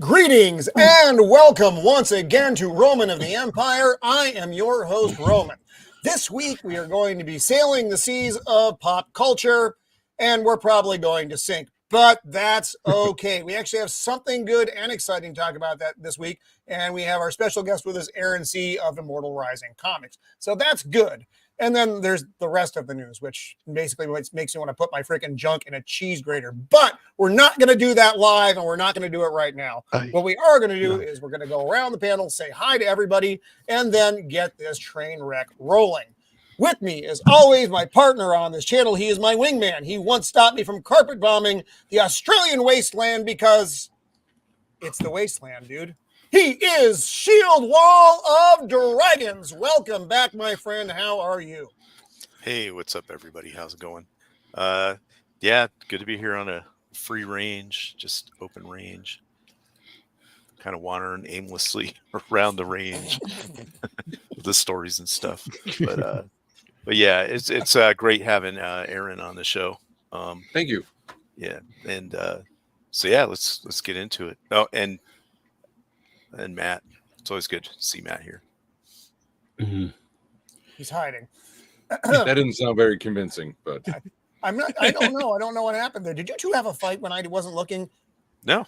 Greetings and welcome once again to Roman of the Empire. I am your host, Roman. This week we are going to be sailing the seas of pop culture, and we're probably going to sink, but that's okay. We actually have something good and exciting to talk about that this week, and we have our special guest with us, Aaron C. of Immortal Rising Comics. So that's good. And then there's the rest of the news, which basically makes me want to put my freaking junk in a cheese grater. But we're not going to do that live, and we're not going to do it right now. What we are going to do is we're going to go around the panel, say hi to everybody, and then get this train wreck rolling. With me, as always, my partner on this channel. He is my wingman. He once stopped me from carpet bombing the Australian wasteland because it's the wasteland, dude. He is Shield Wall of Dragons. Welcome back, my friend. How are you? Hey, what's up, everybody? How's it going? Yeah, good to be here on a free range, just open range. Kind of wandering aimlessly around the range with the stories and stuff. But yeah, it's great having Aaron on the show. Thank you. Yeah, and so yeah, let's get into it. Oh, and Matt. It's always good to see Matt here. Mm-hmm. He's hiding. That didn't sound very convincing, but I'm not. I don't know. I don't know what happened there. Did you two have a fight when I wasn't looking? No.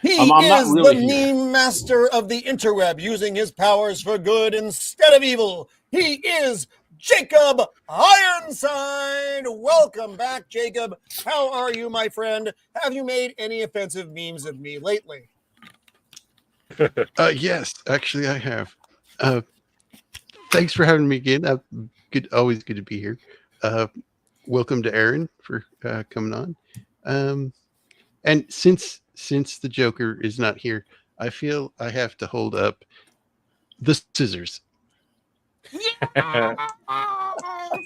He is really the meme master of the interweb, using his powers for good instead of evil. He is Jacob Ironside. Welcome back, Jacob. How are you, my friend? Have you made any offensive memes of me lately? Yes, actually I have. Thanks for having me again. Always good to be here. Welcome to Aaron for coming on. And since the Joker is not here, I feel I have to hold up the scissors. Yeah.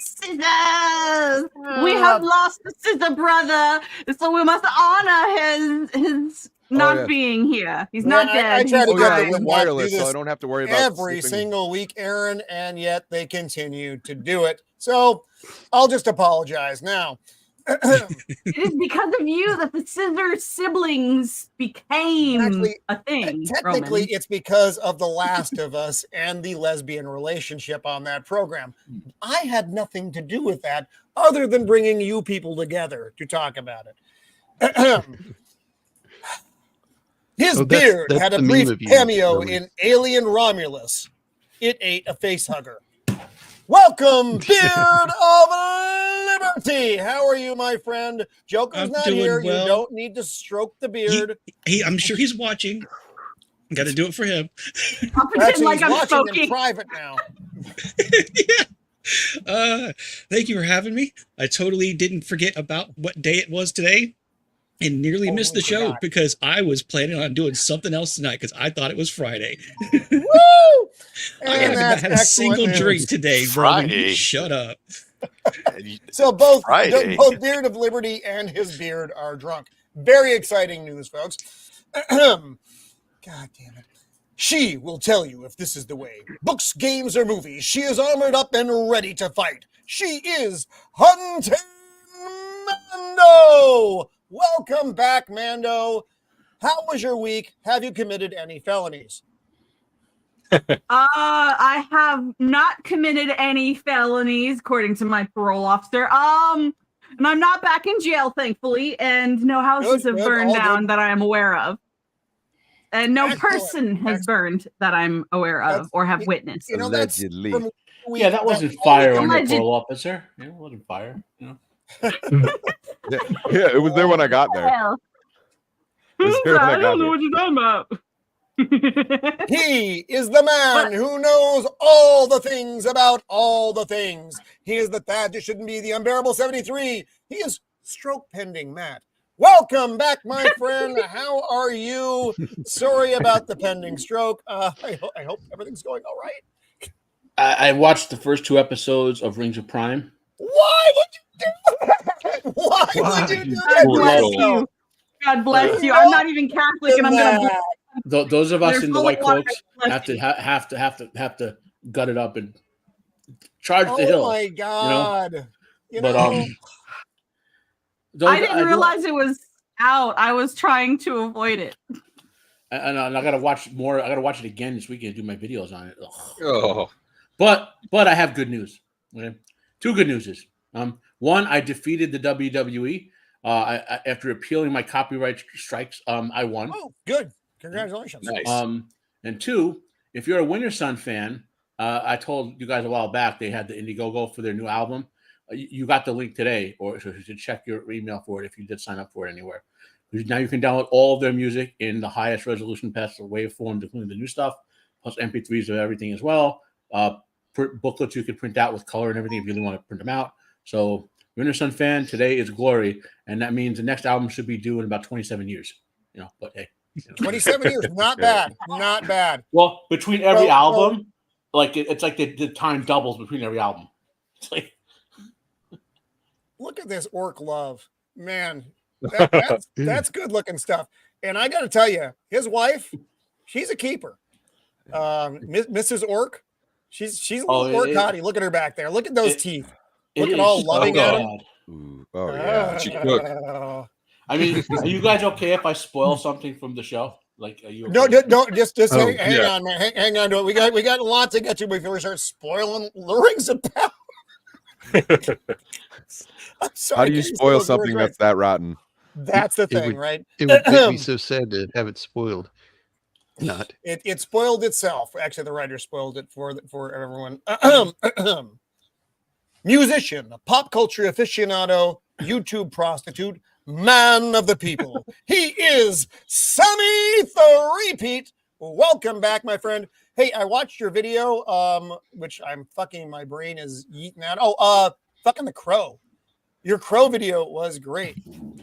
Scissors! We have lost the scissor brother, so we must honor his not being here. He's not dead. I try to get them wireless, so I don't have to worry about every single week, Aaron, and yet they continue to do it. So I'll just apologize now. It is because of you that the scissor siblings became a thing. Technically, Roman. It's because of The Last of Us and the lesbian relationship on that program. I had nothing to do with that other than bringing you people together to talk about it. His beard had a brief cameo in Alien Romulus. It ate a facehugger. Welcome, Beard of Liberty. How are you, my friend? Joker's not here. Well. You don't need to stroke the beard. I'm sure he's watching. Got to do it for him. I'll pretend like I'm watching smoking in private now. Yeah. Thank you for having me. I totally didn't forget about what day it was today and nearly missed the show because I was planning on doing something else tonight because I thought it was Friday. Woo! I had a single drink today, Friday. Shut up. So both Beard of Liberty and his beard are drunk. Very exciting news, folks. God damn it. She will tell you if this is the way. Books, games, or movies. She is armored up and ready to fight. She is Untamed Mando. Welcome back, Mando. How was your week? Have you committed any felonies? I have not committed any felonies, according to my parole officer. And I'm not back in jail, thankfully, and no houses have burned down that I am aware of. And no person has burned that I'm aware of or have witnessed. Allegedly. Yeah, that wasn't fire on your parole officer. Yeah, it wasn't fire. You know? Yeah, it was there when I got there. I don't know what you're talking about. He is the man who knows all the things about all the things. He is the Thad that shouldn't be the unbearable 73. He is stroke pending Matt. Welcome back, my friend. How are you? Sorry about the pending stroke. I hope everything's going all right. I watched the first 2 episodes of Rings of Prime. Why would you do that? Why would you do that? God bless you. God bless you. I'm not even Catholic, and I'm gonna. Those of us in the white cloaks have to gut it up and charge the hill. Oh my God! You know? I didn't realize it was out. I was trying to avoid it. And I gotta watch more. I gotta watch it again this weekend. Do my videos on it. Ugh. Oh, But I have good news. Okay? Two good newses. One, I defeated the WWE. After appealing my copyright strikes, I won. Oh, good. Congratulations. nice. And two, if you're a Winter Sun fan, I told you guys a while back they had the Indiegogo for their new album. You got the link today, or so you should check your email for it if you did sign up for it anywhere. Now you can download all of their music in the highest resolution possible waveforms, including the new stuff, plus MP3s of everything as well. Booklets you can print out with color and everything if you really want to print them out. So, Winter Sun fan, today is glory, and that means the next album should be due in about 27 years. But hey, 27 years, not bad, not bad. Well, between every album, like it's like the time doubles between every album. It's like, look at this orc love, man. That's good looking stuff. And I got to tell you, his wife, she's a keeper. Mrs. Orc, she's a little orc hottie. Look at her back there. Look at those teeth. Look at all loving at him. Ooh, oh yeah, she cooked. I mean, are you guys okay if I spoil something from the show? Like, are you okay? No, just hang on, man. Hang on to it. We got a lot to get to before we start spoiling the Rings of Power. I'm sorry, How do you spoil something that's that rotten? That's the thing, right? It would make me so sad to have it spoiled. Not. It spoiled itself. Actually, the writer spoiled it for everyone. Musician, pop culture aficionado, YouTube prostitute, man of the people. He is Sammy the Repeat. Welcome back, my friend. Hey, I watched your video, which my brain is yeeting out. Oh, fucking the Crow. Your Crow video was great.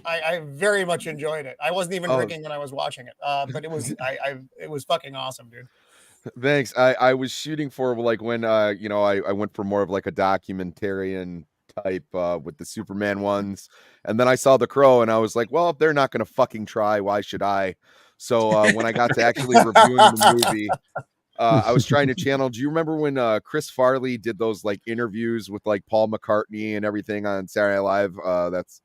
I very much enjoyed it. I wasn't even drinking when I was watching it, but it was it was fucking awesome, dude. Thanks. I was shooting for like when I went for more of like a documentarian type with the Superman ones, and then I saw the Crow and I was like, well, if they're not gonna fucking try, why should I? So when I got to actually reviewing the movie, I was trying to channel. Do you remember when Chris Farley did those like interviews with like Paul McCartney and everything on Saturday Night Live? That's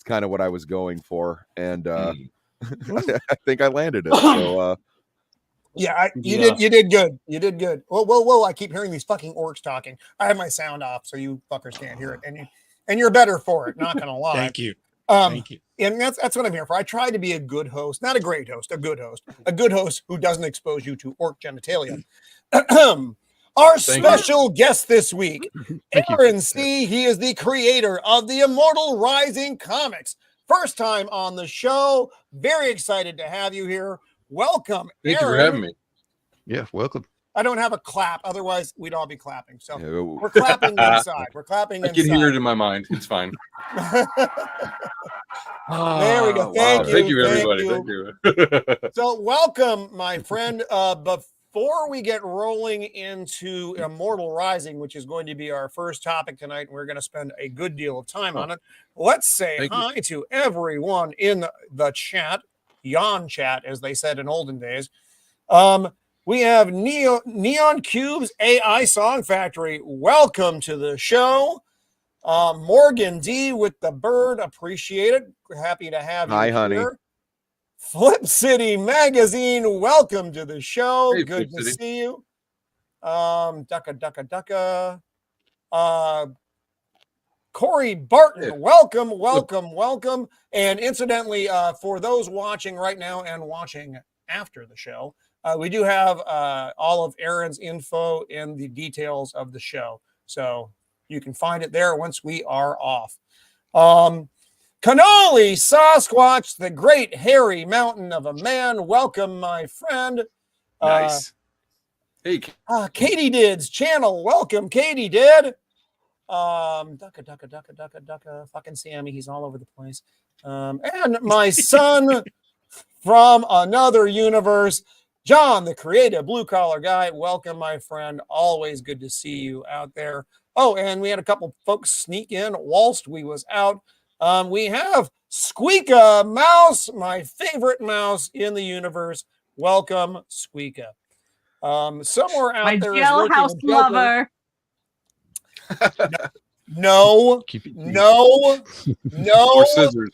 kind of what I was going for, and I think I landed it. So you did good. You did good. Whoa! I keep hearing these fucking orcs talking. I have my sound off, so you fuckers can't hear it, and you're better for it. Not gonna lie. Thank you. Thank you. And that's what I'm here for. I try to be a good host, not a great host, a good host who doesn't expose you to orc genitalia. Our special guest this week, Aaron C. He is the creator of the Immortal Rising Comics. First time on the show. Very excited to have you here. Welcome, Thank Aaron. you for having me. Yeah, welcome. I don't have a clap, otherwise we'd all be clapping. So we're clapping inside. We're clapping inside. I can hear it in my mind. It's fine. There we go. Thank you, everybody. Thank you. So welcome, my friend. Before we get rolling into Immortal Rising, which is going to be our first topic tonight, and we're going to spend a good deal of time on it, let's say hi to everyone in the chat, Yon chat, as they said in olden days. We have Neon Cube's AI Song Factory. Welcome to the show. Morgan D with the bird. Appreciate it. Happy to have you Hi, here. honey. Flip City Magazine. Welcome to the show. Hey, good Flip to City. see you. Ducka. Corey Barton. Yeah. Welcome. And incidentally, for those watching right now and watching after the show, we do have all of Aaron's info in the details of the show. So you can find it there once we are off. Cannoli Sasquatch, the great hairy mountain of a man. Welcome, my friend. Nice. Hey, Katie Did's channel. Welcome, Katie Did. Ducka. Fucking Sammy. He's all over the place. And my son from another universe, John, the creative blue collar guy. Welcome, my friend. Always good to see you out there. Oh, and we had a couple folks sneak in whilst we was out. We have Squeaka Mouse, my favorite mouse in the universe. Welcome, Squeaka. Somewhere out my there is jailhouse lover. No. Keep it No. or scissors.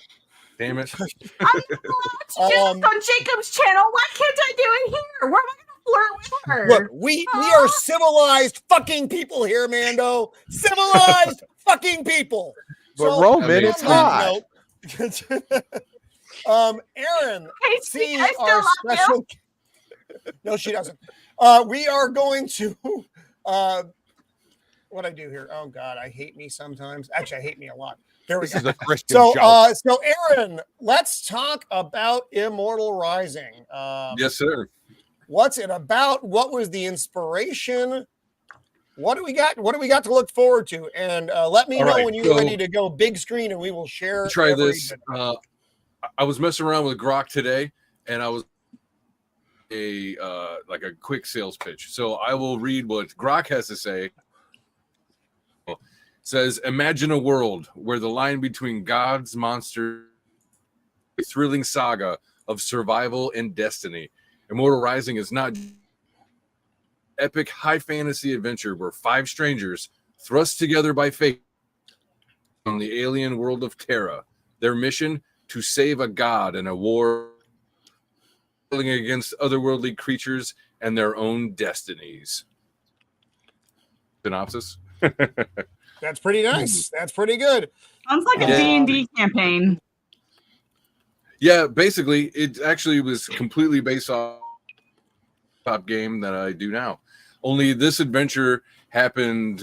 Damn it. I'm not allowed to do this on Jacob's channel. Why can't I do it here? Where am I going to flirt with her? Look, we are civilized fucking people here, Mando. Civilized fucking people. But Roman, I mean, it's hot. Aaron, Hey, see I still our love you. special. No, she doesn't. We are going to. What I do here? Oh God, I hate me sometimes. Actually, I hate me a lot. There we This go. is a Christian So, show. so Aaron, let's talk about Immortal Rising. Yes, sir. What's it about? What was the inspiration? What do we got? What do we got to look forward to? And let me All know right, when you're so- ready to go big screen, and we will share. Try every this. bit. I was messing around with Grok today, and I was like a quick sales pitch. So I will read what Grok has to say. It says, imagine a world where the line between gods, monsters, a thrilling saga of survival and destiny. Immortal Rising is not epic high fantasy adventure where 5 strangers thrust together by fate on the alien world of Terra. Their mission to save a god in a war against otherworldly creatures and their own destinies. Synopsis. That's pretty nice. That's pretty good. Sounds like a Yeah. D&D campaign. Yeah, basically, it actually was completely based off top game that I do now. Only this adventure happened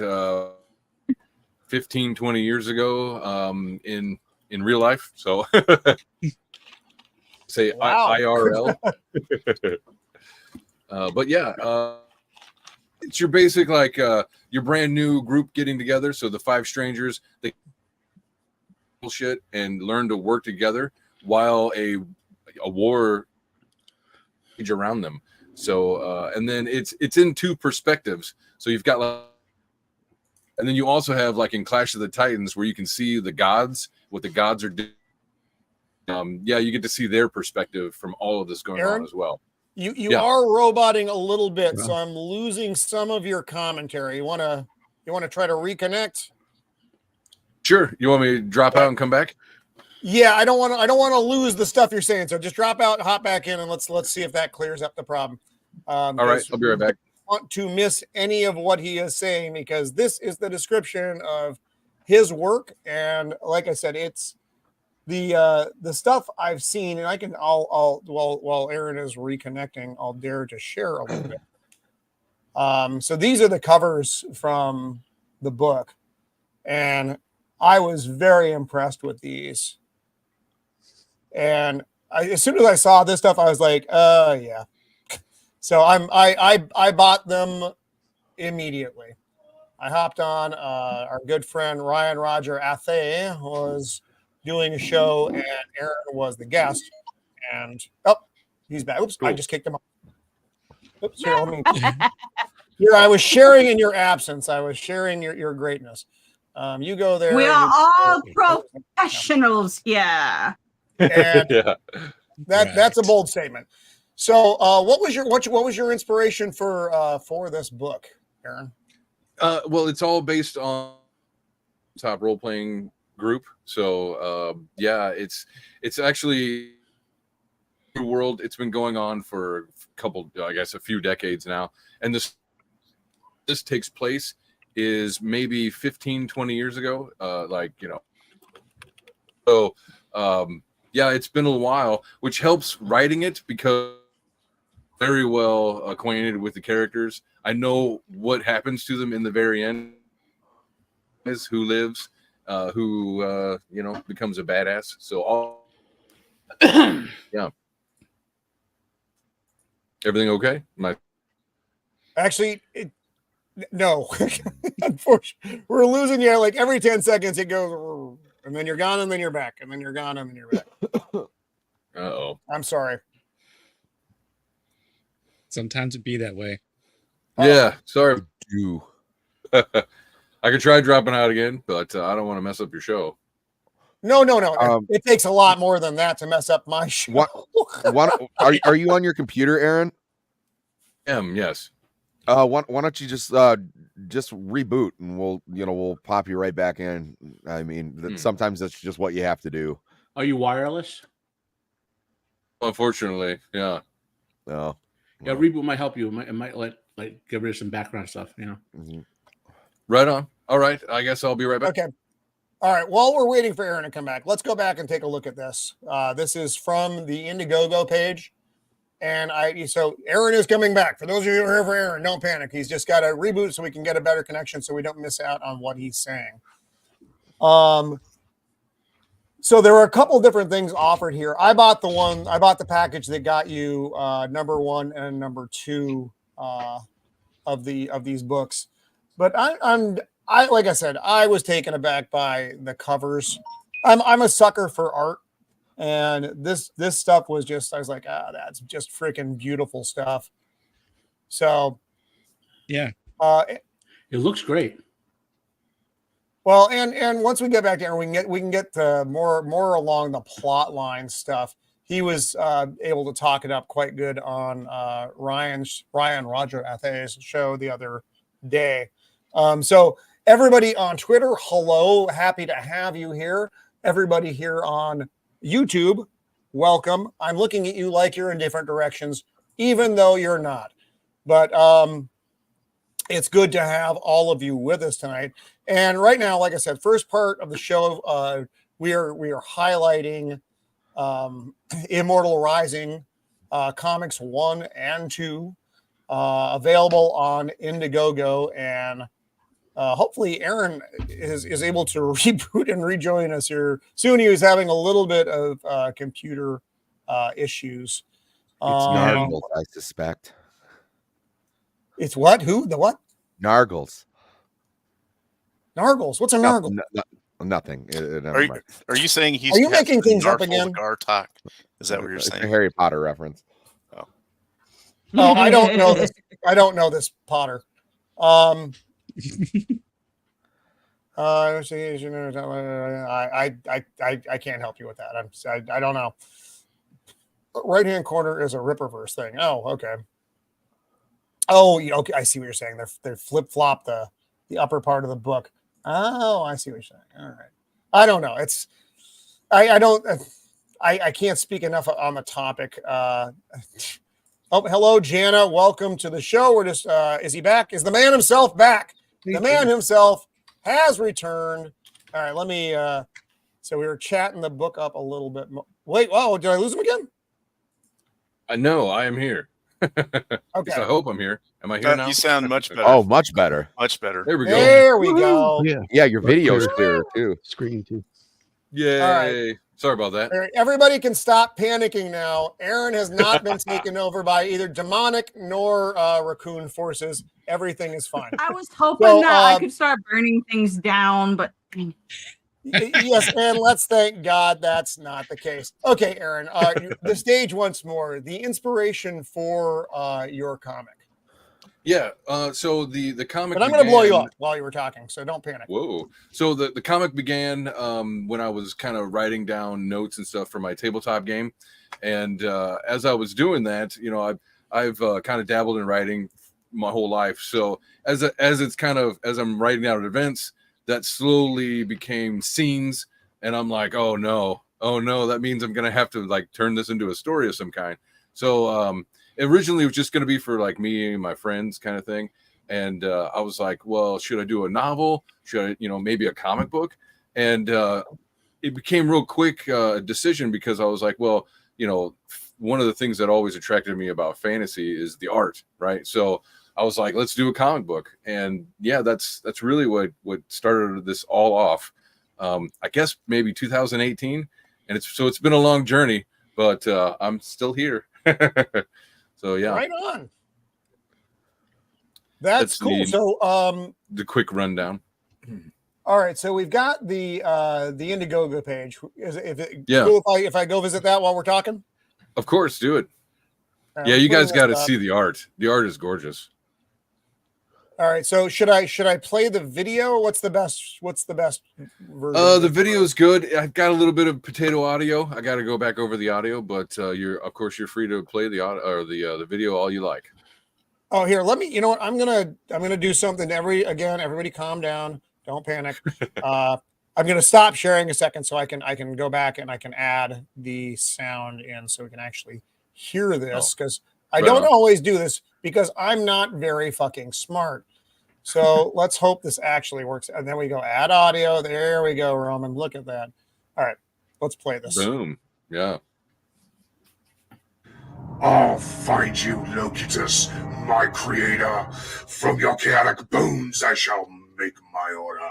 15, 20 years ago in real life. So say Wow. IRL. But yeah, it's your basic like your brand new group getting together. So the 5 strangers, they bullshit and learn to work together while a war rage around them. So and then it's in 2 perspectives. So you've got like, and then you also have like in Clash of the Titans where you can see the gods, what the gods are doing. Yeah, you get to see their perspective from all of this going Aaron? on as well. You Yeah. are roboting a little bit, so I'm losing some of your commentary. You wanna try to reconnect? Sure. You want me to drop out and come back? Yeah, I don't want to lose the stuff you're saying. So just drop out, hop back in, and let's see if that clears up the problem. All right, I'll be right back. Want to miss any of what he is saying because this is the description of his work, and like I said, it's the stuff I've seen, and I'll while Aaron is reconnecting, I'll dare to share a little bit. So these are the covers from the book, and I was very impressed with these. And as soon as I saw this stuff, I was like, yeah. So I bought them immediately. I hopped on. Our good friend Ryan Roger Athe was doing a show, and Aaron was the guest. And he's back. Oops, I just kicked him off. Oops, here, let me. Here, I was sharing in your absence. I was sharing your greatness. You go there. We are all professionals here. And Yeah. that's a bold statement. So, what was your inspiration for this book, Aaron? Well, it's all based on top role playing group. So yeah, it's actually the world. It's been going on for a few decades now, and this takes place is maybe 15, 20 years ago. So yeah, it's been a while, which helps writing it because I'm very well acquainted with the characters. I know what happens to them in the very end. Is who lives, who becomes a badass. So all yeah. Everything okay? Actually, no. Unfortunately, we're losing you. Like every 10 seconds, it goes, and then you're gone, and then you're back, and then you're gone, and then you're back. Uh-oh. I'm sorry. Sometimes it be that way. Yeah, sorry. You. I could try dropping out again, but I don't want to mess up your show. No. It takes a lot more than that to mess up my show. Are you on your computer, Aaron? Yes. Why don't you just reboot and we'll pop you right back in. I mean, sometimes that's just what you have to do. Are you wireless? Unfortunately, yeah. No. Yeah, reboot might help you. It might let get rid of some background stuff. Mhm. Right on. All right. I guess I'll be right back. Okay. All right. While we're waiting for Aaron to come back, let's go back and take a look at this. This is from the Indiegogo page. And so Aaron is coming back. For those of you who are here for Aaron, don't panic. He's just got to reboot so we can get a better connection so we don't miss out on what he's saying. So there were a couple different things offered here. I bought the package that got you number 1 and number 2 of these books. But I like I said, I was taken aback by the covers. I'm a sucker for art. And this stuff was just, I was like, that's just freaking beautiful stuff. So, Yeah. It looks great. Well, and once we get back there, we can get to more along the plot line stuff. He was able to talk it up quite good on Ryan Roger Athe's show the other day. So everybody on Twitter, hello, happy to have you here. Everybody here on YouTube, welcome. I'm looking at you like you're in different directions, even though you're not. But it's good to have all of you with us tonight. And right now, like I said, first part of the show, we are highlighting Immortal Rising Comics 1 and 2, available on Indiegogo, and hopefully Aaron is able to reboot and rejoin us here soon. He was having a little bit of computer issues. It's Nargles, I suspect. It's what? Who? The what? Nargles. Nargles. What's a Nargle? Nothing. Are you saying he's? Are you making things up again? Gartok? Is that what you're saying? A Harry Potter reference. Oh, I don't know this. I don't know this Potter. I can't help you with that. I don't know. Right hand corner is a Ripperverse thing. Oh, okay. Oh, okay. I see what you're saying. They're flip flop the upper part of the book. Oh, I see what you're saying. All right. I don't know. It's I can't speak enough on the topic. Oh, hello, Jana. Welcome to the show. We're just is he back? Is the man himself back? The man himself has returned. All right, let me so we were chatting the book up a little bit more. Wait, whoa, did I lose him again? No, I am here. Okay. So I hope I'm here. Am I here now? You sound much better. Oh, much better. Much better. There we go. There we go. Yeah, your video's clearer too. Screen too. Yay. All right. Sorry about that. All right, everybody can stop panicking now. Aaron has not been taken over by either demonic nor raccoon forces. Everything is fine. I was hoping that I could start burning things down, but yes, and let's thank God that's not the case. Okay, Aaron, the stage once more. The inspiration for your comic. Yeah. So the comic. But I'm going to blow you up while you were talking, so don't panic. Whoa. So the comic began when I was kind of writing down notes and stuff for my tabletop game, and as I was doing that, I've kind of dabbled in writing my whole life. So as I'm writing out events, that slowly became scenes, and I'm like, oh no, that means I'm gonna have to like turn this into a story of some kind. So originally it was just gonna be for like me and my friends kind of thing, and I was like, well, should I do a novel? Should I, maybe a comic book? And it became real quick decision, because I was like, well, one of the things that always attracted me about fantasy is the art, right? So I was like, let's do a comic book. And yeah, that's really what started this all off. I guess maybe 2018. And it's been a long journey, but I'm still here. So yeah. Right on. That's cool. So the quick rundown. All right, so we've got the Indiegogo page. Cool if I go visit that while we're talking? Of course, do it. Yeah, you guys got to see the art. The art is gorgeous. All right, so should I play the video? What's the best version? The video is good. I've got a little bit of potato audio. I got to go back over the audio, but you're free to play the audio or the video all you like. Oh, here, let me. You know what? I'm gonna do something. Everybody, calm down. Don't panic. I I'm going to stop sharing a second so I can go back and I can add the sound in so we can actually hear this, because I don't always do this because I'm not very fucking smart. So let's hope this actually works. And then we go add audio. There we go, Roman. Look at that. All right, let's play this. Boom. Yeah. I'll find you, Locutus, my creator. From your chaotic bones I shall make my order.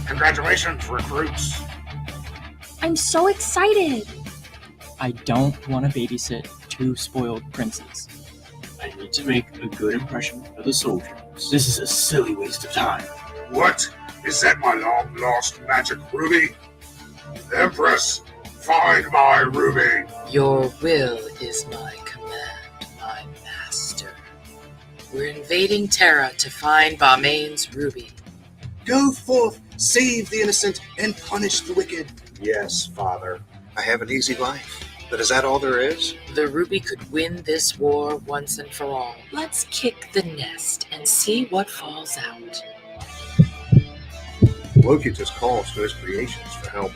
Congratulations, recruits. I'm so excited. I don't want to babysit two spoiled princes. I need to make a good impression for the soldiers. This is a silly waste of time. What? Is that my long-lost magic ruby? Empress, find my ruby. Your will is my command, my master. We're invading Terra to find Balmain's ruby. Go forth, save the innocent, and punish the wicked. Yes, Father. I have an easy life. But is that all there is? The ruby could win this war once and for all. Let's kick the nest and see what falls out. Locutus calls to his creations for help.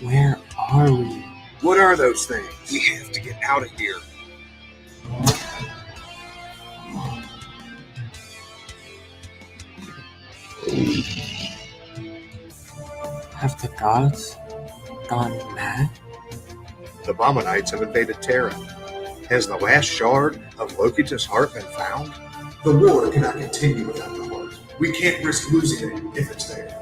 Where are we? What are those things? We have to get out of here. Have the gods gone mad? The Bomanites have invaded Terra. Has the last shard of Locutus' heart been found? The war cannot continue without the heart. We can't risk losing it if it's there.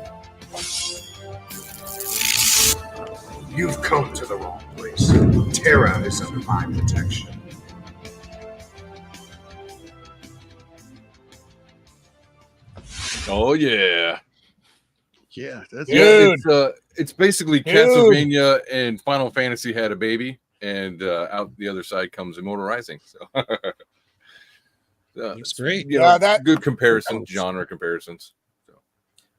You've come to the wrong place. Terra is under my protection. Oh yeah. Yeah, that's it's basically Castlevania and Final Fantasy had a baby, and out the other side comes Immortal Rising. So that's great. That good comparison, genre comparisons.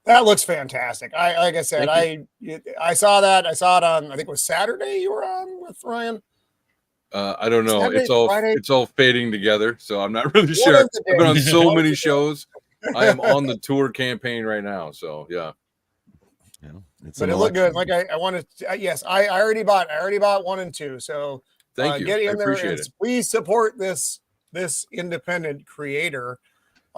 That looks fantastic. Like I said, I saw that. I saw it on, I think it was Saturday you were on with Ryan. I don't know. Saturday, It's all fading together, so I'm not really sure. I've been on so many shows. I am on the tour campaign right now, so yeah. But it looked good. Like I wanted to, yes, I already bought 1 and 2. So thank you. Get in I there appreciate and it. Please support this independent creator.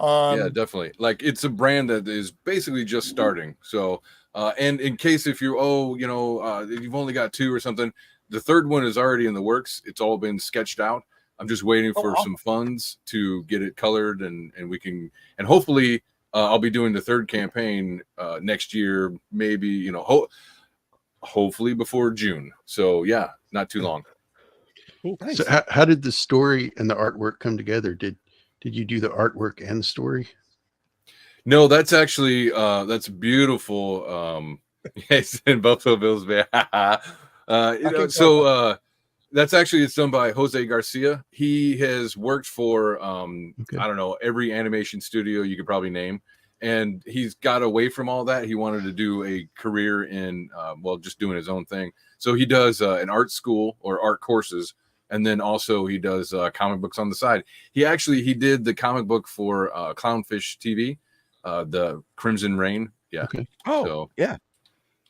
Yeah, definitely. Like, it's a brand that is basically just starting. So and in case if you've only got 2 or something, the third one is already in the works. It's all been sketched out. I'm just waiting for some funds to get it colored, and we can, and hopefully I'll be doing the third campaign next year, maybe, hopefully before June. So yeah, not too long. Cool. Nice. So how did the story and the artwork come together? Did you do the artwork and the story? No, that's actually that's beautiful. Yes, in Buffalo Bills, man. That's actually, it's done by Jose Garcia. He has worked for I don't know, every animation studio you could probably name, and he's got away from all that. He wanted to do a career in just doing his own thing. So he does an art school or art courses, and then also he does comic books on the side. He did the comic book for Clownfish TV, the Crimson Rain. Yeah. Okay. Oh, so, yeah.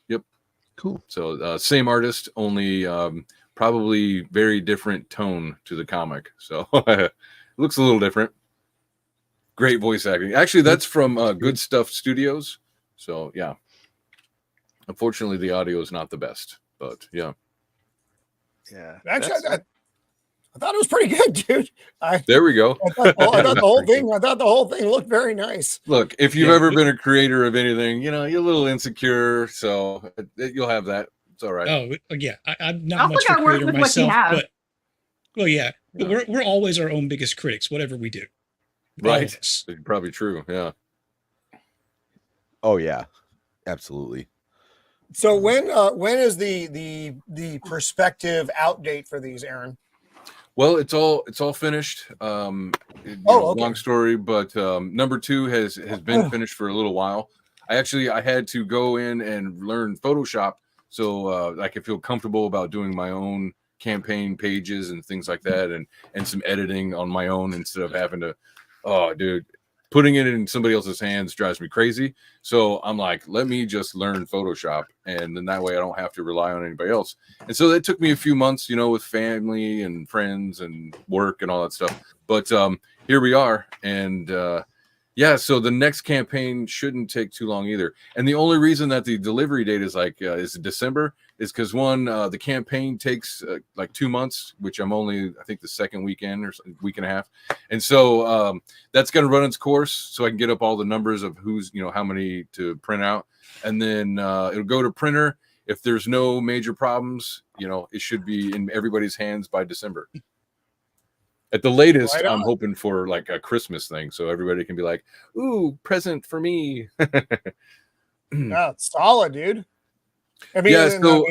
Yep. Cool. So same artist, only probably very different tone to the comic. So it looks a little different. Great voice acting. Actually, that's from Good Stuff Studios. So yeah. Unfortunately, the audio is not the best, but yeah. Yeah. Actually, I thought it was pretty good, dude. There we go. I thought the whole thing looked very nice. Look, if you've ever been a creator of anything, you're a little insecure, so you'll have that. It's all right. Oh yeah, I'm not much of a creator myself, but we're always our own biggest critics, whatever we do. Right. It's probably true. Yeah. Oh yeah, absolutely. So when is the perspective out date for these, Aaron? Well, it's all finished. Long story, but number 2 has been finished for a little while. I had to go in and learn Photoshop so I could feel comfortable about doing my own campaign pages and things like that, and some editing on my own instead of having to, oh, dude, putting it in somebody else's hands drives me crazy. So I'm like, let me just learn Photoshop, and then that way I don't have to rely on anybody else. And so that took me a few months, you know, with family and friends and work and all that stuff. But here we are, and yeah, so the next campaign shouldn't take too long either. And the only reason that the delivery date is like is December is because the campaign takes like 2 months, which I'm only, I think, the second weekend or week and a half. And so that's going to run its course so I can get up all the numbers of who's, you know, how many to print out. And then it'll go to printer. If there's no major problems, you know, it should be in everybody's hands by December. At the latest, I'm hoping for like a Christmas thing, so everybody can be like, "Ooh, present for me." Yeah, it's solid, dude. I mean, Yeah, so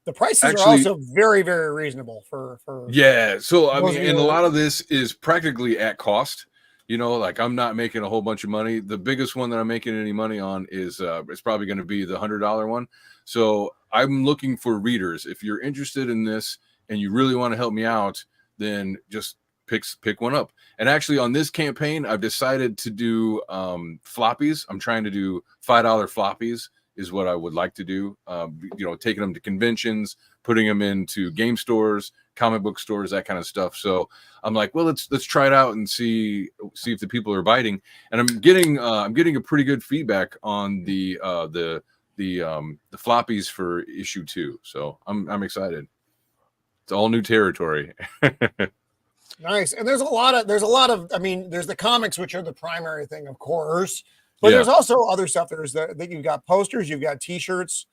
the prices actually, are also very, very reasonable for. Yeah, so I mean, those of and a you- lot of this is practically at cost. You know, like I'm not making a whole bunch of money. The biggest one that I'm making any money on is it's probably going to be the $100 one. So I'm looking for readers. If you're interested in this and you really want to help me out, then just pick one up. And actually on this campaign, I've decided to do floppies. I'm trying to do $5 floppies is what I would like to do. You know, taking them to conventions, putting them into game stores, comic book stores, that kind of stuff. So I'm like, well, let's try it out and see if the people are biting. And I'm getting a pretty good feedback on the floppies for issue 2. So I'm excited. It's all new territory. Nice. And there's a lot of, I mean, there's the comics, which are the primary thing, of course, but Yeah. there's also other stuff. There's that you've got posters, you've got t-shirts.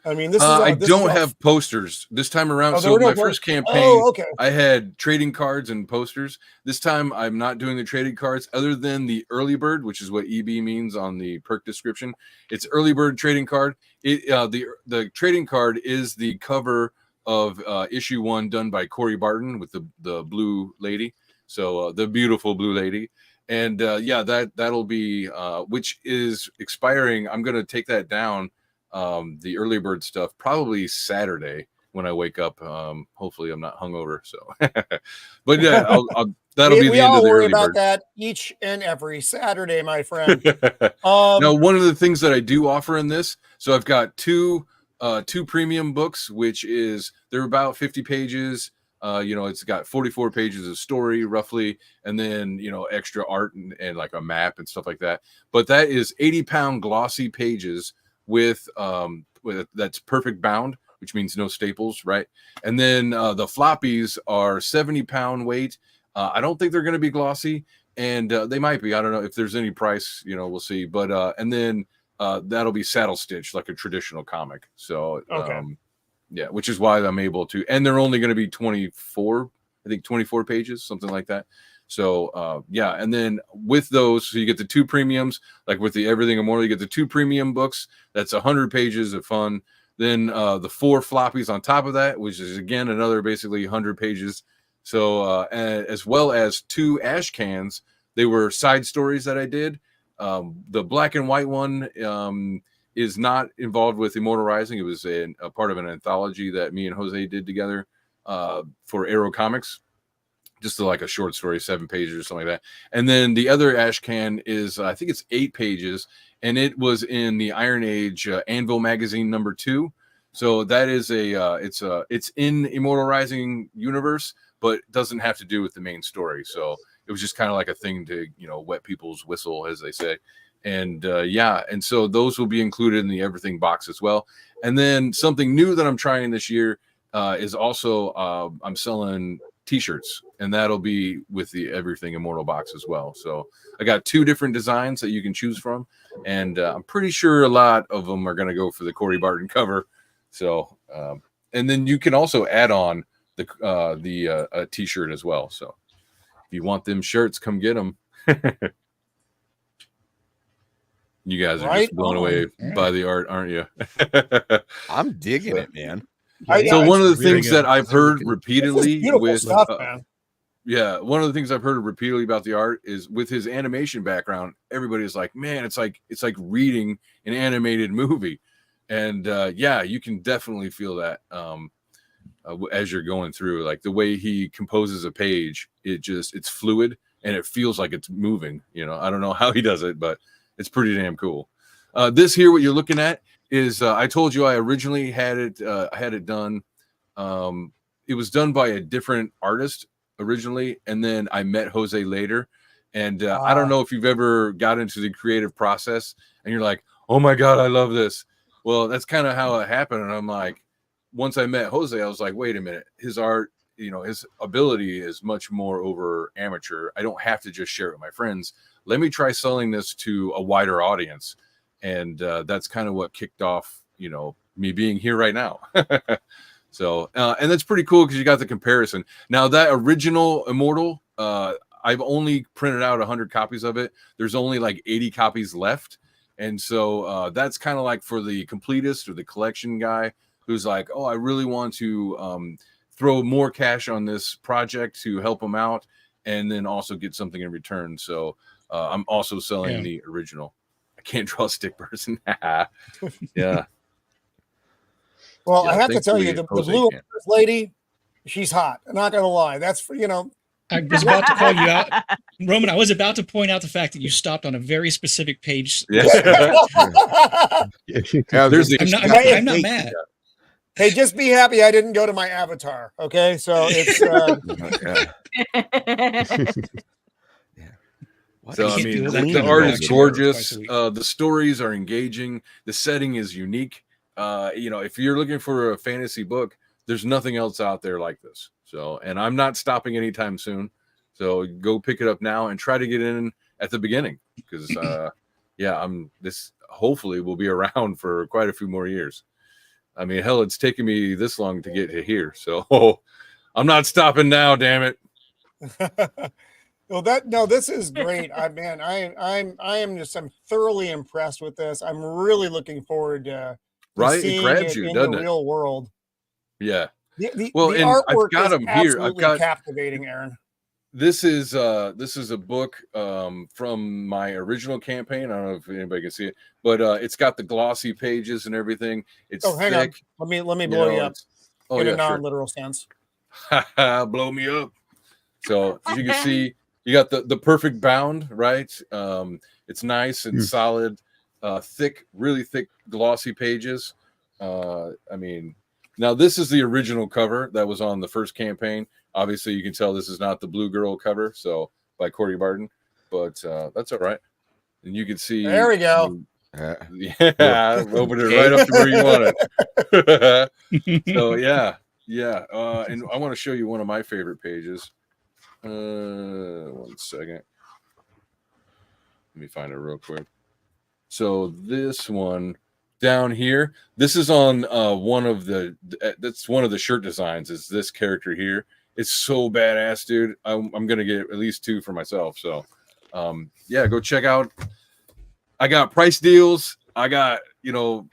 I mean, this is, I don't have posters this time around. Oh, there So were no my posters. first campaign, Oh, okay. I had trading cards and posters. This time I'm not doing the trading cards other than the early bird, which is what EB means on the perk description. It's early bird trading card. The trading card is the cover of issue 1 done by Corey Barton with the blue lady. So the beautiful blue lady. And yeah, that'll be which is expiring. I'm going to take that down. The early bird stuff probably Saturday when I wake up. Hopefully I'm not hungover. So, but yeah, that'll be the end of the early about bird. that each and every Saturday, my friend. Now, one of the things that I do offer in this, so I've got two premium books, which is they're about 50 pages. You know, it's got 44 pages of story roughly, and then, you know, extra art and like a map and stuff like that. But that is 80-pound glossy pages with that's perfect bound, which means no staples, right? And then the floppies are 70-pound weight. I don't think they're going to be glossy, and they might be. I don't know if there's any price, you know, we'll see. But and then that'll be saddle stitched like a traditional comic. So Okay. yeah, which is why I'm able to, and they're only going to be 24 pages, something like that. So yeah, and then with those, so you get the 2 premiums, like with the Everything Immortal, you get the 2 premium books. That's 100 pages of fun. Then the 4 floppies on top of that, which is again another basically 100 pages. So as well as 2 ash cans. They were side stories that I did. The black and white one is not involved with Immortal Rising. It was a part of an anthology that me and Jose did together for Arrow Comics. Just like a short story, 7 pages or something like that. And then the other ash can is, I think it's 8 pages, and it was in the Iron Age Anvil magazine number 2. So that is it's in Immortal Rising universe, but doesn't have to do with the main story. So it was just kind of like a thing to, you know, wet people's whistle, as they say. And yeah, and so those will be included in the everything box as well. And then something new that I'm trying this year is also I'm selling t-shirts, and that'll be with the Everything Immortal box as well. So I got 2 different designs that you can choose from, and I'm pretty sure a lot of them are going to go for the Corey Barton cover. So and then you can also add on the t-shirt as well. So if you want them shirts, come get them. You guys are just blown away by the art, aren't you? I'm digging it, man. So one of the things that I've heard repeatedly with stuff, man. yeah, one of the things I've heard repeatedly about the art is with his animation background, everybody's like, man, it's like reading an animated movie. And yeah, you can definitely feel that. as you're going through. Like the way he composes a page, it's fluid and it feels like it's moving. You know, I don't know how he does it, but it's pretty damn cool. This here, what you're looking at is I told you I originally had it done. It was done by a different artist originally, and then I met Jose later. And I don't know if you've ever got into the creative process and you're like, oh my God, I love this. Well, that's kind of how it happened. And I'm like, once I met Jose, I was like, wait a minute, his art, you know, his ability is much more over amateur. I don't have to just share it with my friends. Let me try selling this to a wider audience. And that's kind of what kicked off, you know, me being here right now. So, and that's pretty cool because you got the comparison. Now, that original Immortal, I've only printed out 100 copies of it. There's only like 80 copies left. And so that's kind of like for the completist or the collection guy who's like, oh, I really want to throw more cash on this project to help them out and then also get something in return. So I'm also selling the original. I can't draw a stick person. Yeah. Well, I have to tell you, the blue lady, she's hot. I'm not going to lie. That's for, you know. I was about to call you out, Roman. I was about to point out the fact that you stopped on a very specific page. Yeah. I'm not mad. Hey, just be happy I didn't go to my avatar. Okay, so it's. So I mean, the art is gorgeous. The stories are engaging. The setting is unique. You know, if you're looking for a fantasy book, there's nothing else out there like this. So, and I'm not stopping anytime soon. So go pick it up now and try to get in at the beginning because, this hopefully will be around for quite a few more years. I mean, hell, it's taken me this long to get to here. So I'm not stopping now, damn it. This is great. I'm thoroughly impressed with this. I'm really looking forward to it grabs you, doesn't it? Real world. Yeah. The and artwork I've got them here. I've got captivating, Aaron. This is a book from my original campaign. I don't know if anybody can see it, but it's got the glossy pages and everything. It's hang thick. on. Let me blow you up in a non-literal sense. Blow me up. So as you can see, you got the perfect bound, right? It's nice and solid, thick, really thick, glossy pages. I mean. Now, this is the original cover that was on the first campaign. Obviously, you can tell this is not the Blue Girl cover, so by Corey Barton, but that's all right. And you can see. There we go. Yeah, open it right up to where you want it. So, yeah. And I want to show you one of my favorite pages. 1 second. Let me find it real quick. So, this one. Down here, this is on that's one of the shirt designs is this character here. It's so badass, dude. I'm gonna get at least 2 for myself. So go check out. I got price deals. I got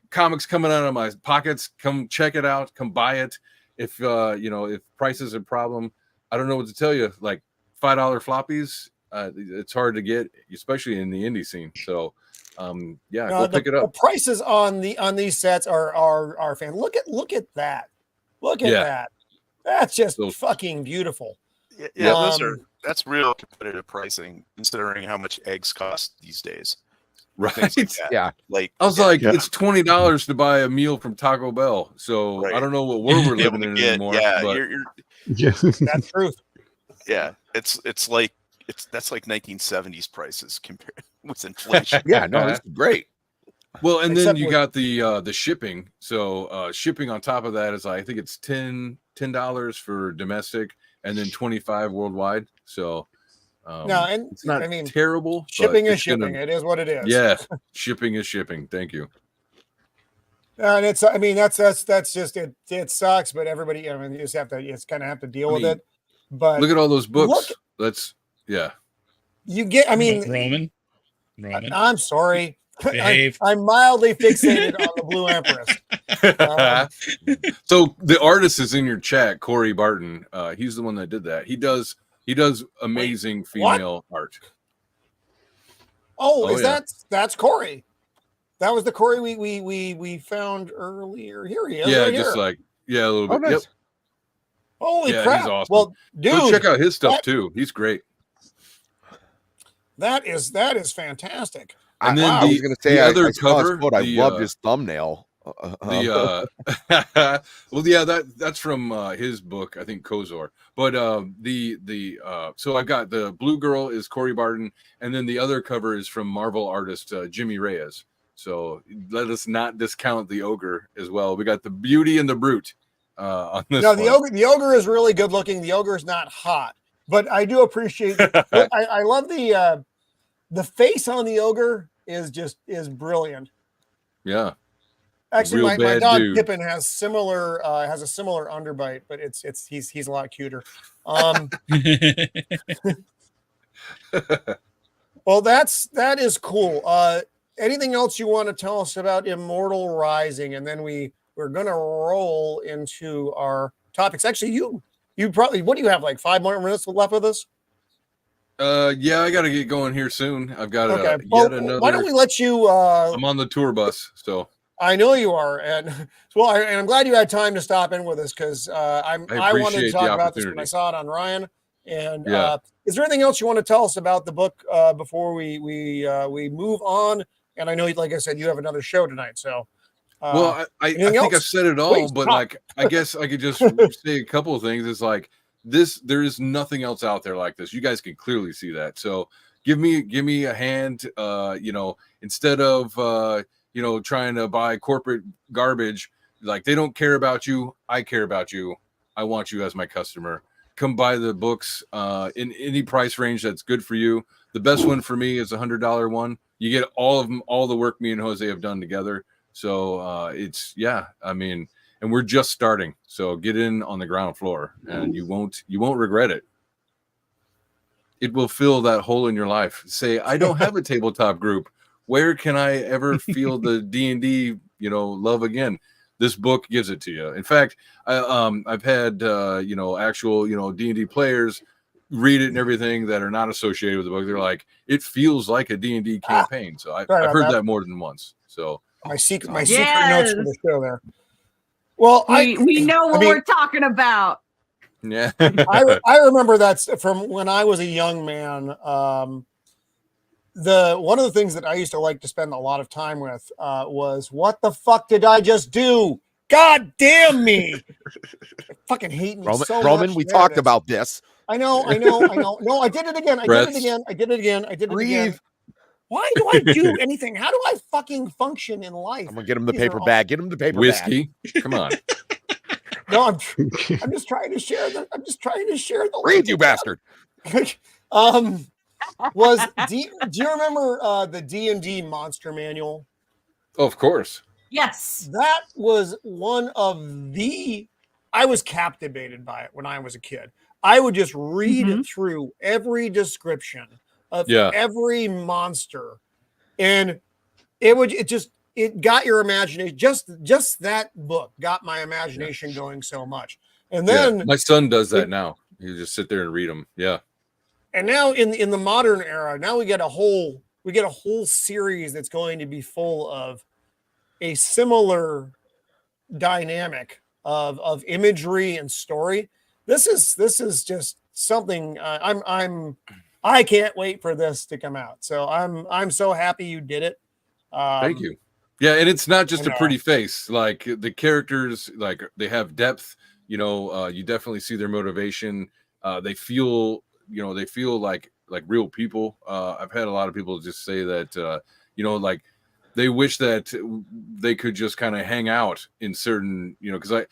comics coming out of my pockets. Come check it out. Come buy it. If if price is a problem, I don't know what to tell you. Like $5 floppies, it's hard to get, especially in the indie scene. So go pick it up. The prices on these sets are fan. Look at that. Look at that. That's just fucking beautiful. Yeah, that's real competitive pricing considering how much eggs cost these days. Right. Like I was it's $20 to buy a meal from Taco Bell. So I don't know what world we're living in anymore. That's truth. Yeah. That's like 1970s prices compared with inflation. It's great. Well, and then you got the shipping. So shipping on top of that is I think it's $10 for domestic and then $25 worldwide. So it's not terrible. Shipping is shipping. It is what it is. Yeah, shipping is shipping. Thank you. And it's that's just it. It sucks, but everybody, you just have to deal with it. But look at all those books. You get. Roman. I'm sorry. I'm mildly fixated on the Blue Empress. So the artist is in your chat, Corey Barton. He's the one that did that. He does amazing female art. That's Corey. That was the Corey we found earlier. Here he is. Yeah, right just here. a little bit. Nice. Yep. Holy Yeah, crap! he's awesome. Well, dude, go check out his stuff too. He's great. That is fantastic. And then I was going to say, the other I saw his cover, quote. I loved his thumbnail. Well, yeah, that's from his book, I think Kozor. But so I've got the blue girl is Corey Barton, and then the other cover is from Marvel artist Jimmy Reyes. So let us not discount the ogre as well. We got the Beauty and the Brute on this. No, the ogre is really good looking. The ogre is not hot, but I do appreciate. I love the face on the ogre is brilliant. Yeah. Actually, Real my bad dog dude. Pippin has a similar underbite, but he's a lot cuter. Well, that is cool. Anything else you want to tell us about Immortal Rising? And then we're gonna roll into our topics. Actually, you probably, what do you have, like 5 more minutes left with us? Yeah, I gotta get going here soon. I've got Okay. yet another. Why don't we let you? I'm on the tour bus, so I know you are, and I'm glad you had time to stop in with us because I wanted to talk about this when I saw it on Ryan. And is there anything else you want to tell us about the book before we move on? And I know, like I said, you have another show tonight, so. Well, I think I've said it all, Please, but talk. like I guess I could just say a couple of things. It's like this: there is nothing else out there like this. You guys can clearly see that. So give me a hand. Instead of trying to buy corporate garbage, like they don't care about you. I care about you. I want you as my customer. Come buy the books in any price range that's good for you. The best one for me is a $100 one. You get all of them, all the work me and Jose have done together. So and we're just starting. So get in on the ground floor, and you won't regret it. It will fill that hole in your life. Say, I don't have a tabletop group. Where can I ever feel the D&D, love again? This book gives it to you. In fact, I've had actual D&D players read it and everything that are not associated with the book. They're like, it feels like a D&D campaign. So I've heard that more than once. So my secret notes for the show there. Well, we know what we're talking about. Yeah, I remember that's from when I was a young man. One of the things that I used to like to spend a lot of time with was, what the fuck did I just do? God damn me! I fucking hate me so much. Roman, we talked about this. I know. No, I did it again. I did it again. Why do I do anything? How do I fucking function in life? I'm gonna get him the paper bag. Get him the paper whiskey. bag. Come on. No, I'm just trying to share the. Read, you bastard. Do you remember the D&D Monster Manual? Oh, of course. Yes. That was one of I was captivated by it when I was a kid. I would just read through every description of every monster, and it got your imagination. Just that book got my imagination going so much. And then my son does that now. You just sit there and read them. Yeah. And now in the modern era, now we get a whole series that's going to be full of a similar dynamic of imagery and story. This is just something I can't wait for this to come out. So I'm so happy you did it. Thank you. Yeah, and it's not just a pretty face. Like the characters, like they have depth. You definitely see their motivation. They feel like real people. I've had a lot of people just say that like they wish that they could just kind of hang out in certain, because I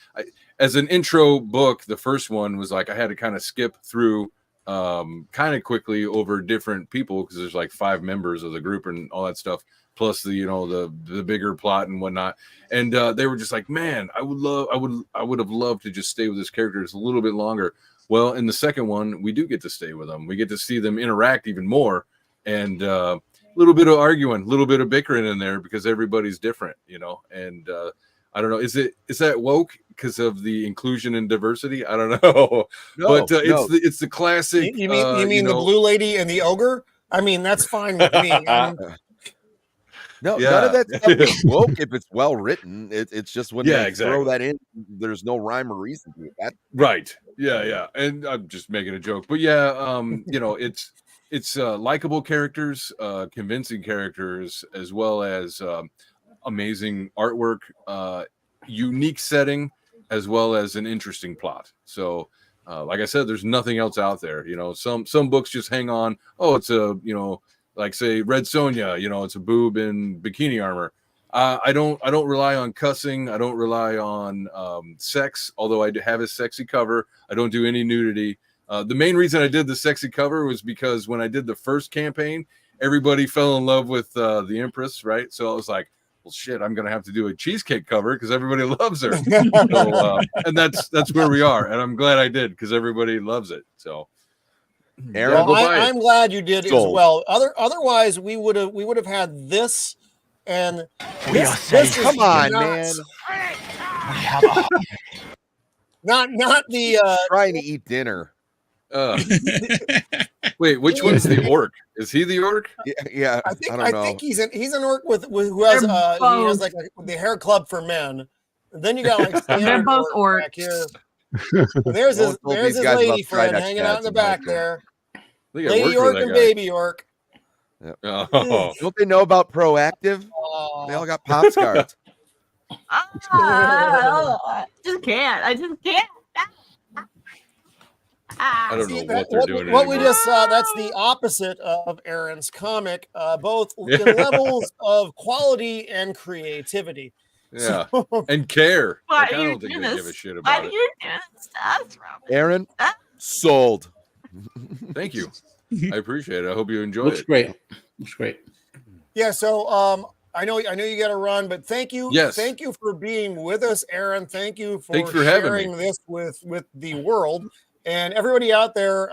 as an intro book, the first one was like I had to kind of skip through kind of quickly over different people because there's like 5 members of the group and all that stuff, plus the bigger plot and whatnot. And they were just like, man, I would have loved to just stay with this character just a little bit longer. Well, in the second one, we do get to stay with them. We get to see them interact even more, and a little bit of arguing, a little bit of bickering in there because everybody's different, and I don't know. Is that woke because of the inclusion and diversity? I don't know. No, but it's the classic. You mean the blue lady and the ogre? I mean, that's fine with me. No, Yeah. none of that stuff is woke if it's well written. It's just when Yeah, they exactly. throw that in, there's no rhyme or reason to it. Right. Yeah. And I'm just making a joke. But yeah, it's likable characters, convincing characters, as well as amazing artwork, unique setting, as well as an interesting plot. So like I said, there's nothing else out there. Some books just hang on, it's a like say Red Sonja, it's a boob in bikini armor. I don't rely on cussing. I don't rely on sex, although I do have a sexy cover. I don't do any nudity. The main reason I did the sexy cover was because when I did the first campaign, everybody fell in love with the Empress, right? So I was like, well, shit, I'm going to have to do a cheesecake cover because everybody loves her. So, and that's where we are. And I'm glad I did because everybody loves it. So, Aaron, I'm glad you did as well. Otherwise, we would have had this and this come on, man. Not the trying to eat dinner. Wait, which one's the orc? Is he the orc? Yeah, I think he's an orc with who has he has like the hair club for men. And then you got like they're both orcs back here. There's his lady friend hanging out in the back there. Lady orc and baby orc. Yep. Oh. Don't they know about Proactive? They all got pop scars. I just can't. I don't know what they're doing. What we just saw, that's the opposite of Aaron's comic, both in levels of quality and creativity. Yeah, and care. I don't think they give a shit about it. You do this stuff, Aaron, sold. Thank you. I appreciate it. I hope you enjoy Looks it. Great. Looks great. Yeah, so I know you got to run, but thank you. Yes. Thank you for being with us, Aaron. Thank you Thanks for having sharing me. this with the world and everybody out there.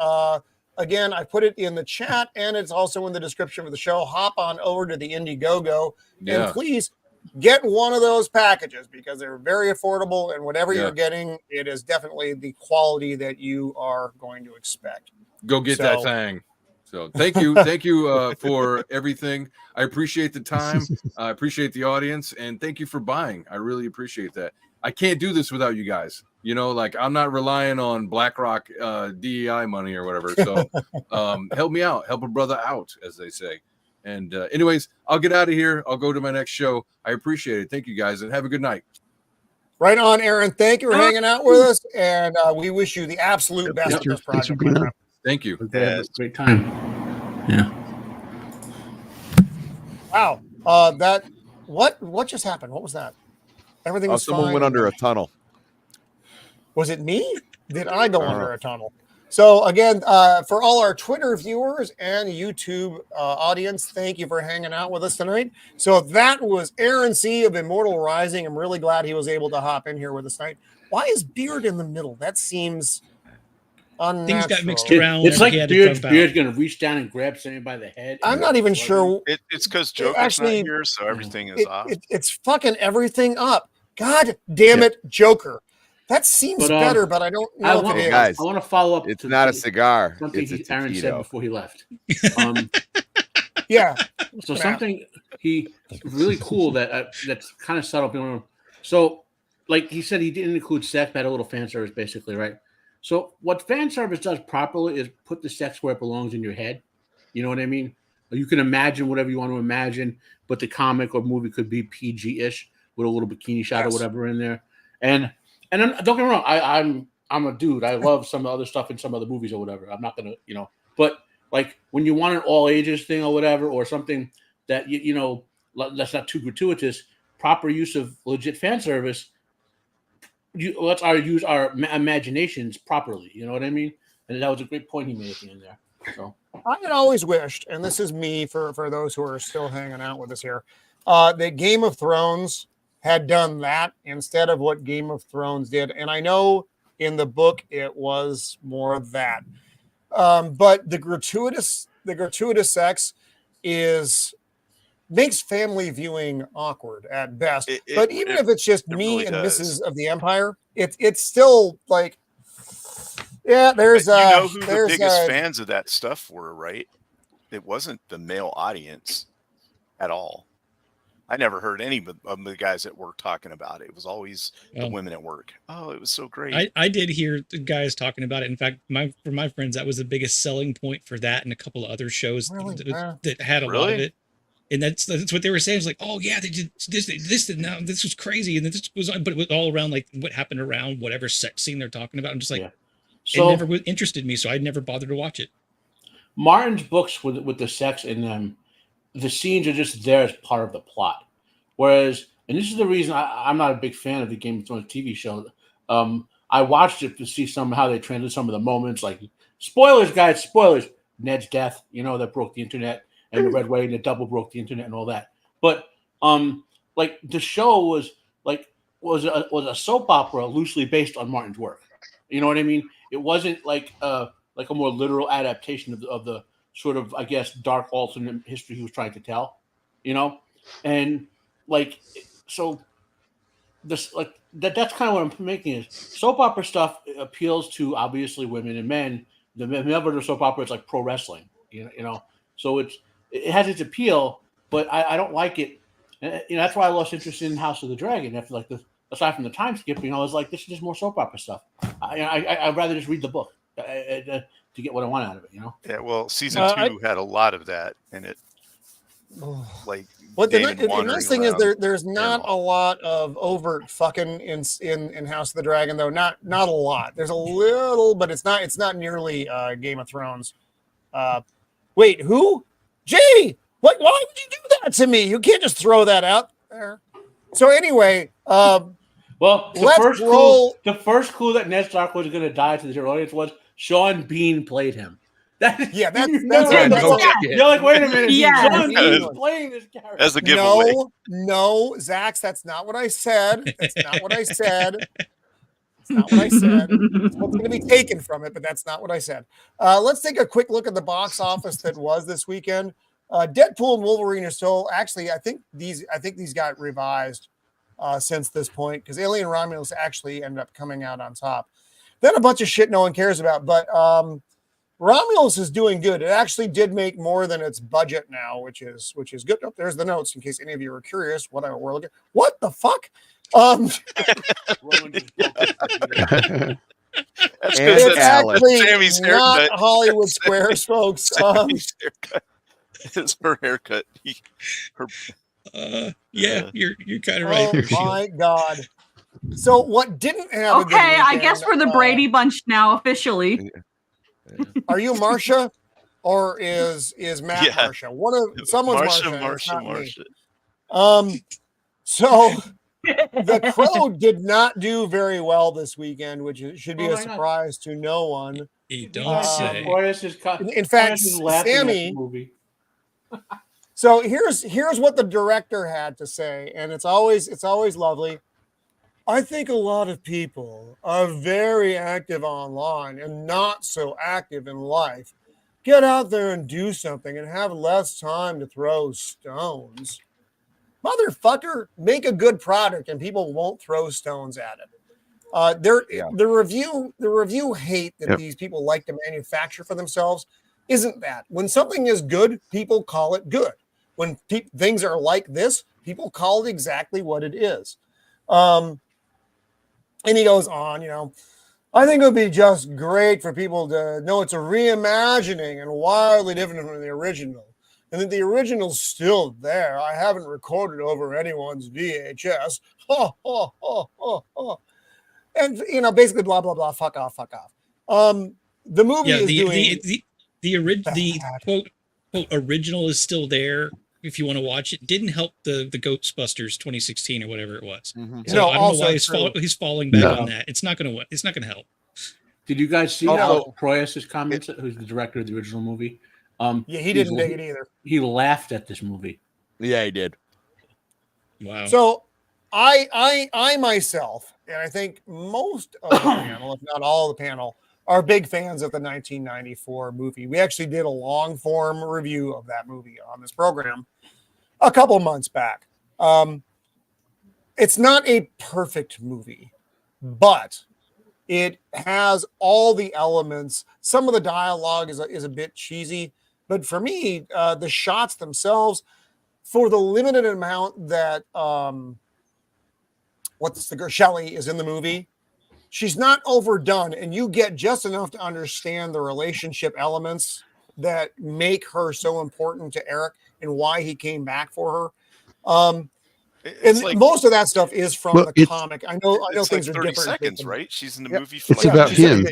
Again, I put it in the chat and it's also in the description of the show. Hop on over to the Indiegogo and please get one of those packages because they're very affordable and whatever you're getting, it is definitely the quality that you are going to expect. Go get that thing. So thank you for everything. I appreciate the time. I appreciate the audience, and thank you for buying. I really appreciate that. I can't do this without you guys. Like I'm not relying on BlackRock DEI money or whatever. So help me out, help a brother out, as they say. And anyways, I'll get out of here. I'll go to my next show. I appreciate it. Thank you guys, and have a good night. Right on, Aaron. Thank you for hanging out with us, and we wish you the absolute best of this project. Thank you. Great time. Yeah. Wow. What just happened? What was that? Everything was someone fine. went under a tunnel. Was it me? Did I go under a tunnel? So again, for all our Twitter viewers and YouTube audience, thank you for hanging out with us tonight. So that was Aaron C. of Immortal Rising. I'm really glad he was able to hop in here with us tonight. Why is Beard in the middle? That seems unnatural. Things got mixed around. It's like Beard's going to reach down and grab somebody by the head. I'm not even sure. It's because Joker's not here, so everything is off. It's fucking everything up. God damn it, Joker. That seems better, but I don't know if it is. Guys, I want to follow up. It's not a cigar. Something It's a Aaron said taquito. before he left. Yeah. So something he really cool that's kind of subtle. So, like he said, he didn't include sex, but had a little fan service, basically, right? So, what fan service does properly is put the sex where it belongs in your head. You know what I mean? You can imagine whatever you want to imagine, but the comic or movie could be PG-ish with a little bikini shot or whatever in there. And then, don't get me wrong, I'm a dude. I love some of the other stuff in some other movies or whatever. I'm not gonna, but like when you want an all ages thing or whatever, or something that that's not too gratuitous, proper use of legit fan service. Let's use our imaginations properly. You know what I mean? And that was a great point he made at the end there. So I had always wished, and this is me for those who are still hanging out with us here, that Game of Thrones had done that instead of what Game of Thrones did. And I know in the book it was more of that. But the gratuitous sex makes family viewing awkward at best. But even if it's just me and Mrs. of the Empire, it's still like, yeah, there's who the biggest fans of that stuff were, right? It wasn't the male audience at all. I never heard any of the guys at work talking about it. It was always the Well, women at work. Oh, it was so great. I did hear the guys talking about it. In fact, for my friends, that was the biggest selling point for that and a couple of other shows Really? that had a lot of it. And that's what they were saying. It's like, oh yeah, they did this, and now this was crazy, and this was, but it was all around like what happened around whatever sex scene they're talking about. I'm just like, So- it never interested me, so I never bothered to watch it. Martin's books with the sex in them, the scenes are just there as part of the plot. Whereas, and this is the reason I'm not a big fan of the Game of Thrones TV show. I watched it to see how they translated some of the moments, like spoilers, guys, spoilers. Ned's death, that broke the internet, and the Red Wedding that double broke the internet and all that. But like the show was a soap opera loosely based on Martin's work. You know what I mean? It wasn't like a more literal adaptation of the sort of, I guess, dark alternate history he was trying to tell, and like, so this, like, that's kind of what I'm making is soap opera stuff appeals to obviously women and men. The member of soap opera is like pro wrestling, so it has its appeal, but I don't like it. That's why I lost interest in House of the Dragon after aside from the time skipping, I was like, this is just more soap opera stuff. I'd rather just read the book to get what I want out of it, Yeah, well, season 2 had a lot in it, and it like. What the nice thing is there's not a lot of overt fucking in House of the Dragon, though. Not a lot. There's a little, but it's not nearly Game of Thrones. Wait, who? Jay, why would you do that to me? You can't just throw that out there. So anyway, well, the first clue that Ned Stark was going to die to the audience was Sean Bean played him. That's you're like, wait a minute. Yeah. Sean Bean's playing this character. As a giveaway. No, Zax, that's not what I said. That's not what I said. That's not what I said. It's what's going to be taken from it, but that's not what I said. Let's take a quick look at the box office that was this weekend. Deadpool and Wolverine are still actually. I think these got revised since this point because Alien Romulus actually ended up coming out on top. Then a bunch of shit no one cares about, but Romulus is doing good. It actually did make more than its budget now, which is good. Oh, there's the notes in case any of you are curious. What the fuck? That's it's actually Sammy's not haircut. Hollywood Squares, folks. Sammy's haircut. It's her haircut. Yeah, you're kind of right. Oh my god. So what didn't happen? Okay, I guess we're the Brady Bunch now officially. Are you Marsha, or is Matt Marsha? Someone's Marsha. So The Crow did not do very well this weekend, which should be a surprise to no one. You don't say. In fact, Sammy. So here's what the director had to say, and it's always lovely. I think a lot of people are very active online and not so active in life. Get out there and do something and have less time to throw stones. Motherfucker, make a good product and people won't throw stones at it. The review hate that these people like to manufacture for themselves isn't that. When something is good, people call it good. When things are like this, people call it exactly what it is. And he goes on, I think it would be just great for people to know it's a reimagining and wildly different from the original. And that the original's still there. I haven't recorded over anyone's VHS. And, basically blah, blah, blah, fuck off. The movie is doing... The quote original is still there. If you want to watch it, didn't help the Ghostbusters 2016 or whatever it was. Mm-hmm. So I don't know why he's falling back on that. It's not going to help. Did you guys see Al Proyas's comments? Who's the director of the original movie? He didn't dig it either. He laughed at this movie. Yeah, he did. Wow. So I myself, and I think most of the panel, if not all the panel, are big fans of the 1994 movie. We actually did a long form review of that movie on this program a couple months back. It's not a perfect movie, but it has all the elements. Some of the dialogue is a bit cheesy, but for me, the shots themselves for the limited amount that what's the girl Shelley is in the movie, she's not overdone, and you get just enough to understand the relationship elements that make her so important to Eric and why he came back for her. And like, most of that stuff is from the comic. I know It's things like are 30 different. seconds, right? She's in the movie for It's like about him.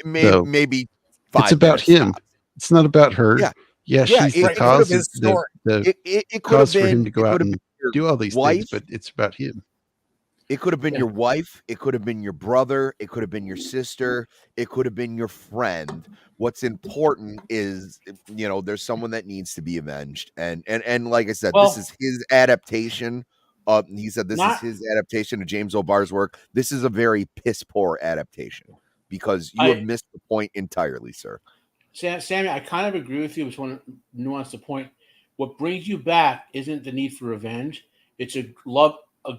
Maybe 5 it's about minutes him. tops. It's not about her. Yeah, she's the it could cause have been of his story. the It could cause have for him been to go out and do all these wife. things, but it's about him. It could have been your wife. It could have been your brother. It could have been your sister. It could have been your friend. What's important is, there's someone that needs to be avenged. And like I said, this is his adaptation. He said this is his adaptation of James O'Barr's work. This is a very piss poor adaptation because you have missed the point entirely, sir. Sammy, I kind of agree with you. I just want to nuance the point. What brings you back isn't the need for revenge. It's a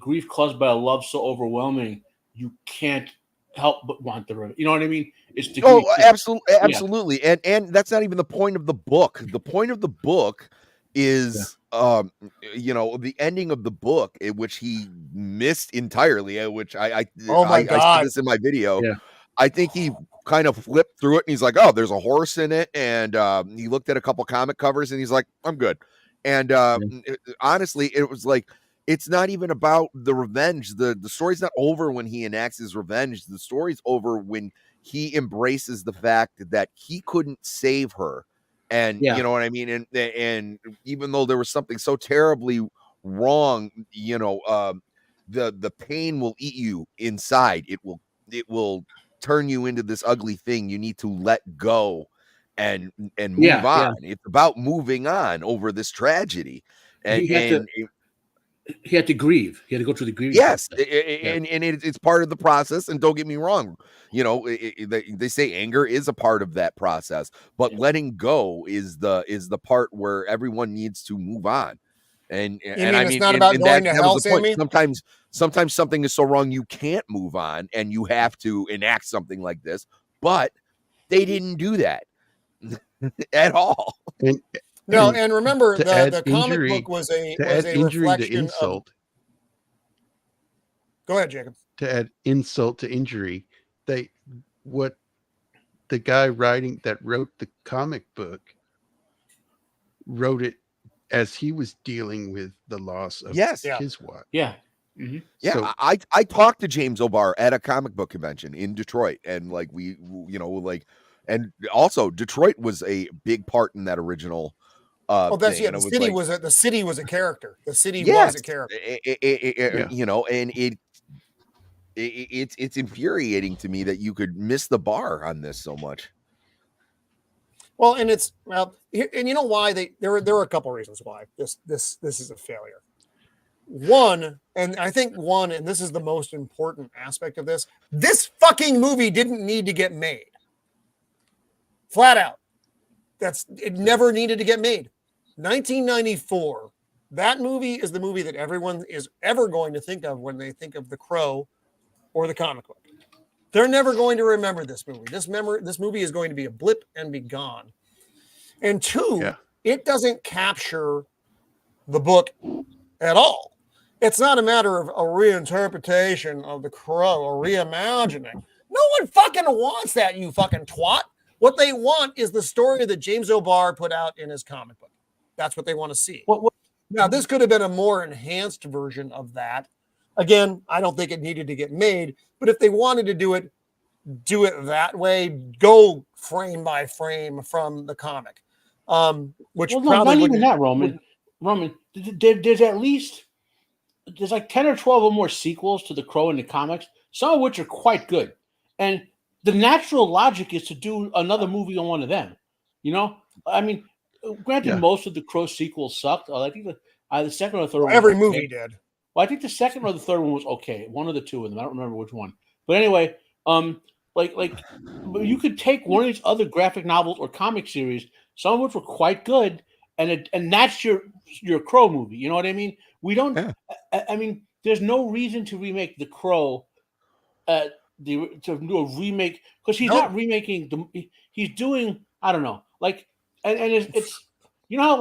grief caused by a love so overwhelming you can't help but want the revenge. You know what I mean? It's the grief. Absolutely. And that's not even the point of the book. The point of the book is the ending of the book, which he missed entirely, which I said this in my video. Yeah. I think he kind of flipped through it and he's like, oh, there's a horse in it, and he looked at a couple comic covers and he's like, I'm good. And honestly, it was like, it's not even about the revenge. The story's not over when he enacts his revenge. The story's over when he embraces the fact that he couldn't save her. And you know what I mean? And even though there was something so terribly wrong, the pain will eat you inside. It will turn you into this ugly thing. You need to let go and move on. It's about moving on over this tragedy. And he had to grieve. He had to go through the grieving. Yes, and it's part of the process. And don't get me wrong, they say anger is a part of that process, but letting go is the part where everyone needs to move on. And I mean, it's not about going to hell, Sammy. Sometimes something is so wrong you can't move on, and you have to enact something like this. But they didn't do that at all. No, and remember the comic injury, book was a injury reflection to insult. Go ahead, Jacob. To add insult to injury, the guy that wrote the comic book wrote it as he was dealing with the loss of his wife. Yeah. Mm-hmm. Yeah, So, I talked to James O'Barr at a comic book convention in Detroit, and and also Detroit was a big part in that original. The city was a character. The city was a character. And it's infuriating to me that you could miss the bar on this so much. Well, and you know why there are a couple of reasons why this is a failure. One, and this is the most important aspect of this fucking movie didn't need to get made. Flat out. It never needed to get made. 1994. That movie is the movie that everyone is ever going to think of when they think of The Crow or the comic book. They're never going to remember this movie. This movie is going to be a blip and be gone. And two, it doesn't capture the book at all. It's not a matter of a reinterpretation of The Crow or reimagining. No one fucking wants that, you fucking twat. What they want is the story that James O'Barr put out in his comic book. That's what they want to see. Now, this could have been a more enhanced version of that. Again, I don't think it needed to get made, but if they wanted to do it that way, go frame by frame from the comic. Which probably not even that, Roman. There's like 10 or 12 or more sequels to The Crow in the comics, some of which are quite good. And the natural logic is to do another movie on one of them. I mean, granted, most of the Crow sequels sucked. I think the second or the third one. Every movie did. Well, I think the second or the third one was okay. One of the two of them. I don't remember which one. But anyway, you could take one of these other graphic novels or comic series, some of which were quite good, and that's your Crow movie. You know what I mean? We don't. Yeah. I mean, there's no reason to remake The Crow. To do a remake because he's not remaking he's doing, I don't know, and it's you know how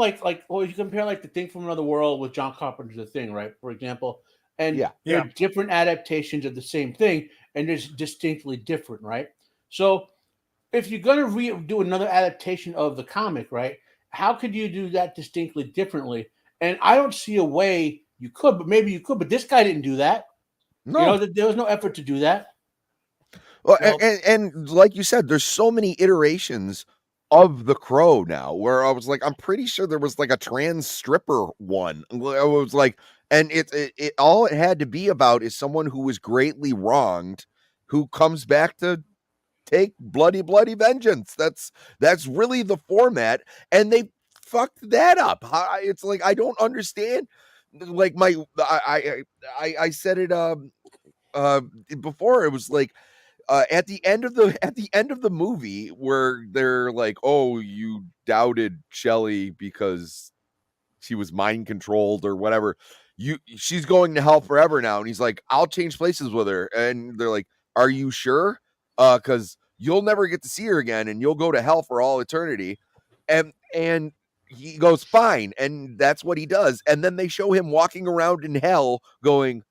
well, you compare like The Thing from Another World with John Carpenter's The Thing, right? For example, and there are different adaptations of the same thing, and they're distinctly different, right? So if you're gonna do another adaptation of the comic, right? How could you do that distinctly differently? And I don't see a way you could, but maybe you could. But this guy didn't do that. No, you know, there was no effort to do that. Well, and like you said, there's so many iterations of the Crow now where I was like, I'm pretty sure there was like a trans stripper one. I was like, and it all it had to be about is someone who was greatly wronged, who comes back to take bloody vengeance. That's really the format, and they fucked that up. It's like I don't understand. Like I said it before. It was like at the end of the movie where they're like, "Oh, you doubted Shelley because she was mind controlled or whatever. She's going to hell forever now." And he's like, "I'll change places with her." And they're like, "Are you sure? Because you'll never get to see her again, and you'll go to hell for all eternity." And he goes, "Fine," and that's what he does. And then they show him walking around in hell, going,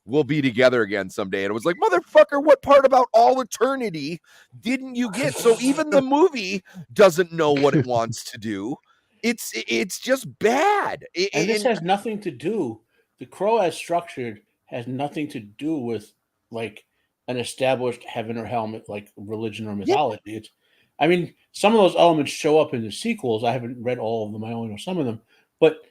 "We'll be together again someday." And it was like, motherfucker, what part about all eternity didn't you get? So even the movie doesn't know what it wants to do. It's just bad. And this has nothing to do. The Crow as structured has nothing to do with like an established heaven or hell like religion or mythology. Yeah. I mean, some of those elements show up in the sequels. I haven't read all of them. I only know some of them. But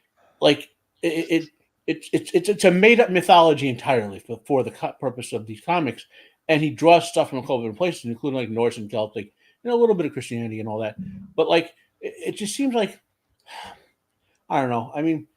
like it's a made up mythology entirely for the purpose of these comics. And he draws stuff from a couple of different places, including like Norse and Celtic, a little bit of Christianity and all that. But like, it just seems like, I don't know. I mean,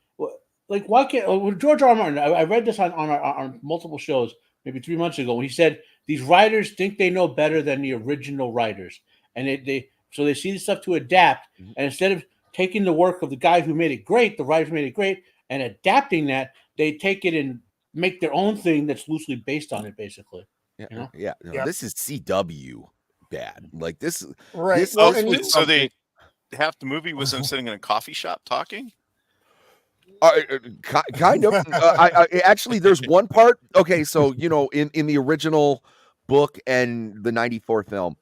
like, why can't George R. R. Martin? I read this on multiple shows maybe 3 months ago when he said these writers think they know better than the original writers, and they see the stuff to adapt, and instead of taking the work of the guy who made it great, the writers made it great, and adapting that, they take it and make their own thing that's loosely based on it, basically. Yeah. This is CW bad. Like this, right? This, so they half the movie was them sitting in a coffee shop talking. Kind of. I actually, there's one part. Okay, so in the original book and the '94 film,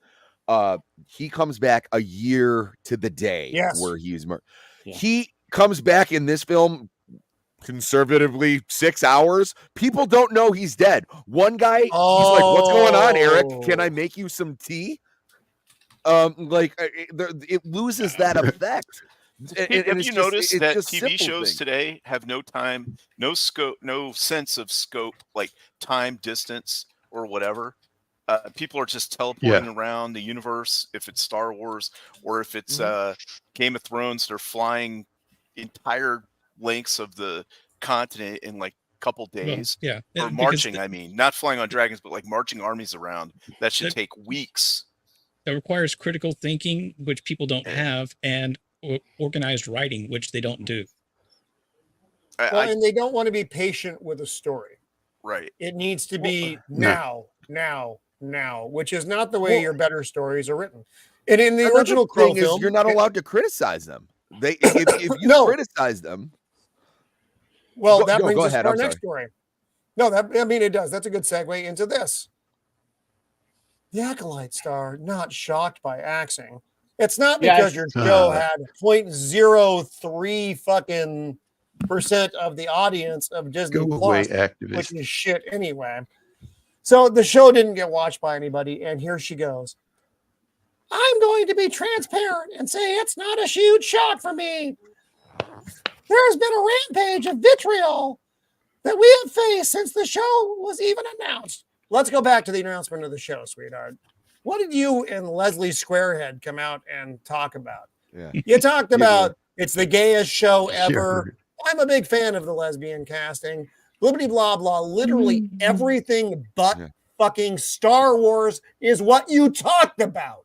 he comes back a year to the day where he's murdered. Yeah. He comes back in this film conservatively 6 hours. People don't know he's dead. One guy, he's like, "What's going on, Eric? Can I make you some tea?" It loses that effect. Have you noticed that TV shows today have no time, no scope, no sense of scope, like time, distance, or whatever? People are just teleporting around the universe. If it's Star Wars or if it's Game of Thrones, they're flying entire lengths of the continent in like a couple days. Or marching, I mean, not flying on dragons, but like marching armies around. That should take weeks. That requires critical thinking, which people don't have, and organized writing, which they don't do. And they don't want to be patient with a story. Right. It needs to be now, which is not the way your better stories are written. And in the original Crow film, you're not allowed to criticize them. If you criticize them, well, that brings us to our next story. No, it does. That's a good segue into this. The Acolyte star not shocked by axing. It's not because your show had 0.03 fucking % of the audience of Disney Plus, which is shit anyway. So the show didn't get watched by anybody, and here she goes. I'm going to be transparent and say it's not a huge shock for me. There's been a rampage of vitriol that we have faced since the show was even announced. Let's go back to the announcement of the show, sweetheart. What did you and Leslie Squarehead come out and talk about? Yeah. You talked about it's the gayest show ever. I'm a big fan of the lesbian casting. Blibbity blah blah. Literally everything but fucking Star Wars is what you talked about.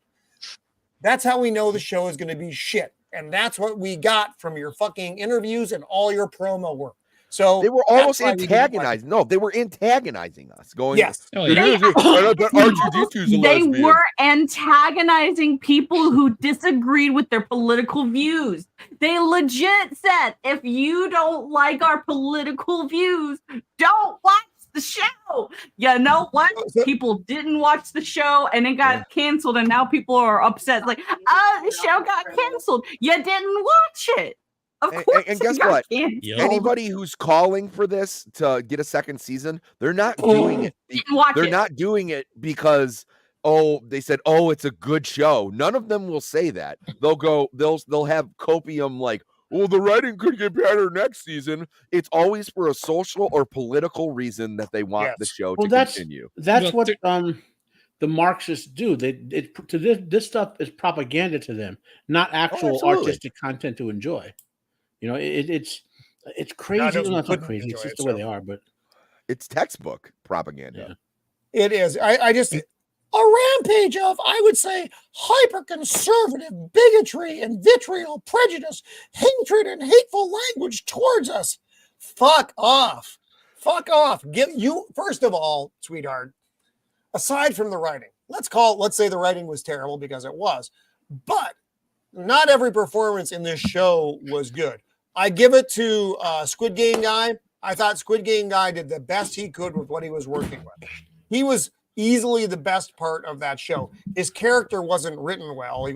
That's how we know the show is going to be shit. And that's what we got from your fucking interviews and all your promo work. So they were almost that's why we didn't like it. antagonizing. No, they were antagonizing us. Going, Yes. Oh, yeah. R2D2's a They lesbian. were antagonizing people who disagreed with their political views. They legit said, if you don't like our political views, don't watch the show. You know what? People didn't watch the show and it got canceled, and now people are upset. Like, the show got canceled. You didn't watch it. Of course. And guess it got what? canceled. Anybody who's calling for this to get a second season, they're not doing it. They're not doing it because they said, it's a good show. None of them will say that. They'll have copium like, well, the writing could get better next season. It's always for a social or political reason that they want the show to continue. That's what the Marxists do. This stuff is propaganda to them, not actual artistic content to enjoy. You know, it's crazy. No, it's not crazy. It's just the way they are, but it's textbook propaganda. Yeah. It is. I just a rampage of, I would say, hyper-conservative bigotry and vitriol, prejudice, hatred, and hateful language towards us. Fuck off. Fuck off. First of all, sweetheart, aside from the writing, let's say the writing was terrible, because it was, but not every performance in this show was good. I give it to Squid Game guy. I thought Squid Game guy did the best he could with what he was working with. He was easily the best part of that show. His character wasn't written well.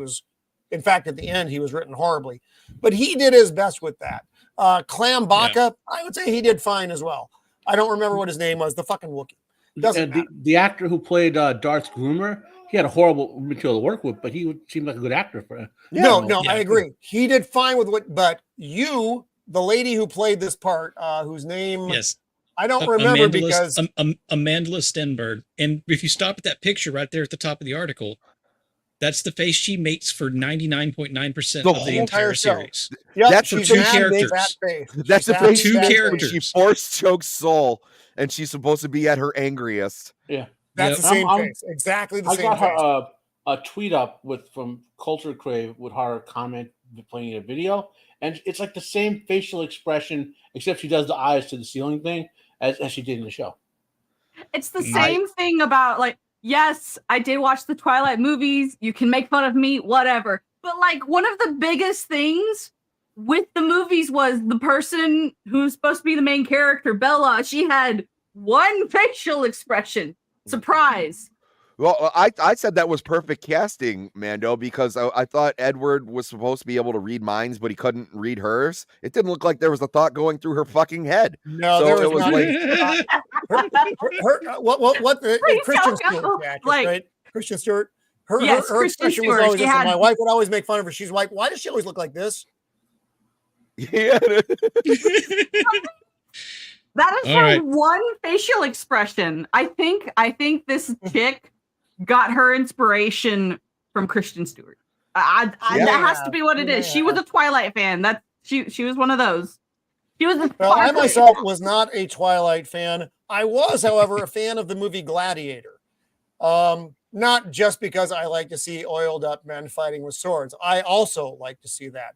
In fact, at the end, he was written horribly, but he did his best with that. Clam Baka, I would say he did fine as well. I don't remember what his name was. The fucking Wookiee. The actor who played Darth Groomer, he had a horrible material to work with, but he seemed like a good actor for. I agree. He did fine with but the lady who played this part, whose name I don't remember because Amandla Stenberg. And if you stop at that picture right there at the top of the article, that's the face she makes for 99.9% of the entire series. That's for two characters. That's the face two characters. She force chokes Soul, and she's supposed to be at her angriest. Yeah, that's the same face. Exactly the same face. I got her a tweet up from Culture Crave with her comment playing a video, and it's like the same facial expression, except she does the eyes to the ceiling thing as she did in the show. It's the same thing about, like, yes, I did watch the Twilight movies. You can make fun of me, whatever. But like, one of the biggest things with the movies was the person who's supposed to be the main character, Bella. She had one facial expression. Surprise. Well, I said that was perfect casting, Mando, because I thought Edward was supposed to be able to read minds, but he couldn't read hers. It didn't look like there was a thought going through her fucking head. No, so there it was not. Christian Stewart, right? Christian Stewart. Her expression was always this. My wife would always make fun of her. She's like, "Why does she always look like this?" Yeah. That is her one facial expression. I think this chick got her inspiration from Christian Stewart. That has to be what it is. She was a Twilight fan. She was one of those. She was I myself was not a Twilight fan. I was, however, a fan of the movie Gladiator. Not just because I like to see oiled up men fighting with swords. I also like to see that.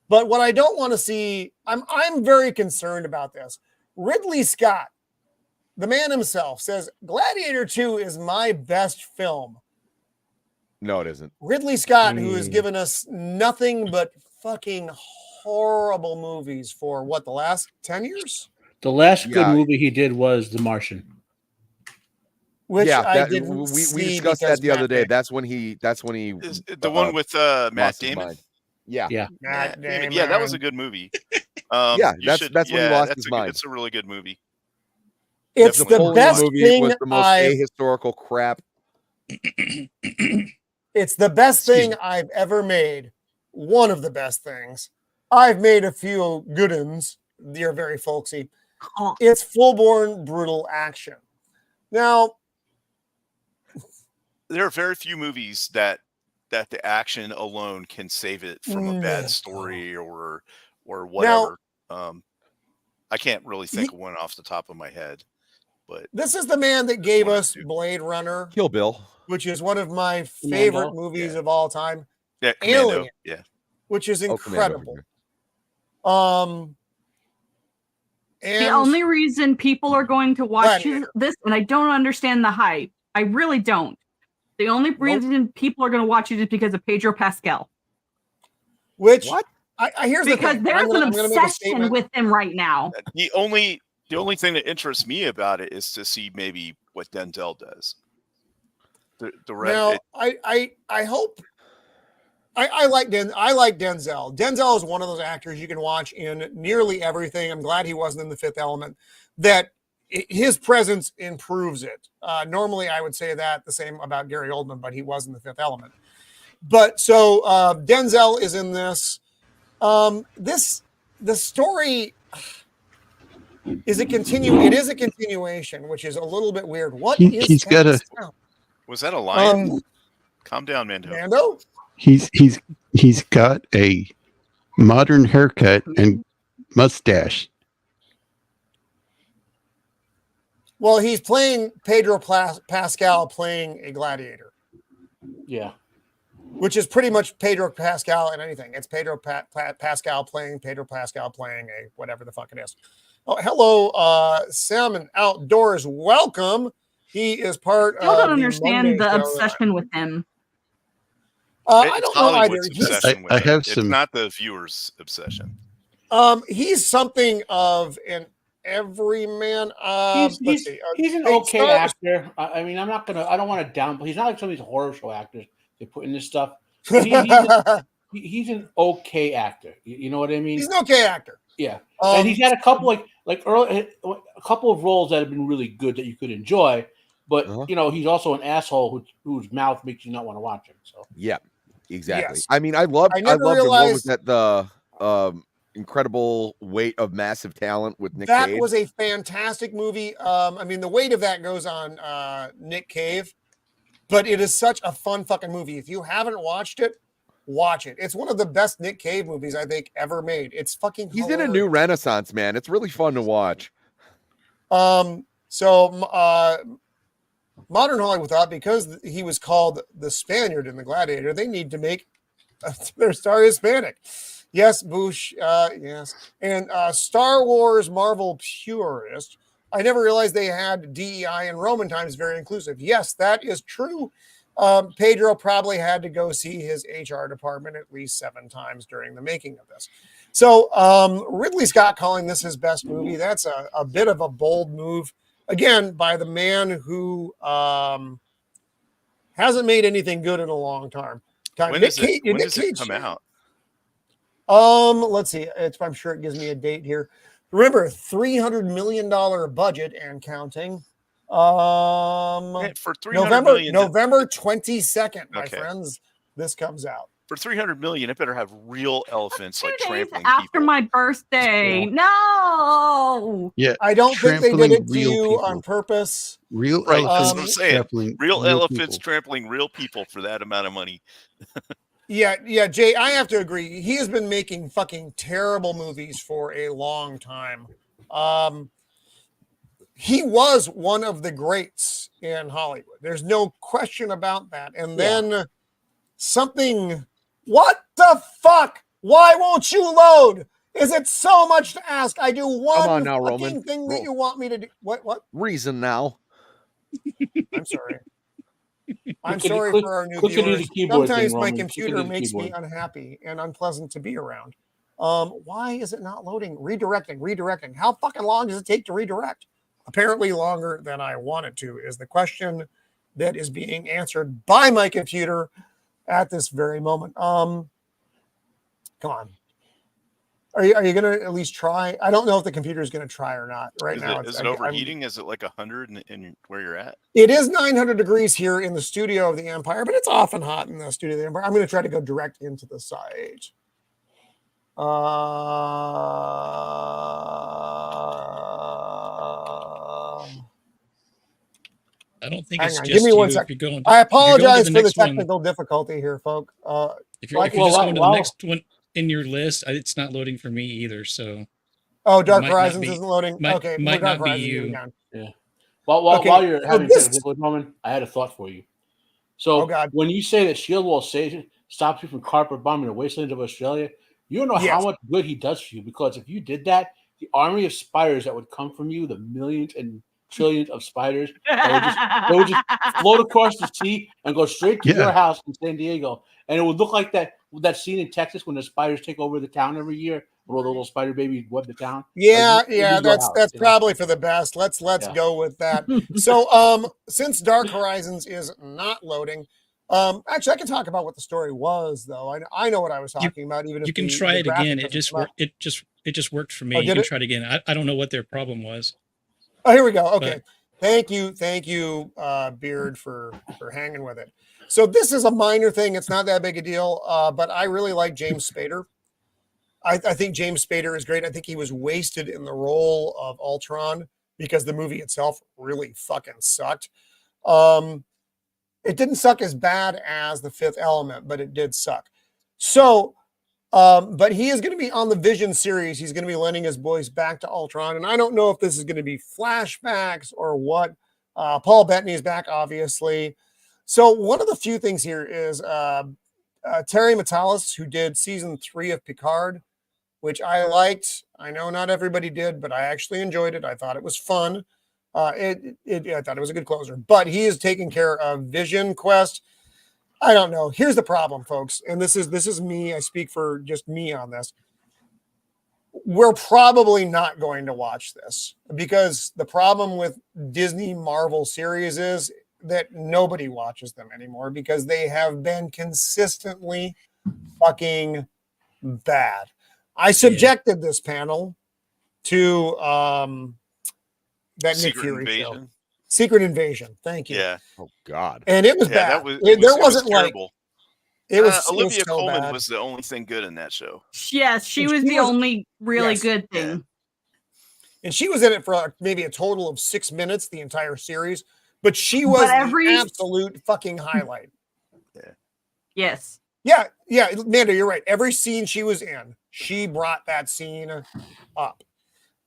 But what I don't want to see, I'm very concerned about this. Ridley Scott, the man himself, says Gladiator II is my best film. No, it isn't. Ridley Scott, who has given us nothing but fucking horrible movies for the last 10 years? The last good movie he did was The Martian. Which I didn't we discussed that the other day. That's when he is the one with Matt Damon. Yeah. Matt Damon. Yeah, that was a good movie. That's when he lost his mind. It's a really good movie. It's the best thing. Was the most ahistorical crap. It's the best thing I've ever made. One of the best things. I've made a few good ones. You're very folksy. It's full-born brutal action. Now, there are very few movies that the action alone can save it from a bad story or whatever. Now, I can't really think of one off the top of my head, but this is the man that gave us Blade Runner, Kill Bill, which is one of my favorite movies of all time. Yeah, Alien, yeah, which is incredible. And the only reason people are going to watch this, and I don't understand the hype, I really don't. The only reason people are going to watch it is because of Pedro Pascal. Which here's the because thing. there's I'm an gonna make a obsession statement. with him right now. The only thing that interests me about it is to see maybe what Denzel does. The rest. Now, I hope. I like Denzel. Denzel is one of those actors you can watch in nearly everything. I'm glad he wasn't in The Fifth Element. That his presence improves it. Normally, I would say that the same about Gary Oldman, but he was in The Fifth Element. But so Denzel is in this. The story is a It is a continuation, which is a little bit weird. He's got a. Was that a lion? Calm down, Mando. Mando? He's got a modern haircut and mustache. Well, he's playing Pedro Pascal playing a gladiator. Yeah. Which is pretty much Pedro Pascal in anything. It's Pedro Pascal playing Pedro Pascal playing a whatever the fuck it is. Oh, hello, Salmon Outdoors. Welcome. He is part of. I don't understand the obsession with him. I don't know either. I have some. It's not the viewer's obsession. He's something of an everyman. He's an okay actor. I mean, I don't want to downplay. He's not like some of these horror show actors they put in this stuff. He's an okay actor. You know what I mean? He's an okay actor. Yeah, and he's had a couple a couple of roles that have been really good that you could enjoy. But you know, he's also an asshole whose mouth makes you not want to watch him. So yeah, exactly. Yes. I mean, I loved realized what was that the incredible weight of massive talent with Nick Cage. That was a fantastic movie. I mean, the weight of that goes on Nick Cave, but it is such a fun fucking movie. If you haven't watched it, watch it. It's one of the best Nick Cave movies I think ever made. It's fucking He's hilarious. in a new renaissance, man. It's really fun to watch. Modern Hollywood thought because he was called the Spaniard in the Gladiator, they need to make their star Hispanic. Yes, Bush. Yes. And Star Wars Marvel purist. I never realized they had DEI in Roman times very inclusive. Yes, that is true. Pedro probably had to go see his HR department at least 7 times during the making of this. So Ridley Scott calling this his best movie, that's a bit of a bold move. Again, by the man who hasn't made anything good in a long time. When does it come out? Let's see. I'm sure it gives me a date here. Remember, $300 million budget and counting. For $300 million, November 22nd, my friends. This comes out. For $300 million, it better have real elephants like trampling after people. my birthday. No. Yeah. I don't think they did it to you on purpose. Real Right, elephants that's what I'm saying. trampling Real elephants people. trampling real people for that amount of money. Yeah, Jay, I have to agree. He has been making fucking terrible movies for a long time. He was one of the greats in Hollywood. There's no question about that. And then what the fuck? Why won't you load? Is it so much to ask? I do one Come on now, fucking Roman. thing that you want me to do. What? Reason now. I'm sorry. I'm Click- sorry click- for our new click and use viewers. the keyboard Sometimes thing, my Roman. computer Click and use the makes me keyboard. unhappy and unpleasant to be around. Why is it not loading? Redirecting. How fucking long does it take to redirect? Apparently longer than I want it to is the question that is being answered by my computer at this very moment. Come on. Are you going to at least try? I don't know if the computer is going to try or not right now. Is it overheating? Is it like 100 in where you're at? It is 900 degrees here in the studio of the Empire, but it's often hot in the studio of the Empire. I'm going to try to go direct into the site. I don't think Hang it's on, just give me you. one If second. you're going, I if you're going to apologize for the next one- technical difficulty here, folk. If you're just going to the next one in your list, it's not loading for me either. So, Dark might not Horizons be- isn't loading. might- Okay, might Dark not be Horizons you. is down. Yeah. While Okay, you're so having this- technical moment, I had a thought for you. So when you say that Shield Wall stops you from carpet bombing the wastelands of Australia, you don't know how much good he does for you, because if you did that, the army of spiders that would come from you, the millions and trillions of spiders that would just float across the sea and go straight to your house in San Diego. And it would look like that scene in Texas when the spiders take over the town every year, where the little spider babies web the town. Yeah, that's probably for the best. Let's go with that. So since Dark Horizons is not loading, actually I can talk about what the story was though. I know what I was talking about. Even if you can try it again. It just worked for me. You can try it again. I don't know what their problem was. Oh, here we go. Okay. Thank you, Beard, for hanging with it. So this is a minor thing. It's not that big a deal, but I really like James Spader. I think James Spader is great. I think he was wasted in the role of Ultron because the movie itself really fucking sucked. It didn't suck as bad as The Fifth Element, but it did suck. So, but he is going to be on the Vision series. He's going to be lending his voice back to Ultron. And I don't know if this is going to be flashbacks or what. Paul Bettany is back, obviously. So one of the few things here is Terry Matalas, who did season 3 of Picard, which I liked. I know not everybody did, but I actually enjoyed it. I thought it was fun. I thought it was a good closer. But he is taking care of Vision Quest. I don't know. Here's the problem, folks, and this is me. I speak for just me on this. We're probably not going to watch this because the problem with Disney Marvel series is that nobody watches them anymore because they have been consistently fucking bad. I subjected this panel to that Nick Fury show. Secret Invasion. Thank you. Yeah. Oh God. And it was bad. There wasn't like it was. Olivia so Colman bad. was the only thing good in that show. Yes, she was the only really good thing. Yeah. And she was in it for maybe a total of 6 minutes, the entire series. But she was the absolute fucking highlight. Yeah. Yes. Yeah. Mando, you're right. Every scene she was in, she brought that scene up.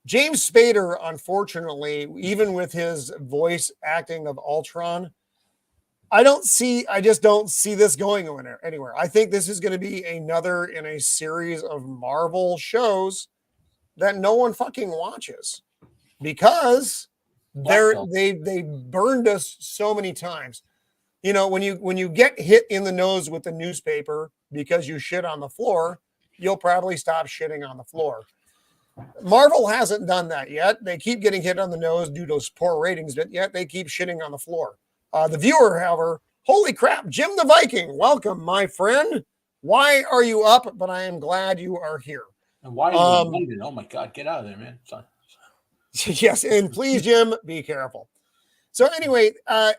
James Spader, unfortunately, even with his voice acting of Ultron, I just don't see this going anywhere. I think this is going to be another in a series of Marvel shows that no one fucking watches because they burned us so many times. You know, when you get hit in the nose with the newspaper because you shit on the floor, you'll probably stop shitting on the floor. Marvel hasn't done that yet. They keep getting hit on the nose due to poor ratings, but yet they keep shitting on the floor. The viewer, however, holy crap, Jim the Viking, welcome, my friend. Why are you up? But I am glad you are here. And why are you in London? Oh my God, get out of there, man. Sorry. Yes, and please, Jim, be careful. So anyway, I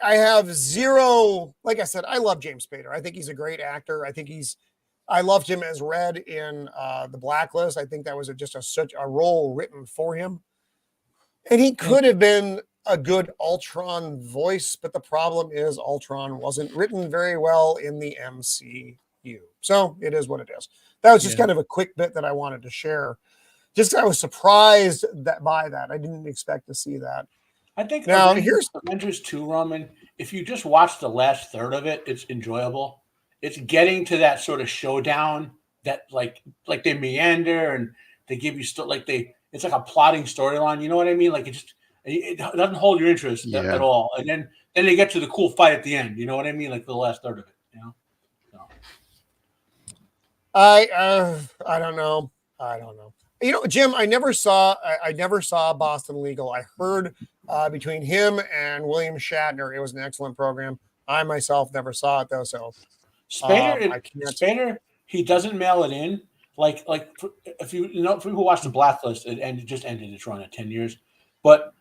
have zero, like I said, I love James Spader. I think he's a great actor. I loved him as Red in The Blacklist. I think that was such a role written for him. And he could have been a good Ultron voice, but the problem is Ultron wasn't written very well in the MCU. So it is what it is. That was just kind of a quick bit that I wanted to share. Just I was surprised by that. I didn't expect to see that. I think now here's Avengers 2, Roman. If you just watch the last third of it, it's enjoyable. It's getting to that sort of showdown that like they meander and they give you it's like a plotting storyline. You know what I mean? Like it doesn't hold your interest at all. And then they get to the cool fight at the end. You know what I mean? Like the last third of it. You know. So. I don't know. You know, Jim, I never saw Boston Legal. I heard between him and William Shatner, it was an excellent program. I myself never saw it though. So Spader, he doesn't mail it in. Like if you who watched The Blacklist, it just ended its run at 10 years. But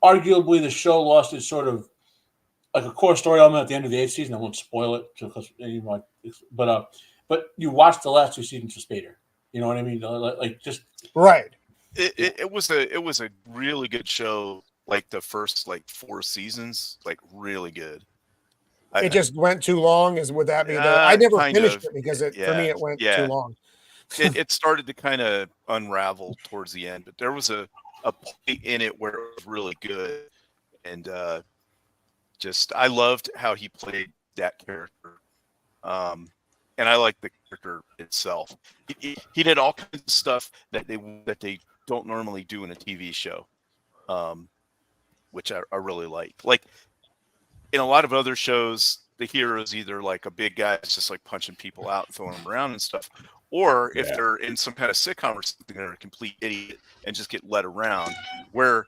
arguably, the show lost its sort of like a core story element at the end of the 8th season. I won't spoil it because but you watched the last 2 seasons of Spader. You know what I mean? Like just right. It was a really good show. Like the first 4 seasons, really good. It just went too long. Would that be? I never finished it because for me it went too long. It started to kind of unravel towards the end, but there was a point in it where it was really good, and I loved how he played that character. And I like the character itself. He did all kinds of stuff that they don't normally do in a TV show, which I really like. Like in a lot of other shows, the hero is either like a big guy that's just like punching people out and throwing them around and stuff, or if they're in some kind of sitcom or something, they're a complete idiot and just get led around. Where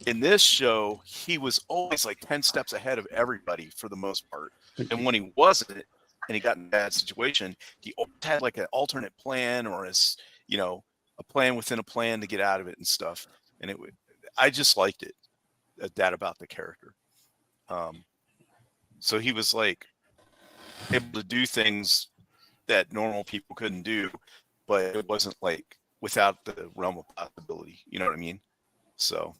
in this show, he was always like 10 steps ahead of everybody for the most part. And when he wasn't, and he got in a bad situation, he always had like an alternate plan or his, you know, a plan within a plan to get out of it and stuff. And I just liked it, that about the character. So he was like able to do things that normal people couldn't do, but it wasn't like without the realm of possibility. You know what I mean? So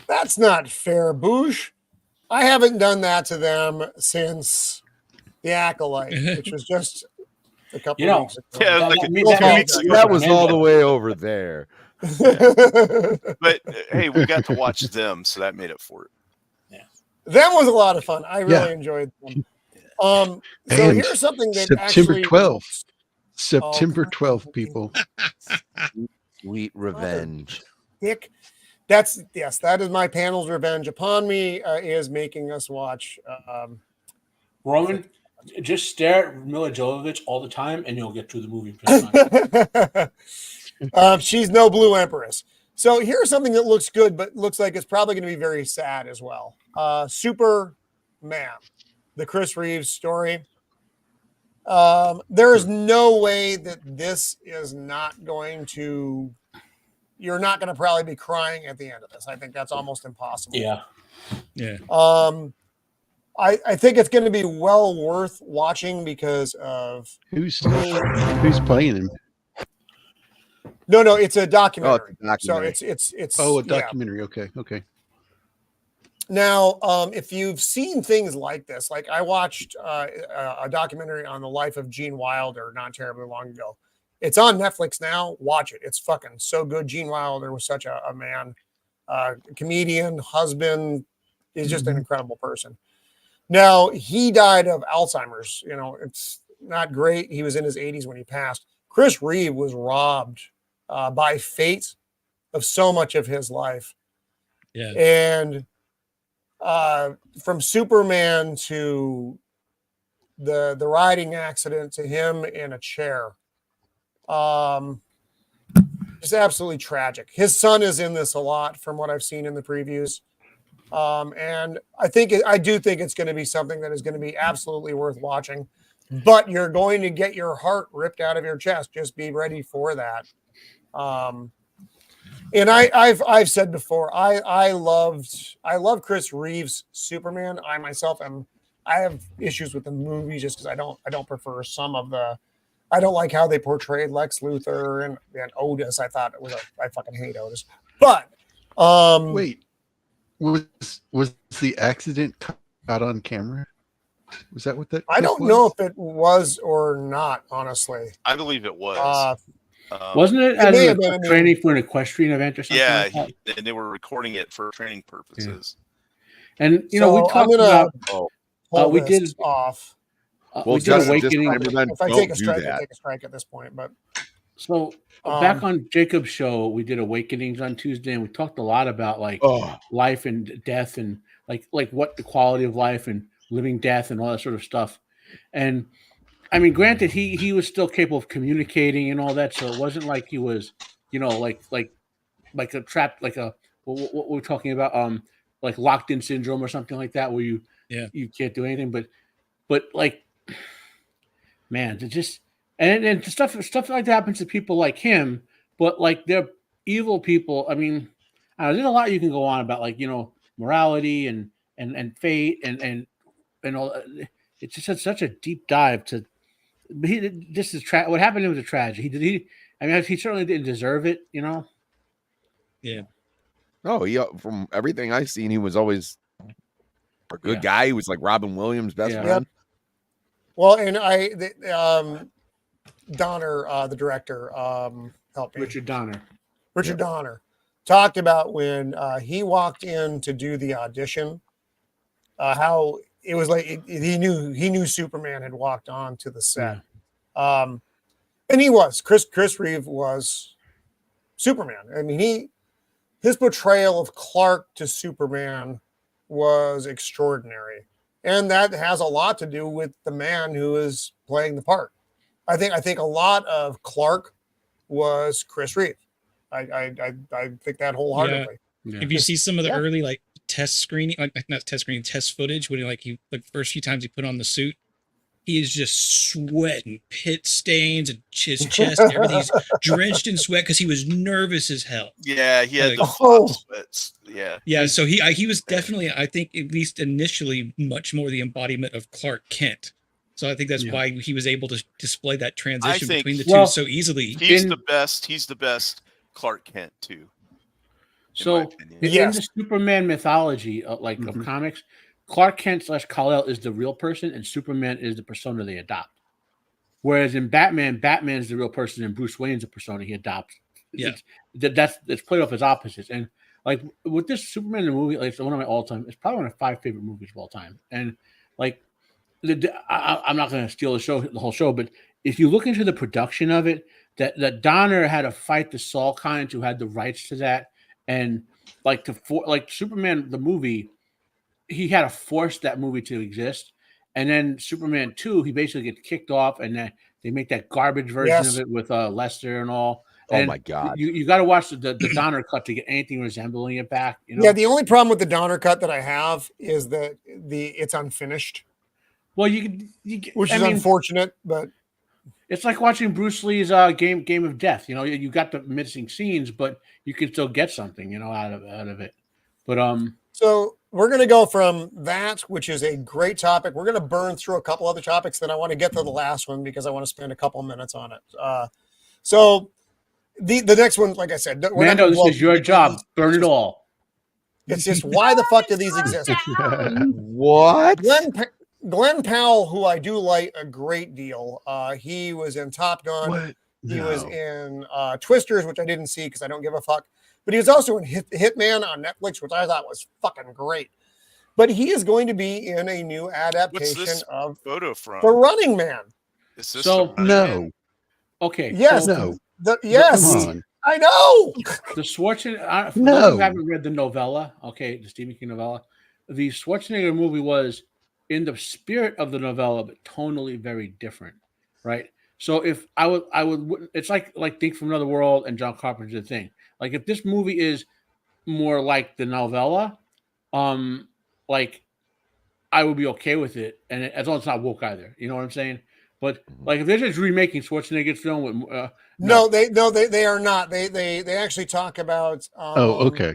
that's not fair, Boosh. I haven't done that to them since The Acolyte, which was just a couple of weeks ago. Yeah, like two weeks ago. That was all the way over there. But hey, we got to watch them, so that made up for it. That was a lot of fun. I really enjoyed them. So And here's something that September actually 12th. September 12th, people. Sweet revenge. Dick. That is my panel's revenge upon me, is making us watch. Roman, just stare at Mila Jovovich all the time, and you'll get through the movie. She's no Blue Empress. So here's something that looks good, but looks like it's probably going to be very sad as well. Superman, the Chris Reeves story. There is no way that this is not going to. You're not going to probably be crying at the end of this. I think that's almost impossible. Yeah. I think it's going to be well worth watching because of who's playing him. No, it's a documentary. Oh, it's a documentary. So it's a documentary. Yeah. Okay. Now, if you've seen things like this, like I watched a documentary on the life of Gene Wilder not terribly long ago. It's on Netflix now. Watch it. It's fucking so good. Gene Wilder was such a man, comedian, husband. He's just an incredible person. Now, he died of Alzheimer's. You know, it's not great. He was in his 80s when he passed. Chris Reeve was robbed by fate of so much of his life. Yeah. And from Superman to the riding accident to him in a chair, just absolutely tragic. His son is in this a lot from what I've seen in the previews. And I do think it's going to be something that is going to be absolutely worth watching, but you're going to get your heart ripped out of your chest. Just be ready for that. And I've said before, I love Chris Reeves' Superman. I myself I have issues with the movie just because I don't prefer some of the. I don't like how they portrayed Lex Luthor and Otis. I thought I fucking hate Otis. But wait, was the accident caught on camera? Was that what that? I don't know if it was or not. Honestly, I believe it was. Wasn't it as training for an equestrian event or something? Yeah, like that? and they were recording it for training purposes. Yeah. And we talked about. We did off. We did Awakening. If I take a strike, I take a strike at this point. But so back on Jacob's show, we did Awakenings on Tuesday, and we talked a lot about life and death, and like what the quality of life and living death and all that sort of stuff. And I mean, granted, he was still capable of communicating and all that, so it wasn't like he was, like a trapped, like a what we're talking about, like locked in syndrome or something like that, where you can't do anything, but like. Man, to just and stuff like that happens to people like him, but like they're evil people. I mean, there's a lot you can go on about, like morality and fate and all. It's just such a deep dive to. But what happened to him was a tragedy. He certainly didn't deserve it. Yeah. Oh, from everything I've seen, he was always a good guy. He was like Robin Williams' best friend. Yep. Well, and Donner, the director, helped me. Richard Donner talked about when he walked in to do the audition, how it was like he knew Superman had walked on to the set, and he was Chris Reeve was Superman. I mean, his portrayal of Clark to Superman was extraordinary, and that has a lot to do with the man who is playing the part. I think a lot of Clark was Chris Reeve. I think that wholeheartedly. Yeah. If you see some of the early like test screening, like not test screening, test footage, when he the first few times he put on the suit, he is just sweating, pit stains, and his chest, and everything's drenched in sweat because he was nervous as hell. Yeah, he had the sweats. Yeah. Yeah, so he was definitely, I think, at least initially, much more the embodiment of Clark Kent. So I think that's why he was able to display that transition between the two so easily. He's the best. He's the best Clark Kent too. So in the Superman mythology, of comics, Clark Kent / Kal-El is the real person, and Superman is the persona they adopt. Whereas in Batman, Batman's the real person, and Bruce Wayne's the persona he adopts. Yeah, it's played off as opposites. And like with this Superman movie, like it's one of my all-time. It's probably one of my 5 favorite movies of all time. And like, I'm not going to steal the whole show, but if you look into the production of it, that Donner had to fight the Saul Kines who had the rights to that. And like Superman the movie, he had to force that movie to exist. And then Superman 2, he basically gets kicked off, and then they make that garbage version of it with Lester and all. And my God! You got to watch the Donner cut to get anything resembling it back. You know? Yeah, the only problem with the Donner cut that I have is that it's unfinished. Well, which is unfortunate, but it's like watching Bruce Lee's Game of Death. You know, you got the missing scenes, but you can still get something, out of it. But so we're going to go from that, which is a great topic. We're going to burn through a couple other topics. Then I want to get to the last one because I want to spend a couple minutes on it. So the next one, like I said, Mando, this is your job. Burn it all. It's just why the fuck do these exist? What? Glenn Powell, who I do like a great deal. He was in Top Gun. What? He was in Twisters, which I didn't see because I don't give a fuck. But he was also in Hitman on Netflix, which I thought was fucking great. But he is going to be in a new adaptation of photo from The Running Man. Is this no? Okay. Yes. So, no. Yes. Come on. I know. The Schwarzenegger. For those who haven't read the novella, the Stephen King novella, the Schwarzenegger movie was in the spirit of the novella, but tonally very different, right? So if I would, it's like Think from Another World and John Carpenter's Thing. Like if this movie is more like the novella, like I would be okay with it, and as long as it's not woke either. You know what I'm saying? But like if they're just remaking Schwarzenegger's film with no, they are not. They actually talk about. Okay.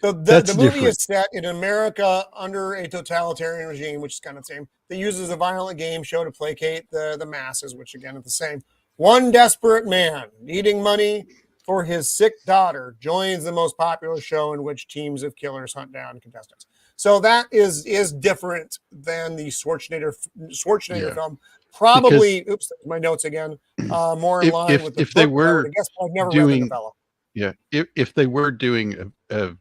So the movie is set in America under a totalitarian regime, which is kind of the same. That uses a violent game show to placate the masses, which again is the same. One desperate man needing money for his sick daughter joins the most popular show in which teams of killers hunt down contestants. So that is different than the Schwarzenegger film. Probably, oops, my notes again. More in line with the if they were I've never read the novella. Yeah, if they were doing a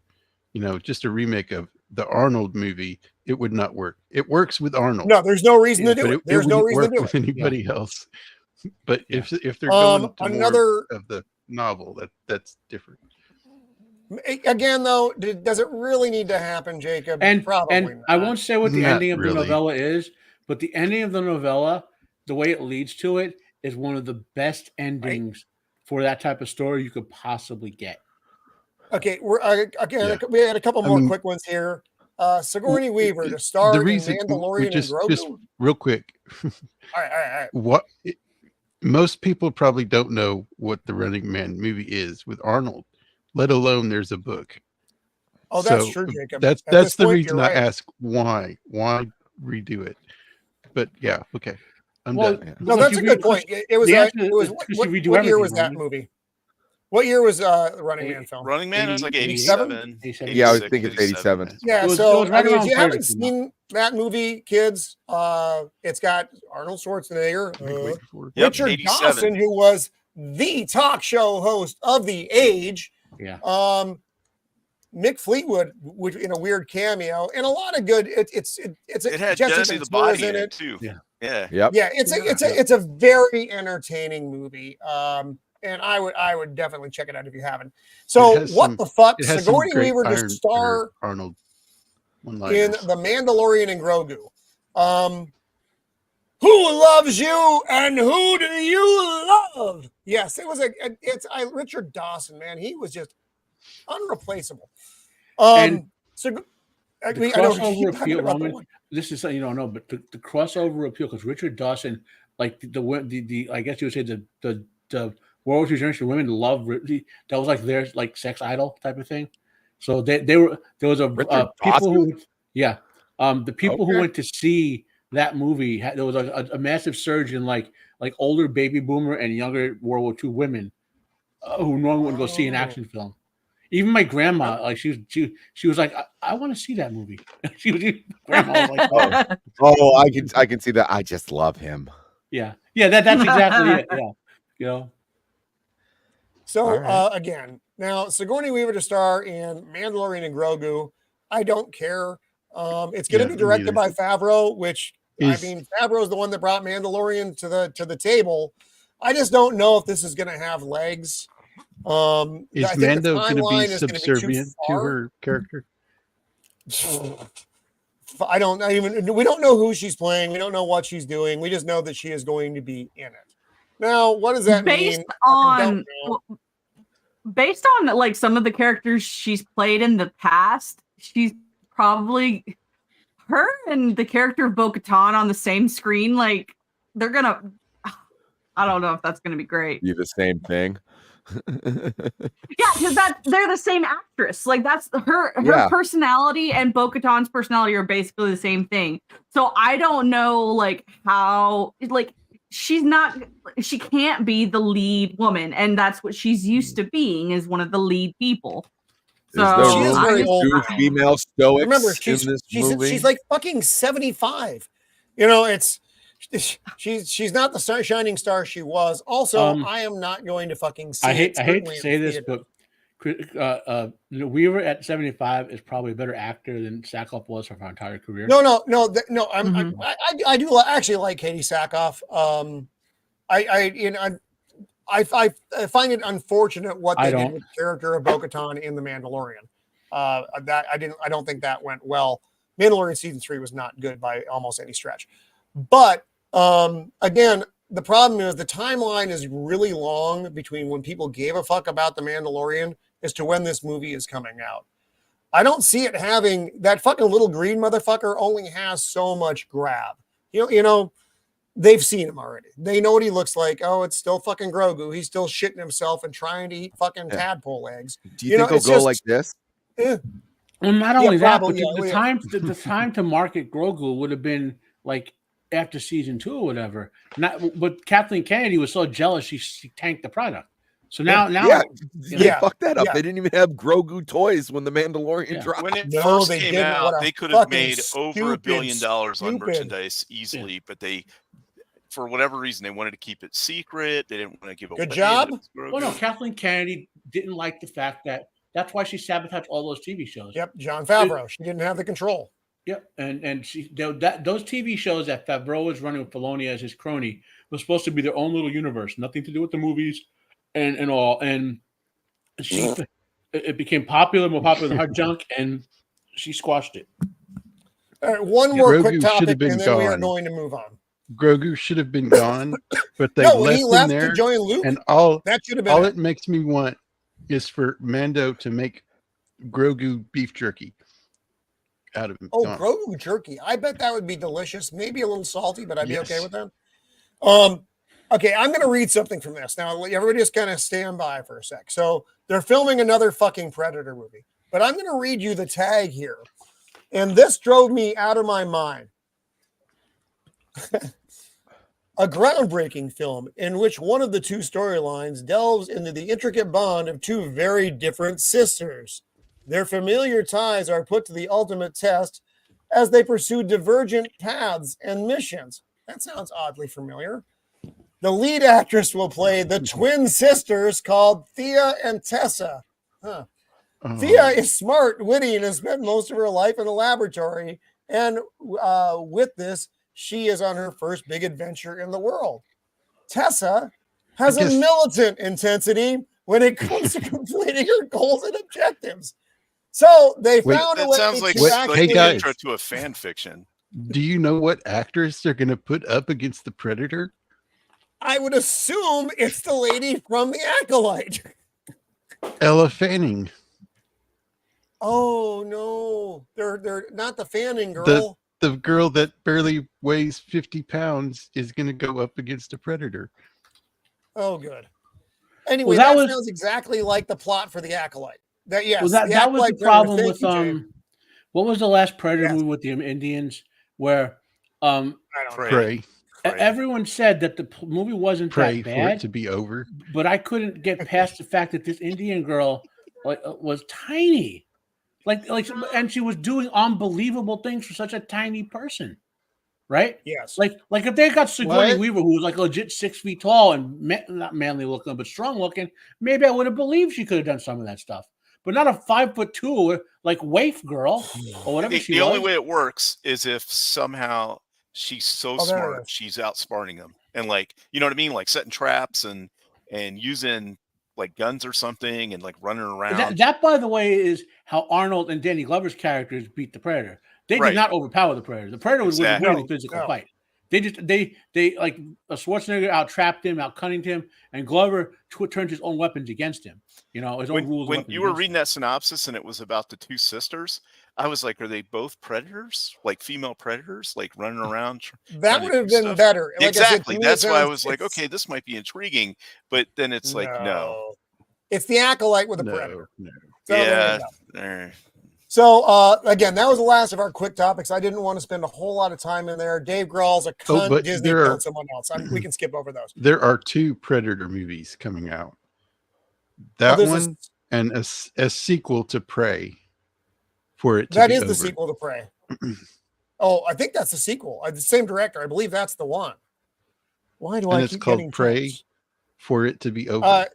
just a remake of the Arnold movie, it would not work. It works with Arnold. No, there's no reason to do it. There's no reason to do it with anybody else. But if they're going to more of the novel, that's different. Again, though, does it really need to happen, Jacob? And probably not. I won't say what the Not ending of really. the novella is, but the ending of the novella, the way it leads to it, is one of the best endings for that type of story you could possibly get. Okay, we had a couple more quick ones here. Sigourney Weaver, the star in Mandalorian and Grogu. Just real quick. All right. Most people probably don't know what the Running Man movie is with Arnold, let alone there's a book. Oh, that's true, Jacob. That's the reason I ask why redo it. But yeah, okay. I'm done. No, that's a good point. It was what year was that movie? What year was the Running Man film? Running Man was like 87. Yeah, I think it's 87. Yeah, so if you haven't seen that movie, kids, it's got Arnold Schwarzenegger, Richard Dawson, who was the talk show host of The Age. Yeah. Mick Fleetwood, which in a weird cameo, and a lot of good. It had Jesse the Body in it too. Yeah. Yep. Yeah, it's a very entertaining movie. and I would definitely check it out if you haven't. So what the fuck? Sigourney Weaver to star Arnold in The Mandalorian and Grogu. Who loves you and who do you love? Yes, it was Richard Dawson, man. He was just unreplaceable. And so the crossover appeal, Roman. This is something you don't know, but the crossover appeal, because Richard Dawson, like the I guess you would say the World War II generation women love Ridley. That was like their like sex idol type of thing. So they were there was a people who the people who went to see that movie there was a massive surge in like older baby boomer and younger World War II women who normally wouldn't go see an action film. Even my grandma, like she was like, I want to see that movie. Grandma was like, oh, I can see that. I just love him. Yeah, that's exactly it. Yeah, you know. So again, now Sigourney Weaver to star in Mandalorian and Grogu. I don't care. It's going to be directed by Favreau, which Favreau is the one that brought Mandalorian to the table. I just don't know if this is going to have legs. Is Mando going to be subservient to her character? I don't even. We don't know who she's playing. We don't know what she's doing. We just know that she is going to be in it. Now, what does that mean? Based on like some of the characters she's played in the past, she's probably her and the character of Bo-Katan on the same screen. Like they're gonna. I don't know if that's gonna be great. You the same thing. Yeah, because they're the same actress. Like that's her personality and Bo-Katan's personality are basically the same thing. So I don't know like how like she can't be the lead woman, and that's what she's used to being, is one of the lead people. So she is very old female stoics. Remember, movie. She's like fucking 75. You know, she's not the shining star she was. Also, I am not going to fucking see I hate to say this, but Weaver at 75 is probably a better actor than Sackhoff was for her entire career. No. I do actually like Katie Sackhoff. I find it unfortunate what they did with the character of Bo-Katan in The Mandalorian. I don't think that went well. Mandalorian season 3 was not good by almost any stretch. But again, the problem is the timeline is really long between when people gave a fuck about The Mandalorian as to when this movie is coming out. I don't see it having that fucking little green motherfucker only has so much grab. You know, they've seen him already. They know what he looks like. Oh, it's still fucking Grogu. He's still shitting himself and trying to eat fucking tadpole eggs. Do you think he'll go like this? Yeah. Well, not only that, but the time to market Grogu would have been like after season 2 or whatever. But Kathleen Kennedy was so jealous she tanked the product. So now they fucked that up. They didn't even have Grogu toys when The Mandalorian dropped. When it first came out, they could have made over $1 billion on merchandise easily, but they, for whatever reason, they wanted to keep it secret. They didn't want to give it. Good job. Well, no, Kathleen Kennedy didn't like the fact that's why she sabotaged all those TV shows. Yep, Jon Favreau. She didn't have the control. Yep, and those TV shows that Favreau was running with Filoni as his crony was supposed to be their own little universe, nothing to do with the movies and all. And it became more popular than hard junk, and she squashed it. All right, one more quick topic, and then we are going to move on. Grogu should have been gone, but they left him there. To join Luke, and all that should have been. All it makes me want is for Mando to make Grogu beef jerky out of him. Oh, Grogu jerky! I bet that would be delicious. Maybe a little salty, but I'd be okay with that. Okay, I'm going to read something from this. Now, everybody just kind of stand by for a sec. So they're filming another fucking Predator movie, but I'm going to read you the tag here, and this drove me out of my mind. A groundbreaking film in which one of the two storylines delves into the intricate bond of two very different sisters. Their familiar ties are put to the ultimate test as they pursue divergent paths and missions. That sounds oddly familiar. The lead actress will play the twin sisters called Thea and Tessa. Thea is smart, witty, and has spent most of her life in a laboratory. And with this, she is on her first big adventure in the world. Tessa has a militant intensity when it comes to completing her goals and objectives. So they found a that way sounds like, to actually... the intro to a fan fiction. Do you know what actors they're going to put up against the Predator? I would assume it's the lady from The Acolyte. Ella Fanning. Oh no, they're not the Fanning girl. The girl that barely weighs 50 pounds is going to go up against a Predator. Oh, good. Anyway, Well, that sounds exactly like the plot for The Acolyte. That yes, Well, that was the Acolyte problem Predator. with Thank you, Jay. what was the last Predator movie with the Indians where Prey. Everyone said that the movie wasn't Pray that for bad, it to be over. but I couldn't get past the fact that this Indian girl was tiny, and she was doing unbelievable things for such a tiny person, right? Yes. Like if they got Sigourney What? Weaver, who was like legit 6 feet tall and not manly looking, but strong looking, maybe I would have believed she could have done some of that stuff. But not a 5'2" like waif girl or whatever she was. The only way it works is if somehow she's so there it smart, is. she's outsmarting them, and like, you know what I mean, like setting traps and using like guns or something, and like running around. That, by the way, is how Arnold and Danny Glover's characters beat the Predator. They did not overpower the Predator. The Predator was a really physical fight. They like Schwarzenegger out-trapped him, out-cunning him, and Glover turned his own weapons against him. You know, his own rules. When you were reading that synopsis and it was about the two sisters, I was like, are they both predators? Like female predators, like running around? That would have been better. Like exactly. I said, That's why I was like, okay, this might be intriguing. But then it's like, no. It's the Acolyte with a Predator. No. So yeah. there you go. So again, that was the last of our quick topics. I didn't want to spend a whole lot of time in there. Dave Grohl's a cunt. but Disney killed someone else. We can skip over those. There are 2 Predator movies coming out. That one and a sequel to Prey. For it to that be is over. the sequel to Prey. Oh, I think that's the sequel. The same director. I believe that's the one. Why do I keep getting called Prey? tips? For it to be over.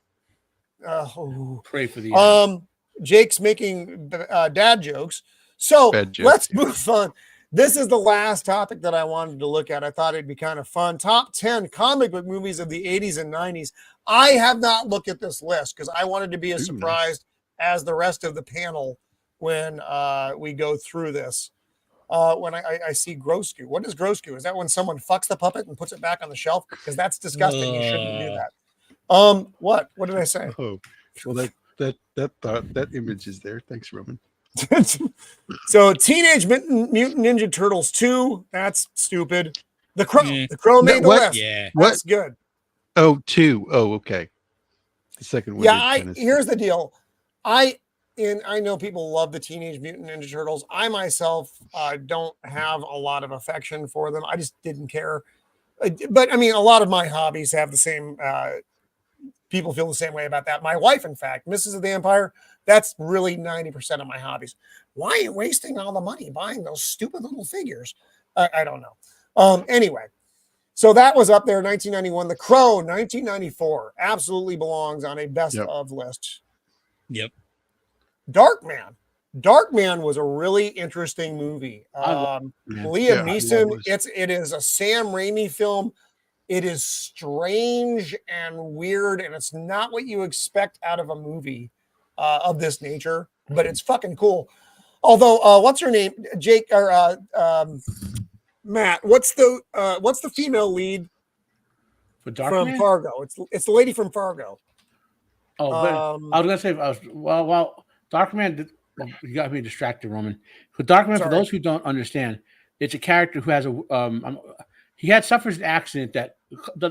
Pray for the end. Jake's making dad jokes. So let's move on. This is the last topic that I wanted to look at. I thought it'd be kind of fun. Top 10 comic book movies of the 80s and 90s. I have not looked at this list because I wanted to be as surprised as the rest of the panel when we go through this. When I see Grosku. What is Grosku? Is that when someone fucks the puppet and puts it back on the shelf? Because that's disgusting. You shouldn't do that. What did I say? Oh, well, that image is there. Thanks, Roman. So Teenage Mutant Ninja Turtles 2, that's stupid. The Crow. The Crow made the list. Yeah. That's good. Oh, 2. Oh, okay. The second one. Yeah, here's the deal. I know people love the Teenage Mutant Ninja Turtles. I myself don't have a lot of affection for them. I just didn't care. But I mean, a lot of my hobbies have the same people feel the same way about that. My wife, in fact, Mrs. of the Empire, that's really 90% of my hobbies. Why are you wasting all the money buying those stupid little figures? I don't know. Anyway, so that was up there, 1991. The Crow, 1994, absolutely belongs on a best of list. Yep. Darkman. Darkman was a really interesting movie. Liam Neeson. It is a Sam Raimi film. It is strange and weird, and it's not what you expect out of a movie of this nature, but it's fucking cool. Although, what's her name? Jake or Matt? What's the female lead from Fargo? It's the lady from Fargo. Oh, but I was gonna say, Darkman. You got me distracted, Roman. But Darkman, for those who don't understand, it's a character who has suffers an accident that,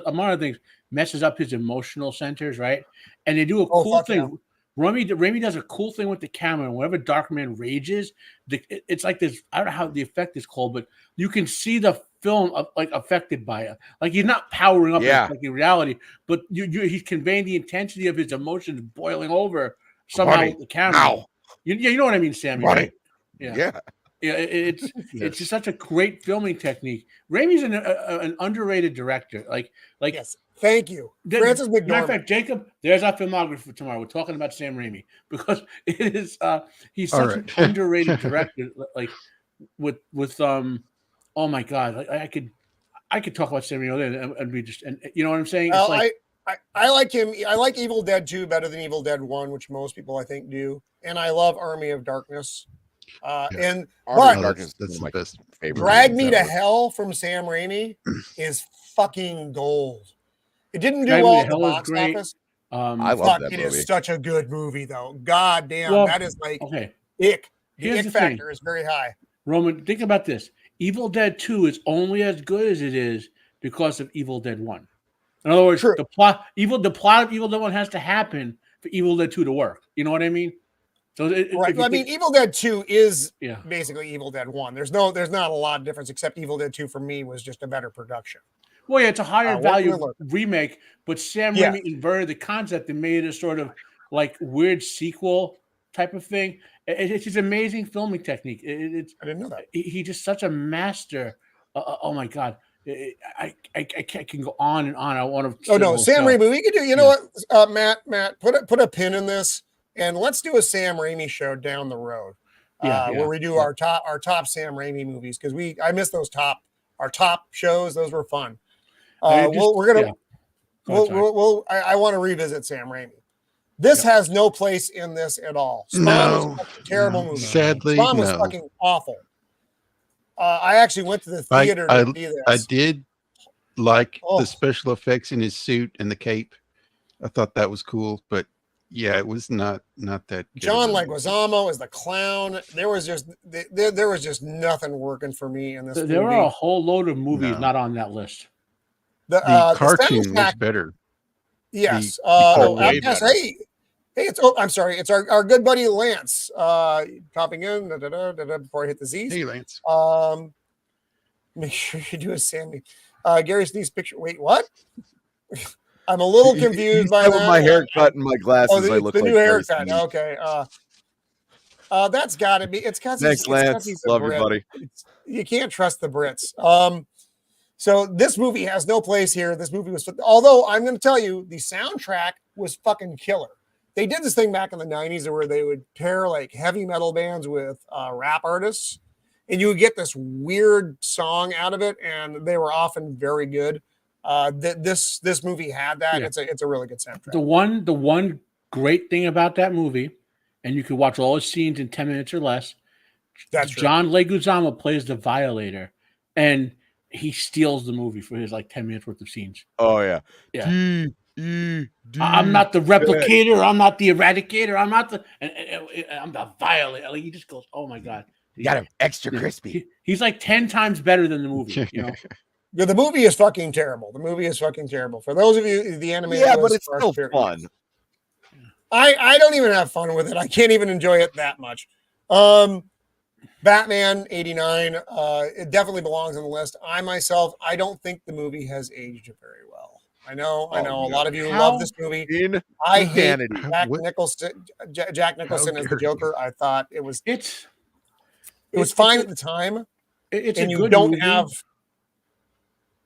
among other things, messes up his emotional centers, right? And they do a cool thing. Yeah. Raimi does a cool thing with the camera, and whenever Darkman rages, it's like this. I don't know how the effect is called, but you can see the film affected by it. Like he's not powering up like in reality, but he's conveying the intensity of his emotions boiling over somehow with the camera. Ow. You know what I mean, Sammy, right? Yeah. It's just such a great filming technique. Raimi's an underrated director. Like yes. Thank you, Francis McDormand. Matter of fact, Jacob, there's our filmography tomorrow. We're talking about Sam Raimi because it is he's such an underrated director. Like with oh my god, I could talk about Sam Raimi and be just, and you know what I'm saying? It's I like him. I like Evil Dead 2 better than Evil Dead 1, which most people I think do. And I love Army of Darkness. And Army of but Darkness that's the best. Drag Me to Hell from Sam Raimi is fucking gold. It didn't do Drag Me well to at the Hell is box great. office. I love Fuck, that it movie. is such a good movie, though. God damn, Well, that is like okay. ick. The Here's ick the thing. factor is very high. Roman, think about this. Evil Dead 2 is only as good as it is because of Evil Dead 1. In other words, the plot of Evil Dead 1 has to happen for Evil Dead 2 to work. You know what I mean? So Right. I mean, Evil Dead 2 is Yeah. basically Evil Dead 1. There's not a lot of difference, except Evil Dead 2 for me was just a better production. Well, yeah, it's a higher What value can we learn? remake, but Sam Yeah. Raimi inverted the concept and made it a sort of like weird sequel type of thing. It's just amazing filming technique. I didn't know that. He's just such a master. Oh my god, I can go on and on. I want to. Oh no, Sam Raimi. We could do. You know what, Matt? Put a pin in this, and let's do a Sam Raimi show down the road, where we do our top Sam Raimi movies, because I miss those our top shows. Those were fun. I want to revisit Sam Raimi. This has no place in this at all. Spawn was a terrible movie. Sadly, Spawn was fucking awful. I actually went to the theater to see this. I did like the special effects in his suit and the cape. I thought that was cool, but yeah, it was not that good. John Leguizamo as the clown. There was just nothing working for me in this movie. There are a whole load of movies not on that list. The cartoon was better. Yes. Way better. Hey, I'm sorry. It's our good buddy Lance popping in before I hit the Z's. Hey, Lance. Make sure you do a Sammy. Gary Sneeze picture. Wait, what? I'm a little confused by that. My haircut and my glasses. I look the like new Gary haircut. Sneeze. Okay. That's got to be. It's because Thanks, Lance. Love you, buddy. You can't trust the Brits. So this movie has no place here. This movie was, although I'm going to tell you, the soundtrack was fucking killer. They did this thing back in the 90s where they would pair like heavy metal bands with rap artists, and you would get this weird song out of it, and they were often very good. This movie had that. Yeah. It's a really good soundtrack. The one great thing about that movie, and you can watch all the scenes in 10 minutes or less. That's true. John Leguizamo plays the Violator, and he steals the movie for his like 10 minutes worth of scenes. Oh yeah. Yeah. I'm not the replicator. I'm not the eradicator. I'm not the. I'm the violator. Like he just goes, oh my god. You got him extra crispy. He's like 10 times better than the movie. You know. Yeah, the movie is fucking terrible. The movie is fucking terrible. For those of you, the anime. Yeah, but it's still fun. I don't even have fun with it. I can't even enjoy it that much. Batman 89, it definitely belongs on the list. I don't think the movie has aged very well. I know a lot of you love this movie. I hate Jack Nicholson as the Joker. I thought it was fine at the time. It's and a you good don't movie. have.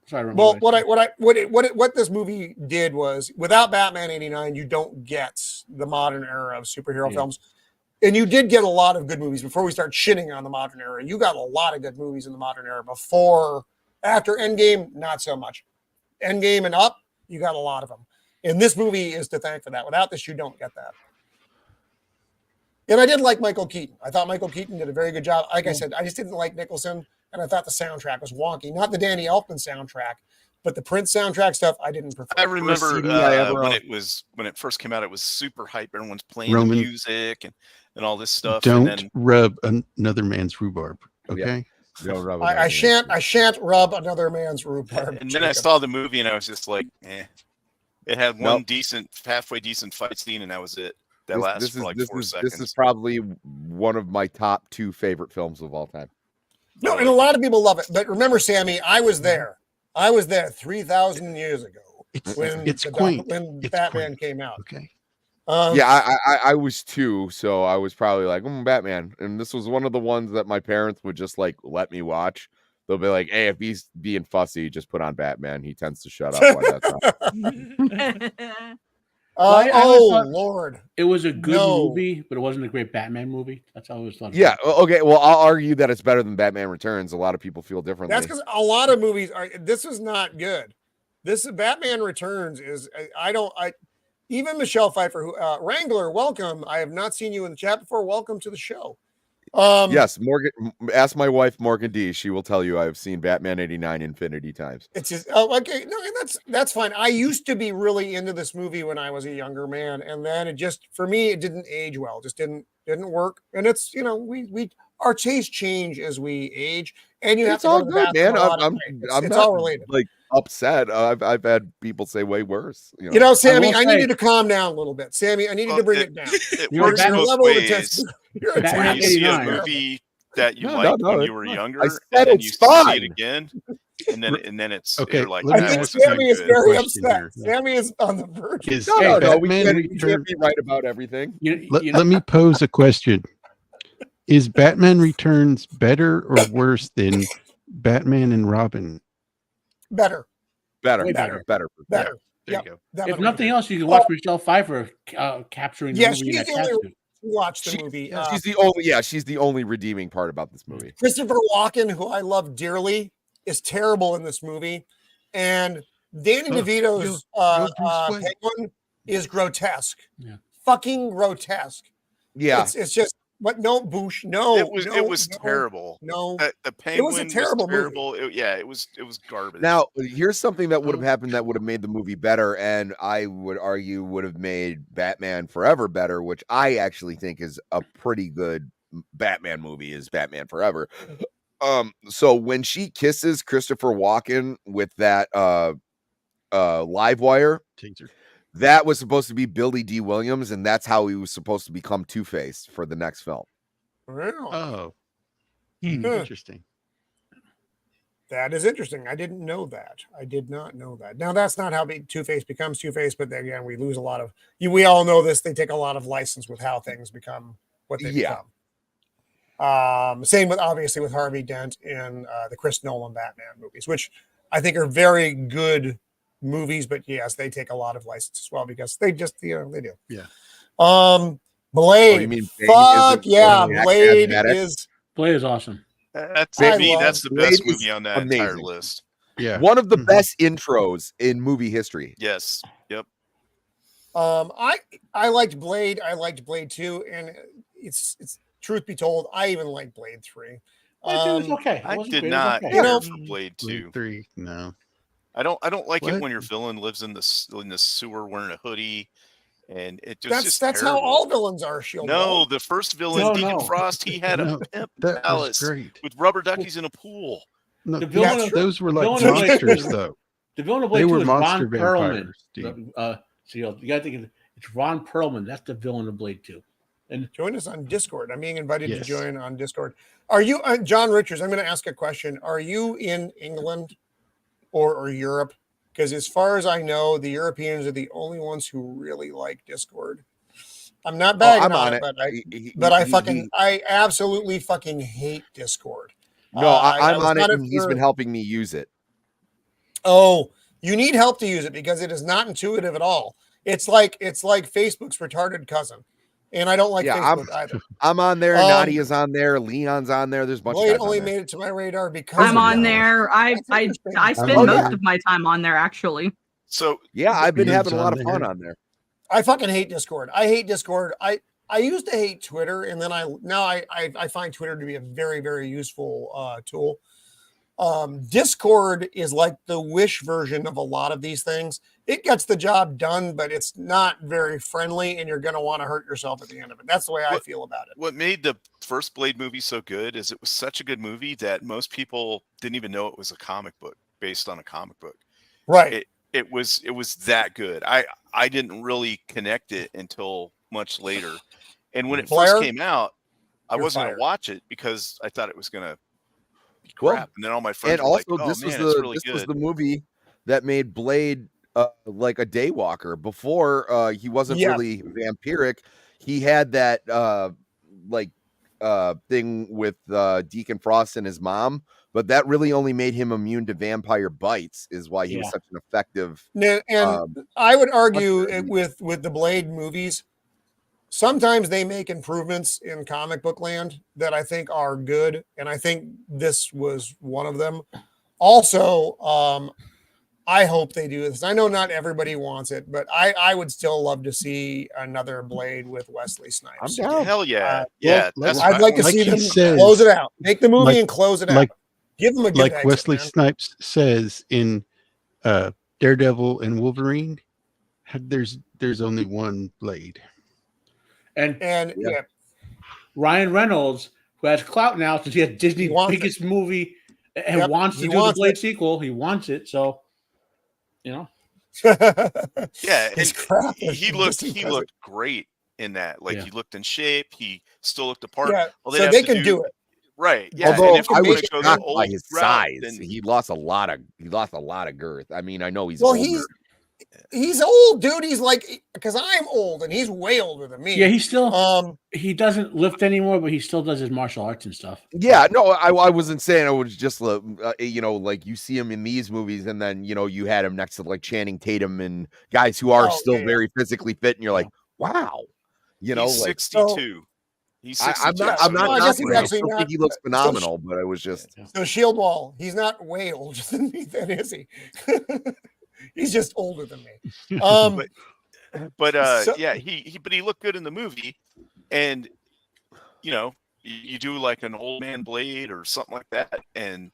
Sorry, well, what this movie did was, without Batman 89, you don't get the modern era of superhero films. And you did get a lot of good movies before we start shitting on the modern era. You got a lot of good movies in the modern era after Endgame, not so much. Endgame and up, you got a lot of them. And this movie is to thank for that. Without this, you don't get that. And I did like Michael Keaton. I thought Michael Keaton did a very good job. Like I said, I just didn't like Nicholson, and I thought the soundtrack was wonky. Not the Danny Elfman soundtrack, but the Prince soundtrack stuff I didn't prefer. I remember when it first came out, it was super hype. Everyone's playing the music and all this stuff. Don't rub another man's rhubarb. Okay. Yeah. Don't rub I shan't rub another man's rhubarb. And then I saw the movie and I was just like, eh. It had one halfway decent fight scene, and that was it. That lasts for like 4 seconds. This is probably one of my top 2 favorite films of all time. No, and a lot of people love it. But remember, Sammy, I was there. 3,000 years ago when Batman came out. Okay. I was 2, so I was probably like, Batman. And this was one of the ones that my parents would just like let me watch. They'll be like, hey, if he's being fussy, just put on Batman. He tends to shut up. Lord. It was a good movie, but it wasn't a great Batman movie. That's how I always thought. Yeah. Okay. Well, I'll argue that it's better than Batman Returns. A lot of people feel differently. That's because a lot of movies this was not good. This Batman Returns is even Michelle Pfeiffer, who Wrangler, welcome. I have not seen you in the chat before. Welcome to the show. Yes, Morgan. Ask my wife, Morgan D. She will tell you I have seen Batman '89 infinity times. It's just okay. No, that's fine. I used to be really into this movie when I was a younger man, and then it just for me it didn't age well. Just didn't work. And it's we our tastes change as we age, and you have It's to go all to the good, bathroom man. a lot of I'm times. I'm It's not all related. like upset. I've had people say way worse. Sammy, I say- needed to calm down a little bit. Sammy, I needed to bring it down. It You're works Batman- both level of ways. intensity. You're When Batman you see a 89. movie that you No, liked no, when it's you were fine. younger, I and said then it's you see it fine. again, and then it's Okay, you're like, let I me that think ask wasn't Sammy too is good. very question upset. here. Sammy is on the verge. Is No, Hey, no, no. Batman We can't be right about everything. Let me pose a question. Is Batman Returns better or worse than Batman and Robin? Better. Better, Way better. better. There you go. If Definitely. nothing else, you can watch Michelle Pfeiffer capturing the Yeah, movie in she's that the only catsuit. who watched the movie. She's the only redeeming part about this movie. Christopher Walken, who I love dearly, is terrible in this movie, and Danny DeVito's Bruce Wayne. Penguin is grotesque. Yeah. Fucking grotesque. Yeah, It's just no Boosh, no. It was no, terrible. No, The Penguin was terrible movie. terrible. It was garbage. Now, here's something that would have happened that would have made the movie better, and I would argue would have made Batman Forever better, which I actually think is a pretty good Batman movie, is Batman Forever. So when she kisses Christopher Walken with that live wire, Teaser. that was supposed to be Billy D. Williams, and that's how he was supposed to become Two-Face for the next film. Really? Oh, Huh. interesting. That is interesting. I didn't know that. I did not know that. Now that's not how Two-Face becomes Two-Face, but then again, we lose a lot of. We all know this. They take a lot of license with how things become what they become. Same with obviously with Harvey Dent in the Chris Nolan Batman movies, which I think are very good movies, but yes, they take a lot of license as well because they just they do. Yeah. Blade. you mean Bane Fuck isn't yeah, Brainiac Blade Mathematic? is. Blade is awesome. That's I that's the Blade best is movie on that entire amazing. list. Yeah. One of the best intros in movie history. Yes. Yep. I liked Blade. I liked Blade 2, and it's truth be told, I even like Blade 3. Blade 2 was okay. It I wasn't did great, it was not okay. care for Blade 2. 3, no. I don't like it What? when your villain lives in the sewer wearing a hoodie, and it just That's how all villains are. Shield. No, the first villain, No, Deacon no. Frost, he had No, a pimp that was palace great. with rubber duckies in a pool. No, The villain of- those were like villain of Blade monsters, 2 though. The villain of Blade They 2 were is monster Ron Perlman. vampires, Steve. So you got to think of it's Ron Perlman. That's the villain of Blade 2. And Join us on Discord. I'm being invited to Yes. join on Discord. Are you, John Richards? I'm going to ask a question. Are you in England or Europe? Because as far as I know, the Europeans are the only ones who really like Discord. I'm not bagging I'm on it. but I absolutely fucking hate Discord. No, I I'm was on it, not and he's for- been helping me use it. Oh, you need help to use it because it is not intuitive at all. It's like Facebook's retarded cousin, and I don't like Facebook either. I'm on there. Um, Nadia's on there. Leon's on there. There's a bunch of Blade guys only on there. made it to my radar because I'm of on you. there. I spend Oh, most yeah. of my time on there actually. So Yeah, I've been Leon's having a lot on of fun there. on there. I fucking hate Discord. I hate Discord. I used to hate Twitter, and then I find Twitter to be a very, very useful tool. Discord is like the Wish version of a lot of these things. It gets the job done, but it's not very friendly, and you're going to want to hurt yourself at the end of it. That's the way I feel about it. what made the first Blade movie so good is it was such a good movie that most people didn't even know it was a comic book based on a comic book. Right. It was that good. I didn't really connect it until much later. And when it Blair, first came out, I you're wasn't fired. gonna watch it because I thought it was gonna be Well, crap. And then all my friends And were like, also, "Oh this man, was it's the really this was good." the movie that made Blade like a daywalker. Before he wasn't Yeah. really vampiric. He had that thing with Deacon Frost and his mom, but that really only made him immune to vampire bites. Is why he was Yeah. such an effective. And I would argue with the Blade movies, sometimes they make improvements in comic book land that I think are good, and I think this was one of them. Also, I hope they do this. I know not everybody wants it, but I would still love to see another Blade with Wesley Snipes. I'm down. Hell yeah. Well, I'd like to see them close it out. Make the movie and close it out. Give them a good exit, Wesley man. Snipes says in Daredevil and Wolverine, there's only one Blade. And yeah. Ryan Reynolds, who has clout now since he has Disney's biggest movie and wants to do the Blade sequel. He wants it, so you know. Yeah, and he looked great in that. Like he looked in shape. He still looked the part. Yeah, Well, so they can do it. Right. Yeah. Although and if I they was go the shocked by old his route, size. then- He lost a lot of girth. I mean, I know he's Well, older. he's old, dude. He's like, because I'm old and he's way older than me. Yeah, he still he doesn't lift anymore, but he still does his martial arts and stuff. Yeah, no, I wasn't saying it was just you know, like you see him in these movies, and then you know you had him next to like Channing Tatum and guys who are still very physically fit, and you're like, wow, you know, he's like 62. He's 62. I'm not. I guess he's knocking him. I actually still not. think he looks phenomenal, but I was just So Shield Wall, he's not way older than me, then is he? He's just older than me. But yeah, he looked good in the movie, and you know, you do like an old man Blade or something like that, and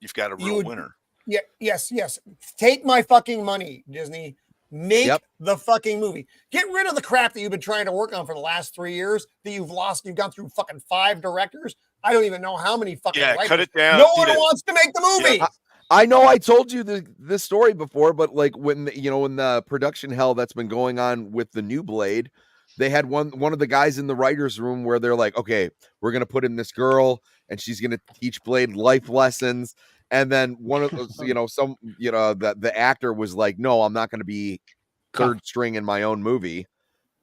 you've got a real winner. Yeah, yes. Take my fucking money, Disney. Make the fucking movie. Get rid of the crap that you've been trying to work on for the last 3 years that you've lost. You've gone through fucking 5 directors. I don't even know how many fucking writers. Cut it down. No one wants to make the movie. I know I told you this story before, but like when you know in the production hell that's been going on with the new Blade, they had one of the guys in the writers' room where they're like, okay, we're gonna put in this girl and she's gonna teach Blade life lessons. And then one of those, you know, the actor was like, no, I'm not gonna be third string in my own movie.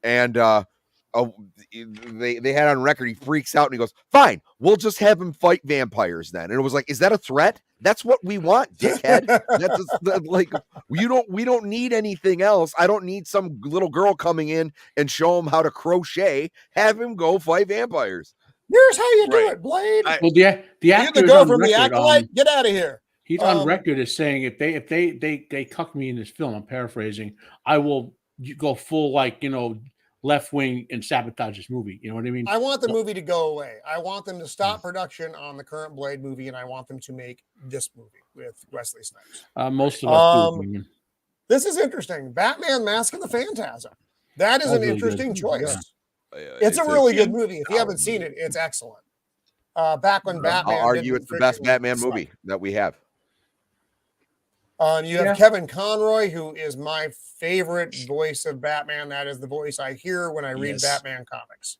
And they had on record, he freaks out and he goes, fine, we'll just have him fight vampires then. And it was like, is that a threat? That's what we want, dickhead. Like we don't need anything else. I don't need some little girl coming in and show him how to crochet. Have him go fight vampires. Here's how you do it, Blade. Well, the actor you go from the acolyte. Get out of here. He's on record as saying if they cuck me in this film, I'm paraphrasing, I will go full like left wing and sabotage this movie. You know what I mean? I want the movie to go away. I want them to stop production on the current Blade movie, and I want them to make this movie with Wesley Snipes. Most of us do. This is interesting. Batman: Mask of the Phantasm. That is an interesting choice. Yeah. It's a really good movie. If you haven't seen it, it's excellent. Back when Batman, I'll argue it's the best Batman movie that we have. You have Kevin Conroy, who is my favorite voice of Batman. That is the voice I hear when I read Batman comics.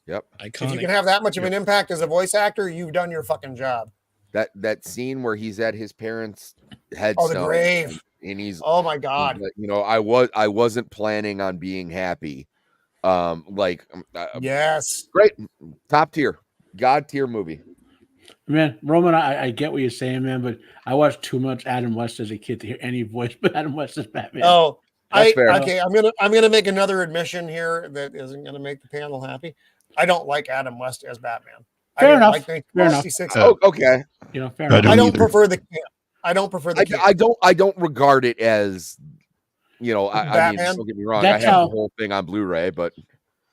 Yep. Iconic. If you can have that much of an impact as a voice actor, you've done your fucking job. That scene where he's at his parents' headstone, the grave, and he's oh my god. I wasn't planning on being happy. Yes, great, top tier, god tier movie. Man, Roman, I get what you're saying, man, but I watched too much Adam West as a kid to hear any voice but Adam West as Batman. Oh, that's fair. Okay, I'm gonna make another admission here that isn't gonna make the panel happy. I don't like Adam West as Batman. Fair enough. Like fair enough. Okay. Fair enough. I don't prefer the. I don't prefer the. I don't regard it as. I mean, don't get me wrong. I have the whole thing on Blu-ray, but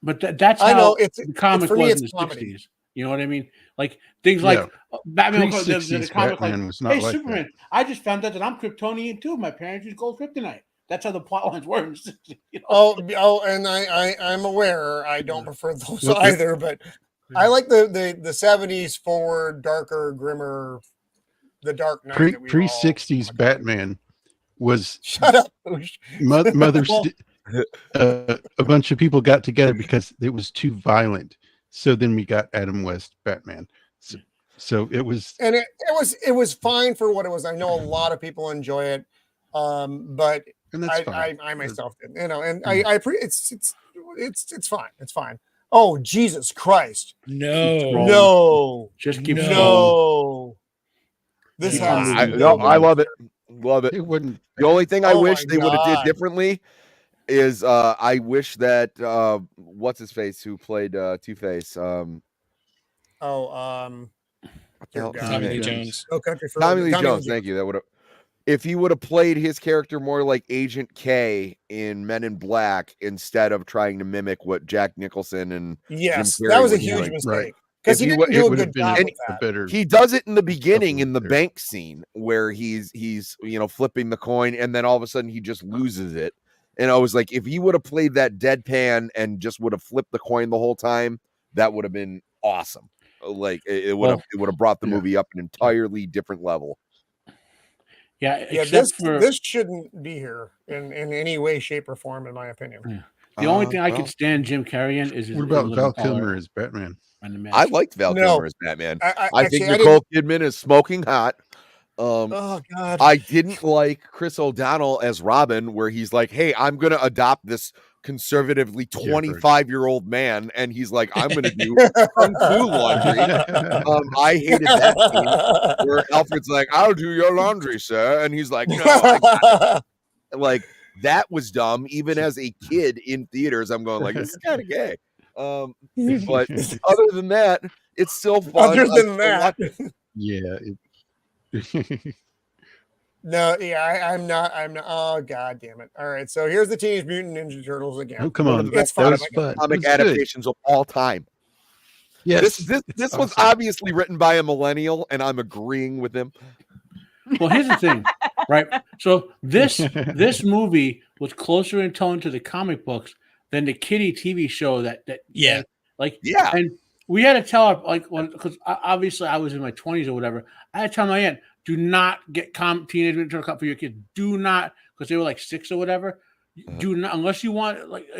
that's how I know the comic was in the 60s. You know what I mean? Like things like Batman. The comic Batman was not hey, like Superman! that. I just found out that I'm Kryptonian too. My parents use gold kryptonite. That's how the plot lines were. In the 60s, Oh, and I'm aware. I don't prefer those either, but I like the 70s forward, darker, grimmer, the Dark Knight. Pre-60s Batman was shut up. Mother's a bunch of people got together because it was too violent. So then we got Adam West Batman. So it was, and it was fine for what it was. I know a lot of people enjoy it, but I myself didn't. And it's fine. It's fine. Oh, Jesus Christ! No, just keep no. This I love it. Love it. It wouldn't. The only thing I wish they would have did differently is I wish that what's his face who played Two-Face. Tommy Lee Jones. No Country for Tommy Lee Jones. Thank you. That would have. if he would have played his character more like Agent K in Men in Black instead of trying to mimic what Jack Nicholson and Yes, Jim that Carrey was a were huge doing. mistake because he didn't do a good job with that. He does it in the beginning in the bank scene where he's flipping the coin, and then all of a sudden he just loses it. And I was like, if he would have played that deadpan and just would have flipped the coin the whole time, that would have been awesome. Like it would have brought the movie up an entirely different level. Yeah, this shouldn't be here in any way, shape, or form, in my opinion. The only thing I could stand Jim Carrey in is what about Val Kilmer as Batman? I liked Val Kilmer as Batman. I think Nicole Kidman is smoking hot. Oh God! I didn't like Chris O'Donnell as Robin, where he's like, "Hey, I'm gonna adopt this conservatively 25-year-old man," and he's like, "I'm gonna do kung fu laundry." I hated that scene where Alfred's like, "I'll do your laundry, sir," and he's like, "No." I got it. Like that was dumb. Even as a kid in theaters, I'm going like, "This is kind of gay." But other than that, it's still fun. Other than that, yeah. No, yeah, I'm not. Oh God damn it! All right, so here's the Teenage Mutant Ninja Turtles again. Oh, come on, the best comic adaptations of all time. Yes, this was obviously written by a millennial, and I'm agreeing with him. Well, here's the thing, right? So this movie was closer in tone to the comic books than the kiddie TV show that and we had to tell our because obviously I was in my 20s or whatever. I had to tell my aunt, do not get Teenage Mutant Turtle for your kids. Do not, because they were like 6 or whatever. Do not, unless you want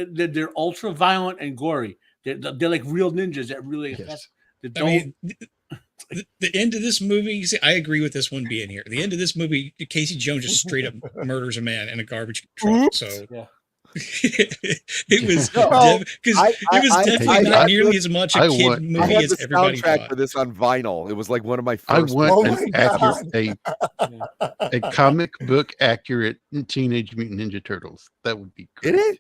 they're ultra violent and gory. They're like real ninjas that really. The end of this movie, see, I agree with this one being here. The end of this movie, Casey Jones just straight up murders a man in a garbage truck. So it was definitely not nearly as much a kid movie as everybody thought. For this on vinyl, it was like one of my I first. want a comic book accurate Teenage Mutant Ninja Turtles. That would be great. It is.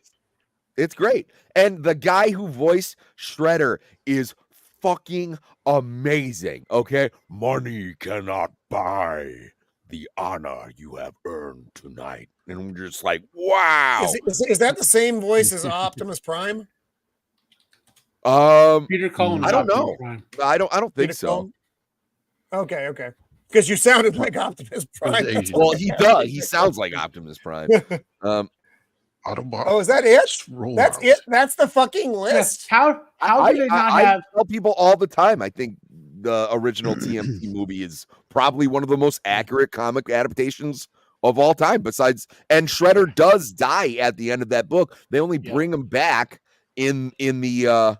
It's great, and the guy who voiced Shredder is fucking amazing. Okay, money cannot buy the honor you have earned tonight. And I'm just like, wow. Is that the same voice as Optimus Prime? Peter Cullen. I don't know. I don't think so. Okay. Because you sounded like Optimus Prime. Well, he does. He sounds like Optimus Prime. Oh, is that it? That's it. That's the fucking list. How do they not have? I tell people all the time. I think the original TMT movie is probably one of the most accurate comic adaptations of all time. Besides, and Shredder does die at the end of that book. They only bring him back in the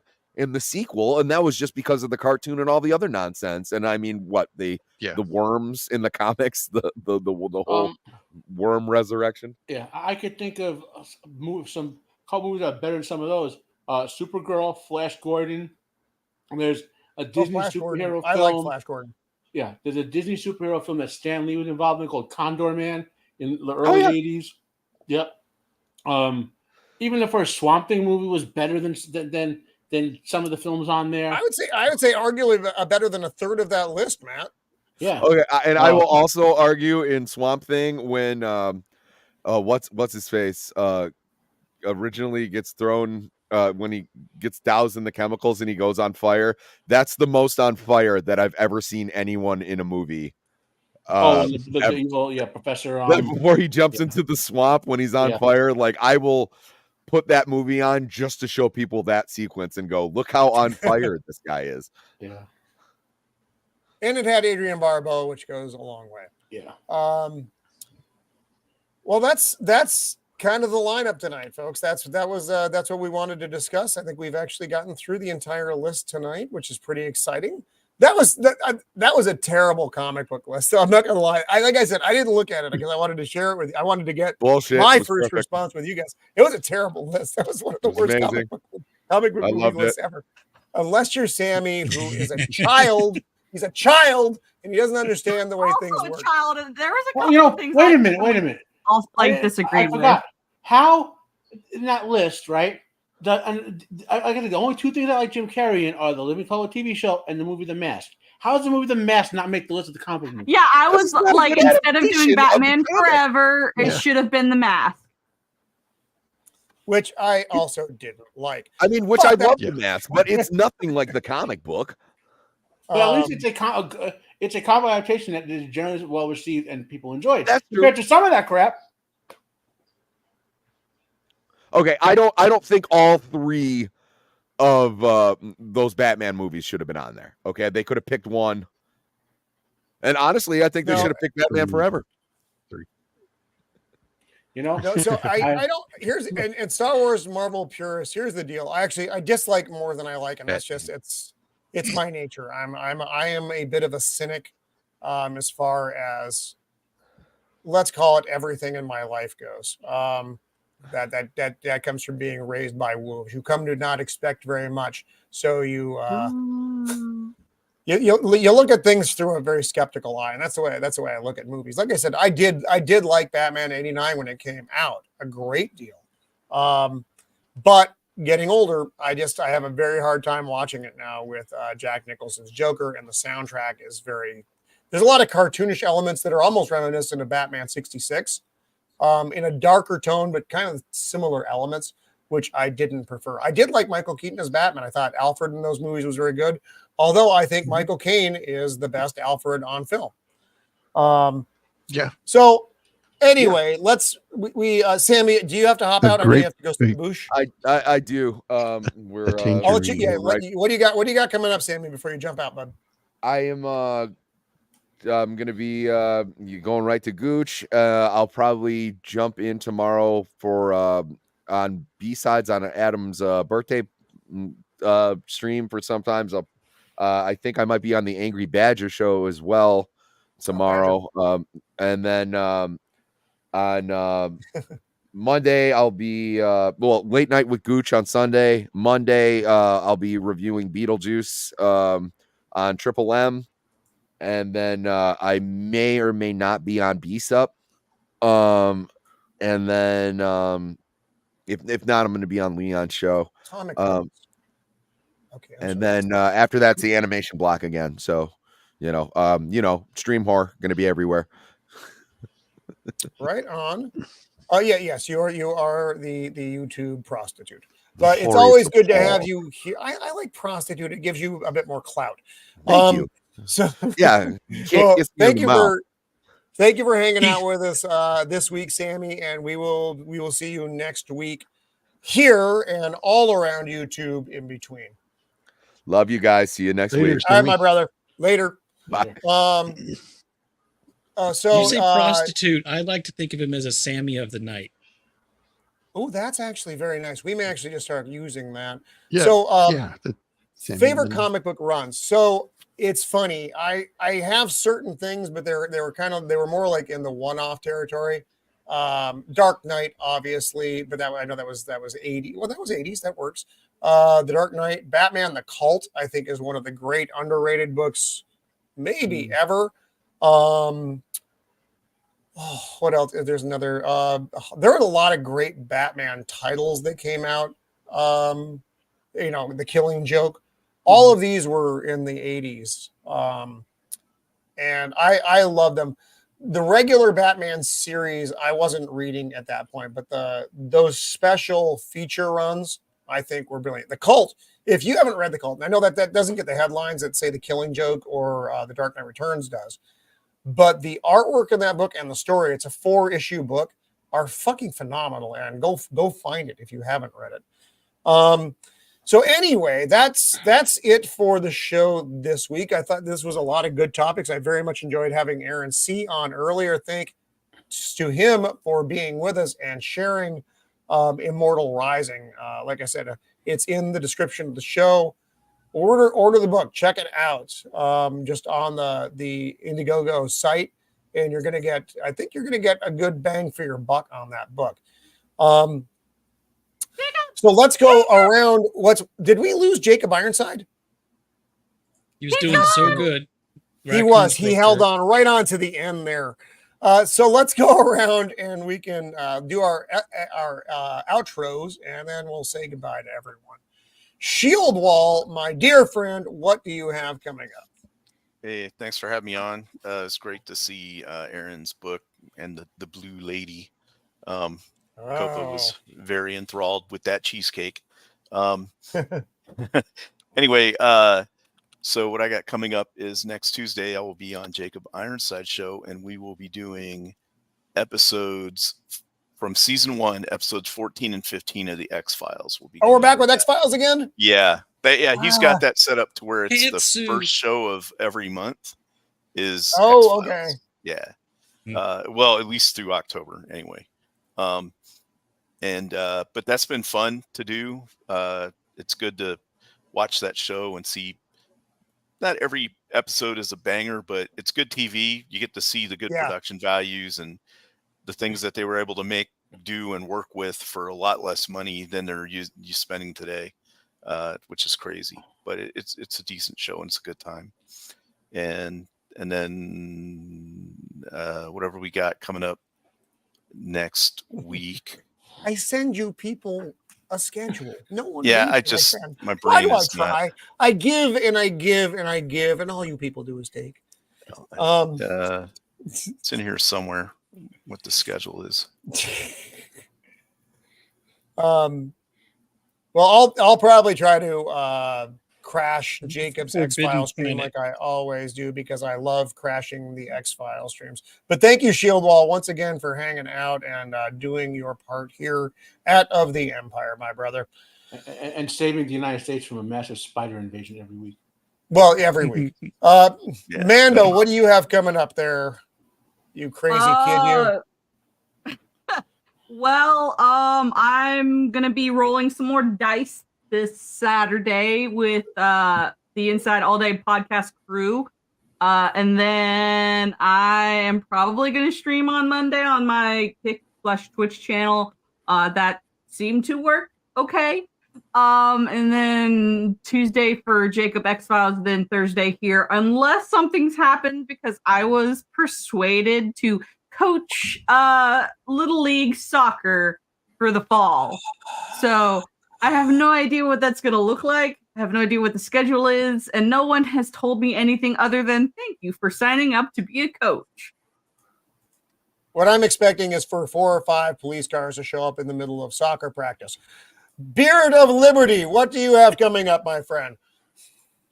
sequel, and that was just because of the cartoon and all the other nonsense. And I mean, what the worms in the comics, the whole worm resurrection. Yeah, I could think of some couple movies that are better than some of those. Supergirl, Flash Gordon. And there's a Disney superhero film. I like Flash Gordon. Yeah, there's a Disney superhero film that Stan Lee was involved in called Condor Man in the early 80s. Yep. Even the first Swamp Thing movie was better than some of the films on there. I would say arguably better than a third of that list, Matt. Yeah. Okay, and I will also argue in Swamp Thing when what's his face originally gets thrown when he gets doused in the chemicals and he goes on fire. That's the most on fire that I've ever seen anyone in a movie. The evil, Professor. Before he jumps into the swamp when he's on fire, like I will put that movie on just to show people that sequence and go, look how on fire this guy is. Yeah. And it had Adrian Barbeau, which goes a long way. Yeah. Well, that's kind of the lineup tonight, folks. That's what we wanted to discuss. I think we've actually gotten through the entire list tonight, which is pretty exciting. That was a terrible comic book list. So I'm not gonna lie. Like I said, I didn't look at it because I wanted to share it with you. I wanted to get my first response with you guys. It was a terrible list. That was one of the worst comic book movie lists ever. Unless you're Sammy, who is a child. He's a child, and he doesn't understand the way things work. Child, and there was a couple of things. Wait a minute. I'll disagree with. How in that list, right? I gotta the only two things I like Jim Carrey in are the Living Color TV show and the movie The Mask. How does the movie The Mask not make the list of the comic movies? Yeah, I was like, instead of doing Batman Forever, it Yeah. should have been The Mask. Which I also didn't like. I mean, which I love The Mask, but it's nothing like the comic book. But at least it's a comic adaptation that is generally well received and people enjoy it. That's compared to some of that crap. Okay, I don't think all three of those Batman movies should have been on there. Okay, they could have picked one. And honestly, I think they should have picked Batman Forever. You know, no, so I don't. Here's and Star Wars Marvel purists. Here's the deal. I dislike more than I like, and that's just it's my nature. I am a bit of a cynic, as far as let's call it everything in my life goes. That comes from being raised by wolves. You come to not expect very much, so you look at things through a very skeptical eye, and that's the way I look at movies. Like I said, I did like Batman '89 when it came out a great deal, but getting older, I have a very hard time watching it now with Jack Nicholson's Joker, and the soundtrack is there's a lot of cartoonish elements that are almost reminiscent of Batman '66. In a darker tone, but kind of similar elements, which I didn't prefer. I did like Michael Keaton as Batman. I thought Alfred in those movies was very good, although I think Michael Caine is the best Alfred on film. Yeah. So anyway, we Sammy, do you have to hop out? I know you have to go to the bush. I do. I'll let you, what do you got? What do you got coming up, Sammy, before you jump out, bud? I am I'm gonna be you going right to Gooch. I'll probably jump in tomorrow for on B-sides on Adam's birthday stream for sometimes. I think I might be on the Angry Badger show as well tomorrow. And then on Monday I'll be late night with Gooch on Sunday. Monday I'll be reviewing Beetlejuice on Triple M. And then I may or may not be on B-Sup. And then if not, I'm going to be on Leon's show. Okay. And then after that's the animation block again. So, stream horror going to be everywhere. Right on. Oh yeah, yes, you are the YouTube prostitute. But it's always good to have you here. I like prostitute. It gives you a bit more clout. Thank you. So yeah, thank you for hanging out with us this week, Sammy, and we will see you next week here and all around YouTube in between. Love you guys. See you next week. All right, my brother. Later. Bye. So you say prostitute. I like to think of him as a Sammy of the night. Oh, that's actually very nice. We may actually just start using that. Yeah. So favorite comic book runs. So it's funny. I have certain things, but they were more like in the one-off territory. Dark Knight, obviously, but I know that was 80. Well, that was 80s. That works. The Dark Knight, Batman, the Cult, I think is one of the great underrated books, maybe ever. What else? There's another. There are a lot of great Batman titles that came out. The Killing Joke. All of these were in the 80s. And I love them. The regular Batman series, I wasn't reading at that point, but those special feature runs, I think were brilliant. The Cult, if you haven't read The Cult, and I know that doesn't get the headlines that say The Killing Joke or The Dark Knight Returns does, but the artwork in that book and the story, it's a 4-issue book, are fucking phenomenal. And go find it if you haven't read it. So anyway, that's it for the show this week. I thought this was a lot of good topics. I very much enjoyed having Aaron C. on earlier. Thanks to him for being with us and sharing Immortal Rising. Like I said, it's in the description of the show. Order the book. Check it out. Just on the Indiegogo site, and I think you're gonna get a good bang for your buck on that book. So let's go around. Did we lose Jacob Ironside? He was doing so good. He was. He held on right on to the end there. So let's go around and we can do our outros, and then we'll say goodbye to everyone. Shield Wall, my dear friend, what do you have coming up? Hey, thanks for having me on. It's great to see Aaron's book and the Blue Lady. Coco was very enthralled with that cheesecake. Anyway, so what I got coming up is next Tuesday, I will be on Jacob Ironside's show, and we will be doing episodes from season 1, episodes 14 and 15 of the X-Files. We're back with X-Files again? Yeah. He's got that set up to where it's the first show of every month is X-Files. Okay. Yeah. Well, at least through October anyway. But that's been fun to do. It's good to watch that show and see. Not every episode is a banger, but it's good TV. You get to see the good production values and the things that they were able to do and work with for a lot less money than they're spending today, which is crazy. But it's a decent show and it's a good time. And then whatever we got coming up next week. I send you people a schedule. No one. Yeah, my brain is not. I give and I give and I give, and all you people do is take. It's in here somewhere what the schedule is. Well, I'll probably try to crash Jacob's X-Files stream like I always do, because I love crashing the X-Files streams. But thank you, Shield Wall, once again for hanging out and doing your part here at Of the Empire, my brother. And saving the United States from a massive spider invasion every week. Well, every week. Mando, what do you have coming up there? You crazy kid, you. Well, I'm gonna be rolling some more dice this Saturday with the Inside All Day podcast crew. And then I am probably going to stream on Monday on my Kick/Twitch channel. That seemed to work okay. And then Tuesday for Jacob X-Files, then Thursday here, unless something's happened, because I was persuaded to coach Little League soccer for the fall. So I have no idea what that's going to look like. I have no idea what the schedule is, and no one has told me anything other than thank you for signing up to be a coach. What I'm expecting is for 4 or 5 police cars to show up in the middle of soccer practice. Beard of Liberty, what do you have coming up, my friend?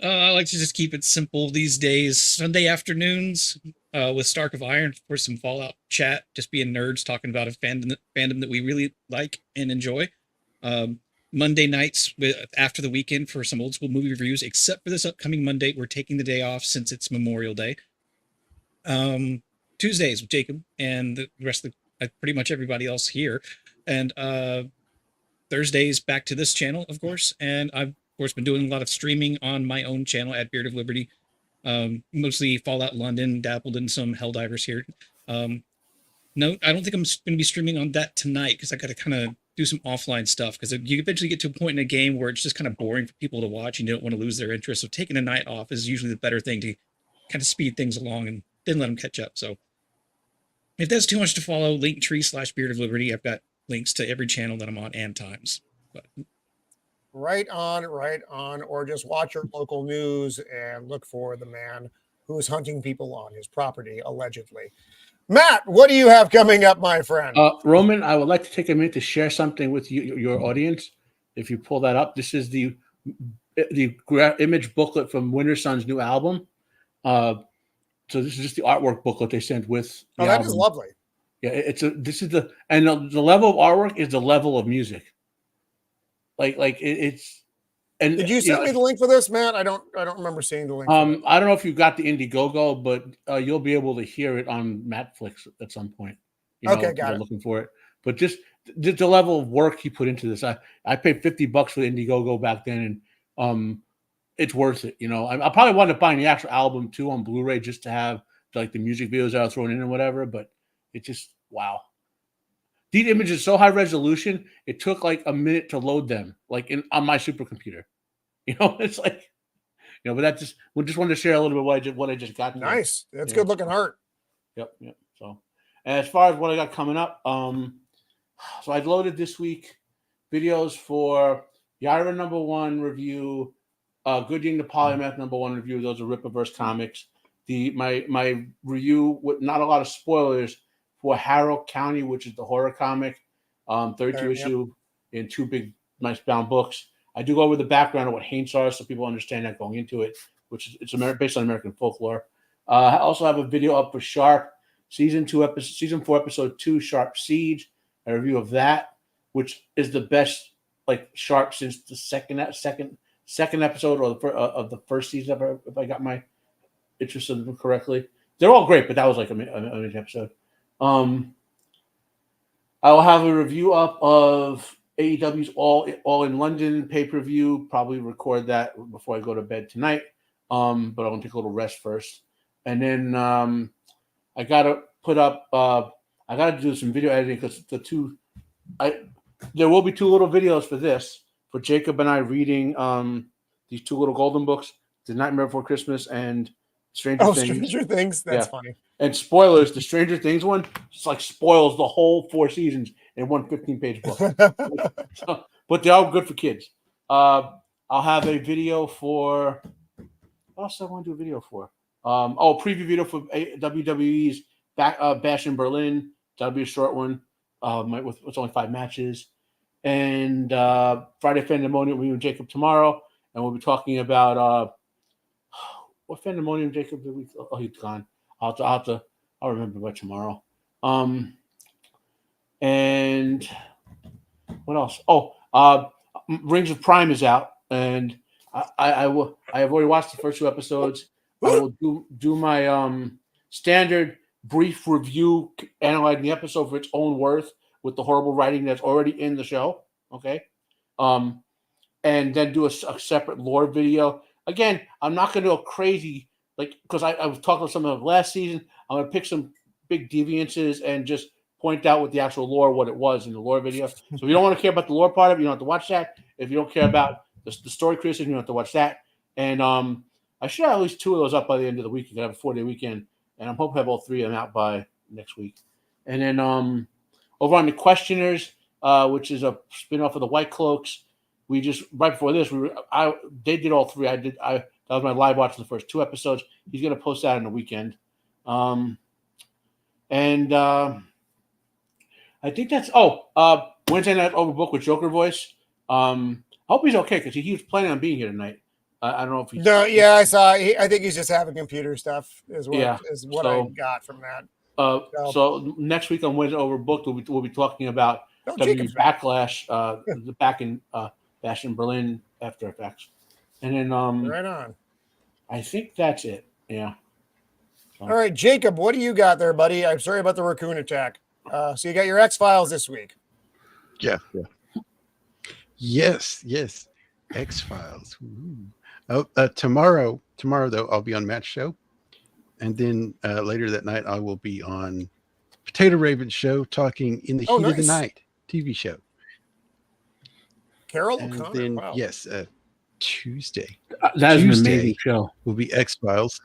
I like to just keep it simple these days. Sunday afternoons with Stark of Iron for some Fallout chat, just being nerds talking about a fandom that we really like and enjoy. Monday nights after the weekend for some old school movie reviews, except for this upcoming Monday. We're taking the day off since it's Memorial Day. Tuesdays with Jacob and the rest of pretty much everybody else here. And Thursdays back to this channel, of course. And I've, of course, been doing a lot of streaming on my own channel at Beard of Liberty. Mostly Fallout London, dabbled in some Helldivers here. No, I don't think I'm going to be streaming on that tonight, because I got to kind of do some offline stuff, because you eventually get to a point in a game where it's just kind of boring for people to watch and you don't want to lose their interest. So taking a night off is usually the better thing to kind of speed things along and then let them catch up. So if that's too much to follow, Linktree/Beard of Liberty, I've got links to every channel that I'm on and times. But right on, or just watch your local news and look for the man who is hunting people on his property, allegedly. Matt, what do you have coming up, my friend? Roman, I would like to take a minute to share something with your audience. If you pull that up, this is the image booklet from Winter Sun's new album. So this is just the artwork booklet they sent with the album. That is lovely. Yeah, the level of artwork is the level of music. It's. And did you send me the link for this, Matt? I don't remember seeing the link. I don't know if you got the Indiegogo, but you'll be able to hear it on Matflix at some point. Okay, got it. Looking for it, but just the level of work he put into this. I paid $50 for the Indiegogo back then, and it's worth it. I probably wanted to buy the actual album too on Blu-ray just to have the music videos that I was throwing in and whatever. But it just wow. These images so high resolution, it took like a minute to load them, on my supercomputer. It's like, but we just wanted to share a little bit what I just got. Nice. That's good looking art. Yep. So And as far as what I got coming up, so I loaded this week videos for Yara #1 review, Gooding the Polymath #1 review. Those are Rippaverse comics. My review with not a lot of spoilers for Harrow County, which is the horror comic, 32 issue in 2 big, nice bound books. I do go over the background of what Haints are, so people understand that going into it, which is based on American folklore. I also have a video up for Sharp season 4, episode 2, Sharp Siege. A review of that, which is the best Sharp since the second episode of the first season. If I got my interest in them correctly, they're all great, but that was an amazing episode. I will have a review up of AEW's All in London pay-per-view. Probably record that before I go to bed tonight. But I'm gonna take a little rest first, and then I gotta put up. I gotta do some video editing because there will be 2 little videos for Jacob and I reading these 2 little golden books, The Nightmare Before Christmas and Stranger Things. Stranger Things. That's funny. And spoilers, the Stranger Things one just spoils the whole 4 seasons in one 15-page book. But they're all good for kids. I'll have a video for what else do I want to do a video for? Preview video for WWE's Bash in Berlin. That'll be a short one. With only 5 matches. And Friday Fandemonium with Jacob tomorrow. And we'll be talking about what Fandemonium Jacob did we? Oh, he's gone. I'll remember by tomorrow. And what else? Rings of Prime is out, and I have already watched the first 2 episodes. I will do my standard brief review analyzing the episode for its own worth with the horrible writing that's already in the show. Okay. And then do a separate lore video. Again, I'm not going to go crazy, because I was talking to some of the last season. I'm going to pick some big deviances and just point out with the actual lore what it was in the lore video. So if you don't want to care about the lore part of it, you don't have to watch that. If you don't care about the story criticism, you don't have to watch that. And I should have at least 2 of those up by the end of the week. You can have a 4-day weekend. And I'm hoping to have all 3 of them out by next week. And then over on the Questioners, which is a spin-off of the White Cloaks, we just right before this, they did all 3. That was my live watch of the first 2 episodes. He's going to post that on the weekend. And I think that's Wednesday night overbooked with Joker Voice. I hope he's okay because he was planning on being here tonight. I don't know if he's... No, yeah, I saw. I think he's just having computer stuff. Is what I got from that. So next week on Wednesday Overbooked, we'll be talking about WWE Backlash, the back in Bash in Berlin After Effects, and then right on. I think that's it. Yeah. All right, Jacob, what do you got there, buddy? I'm sorry about the raccoon attack. So you got your X-Files this week. Yeah. Yes. X-Files. Tomorrow though, I'll be on Matt's show. And then later that night, I will be on Potato Raven's show talking In the Heat of the Night TV show. Carol and O'Connor. Then, wow. yes, Tuesday. That is an amazing show. Will be X-Files.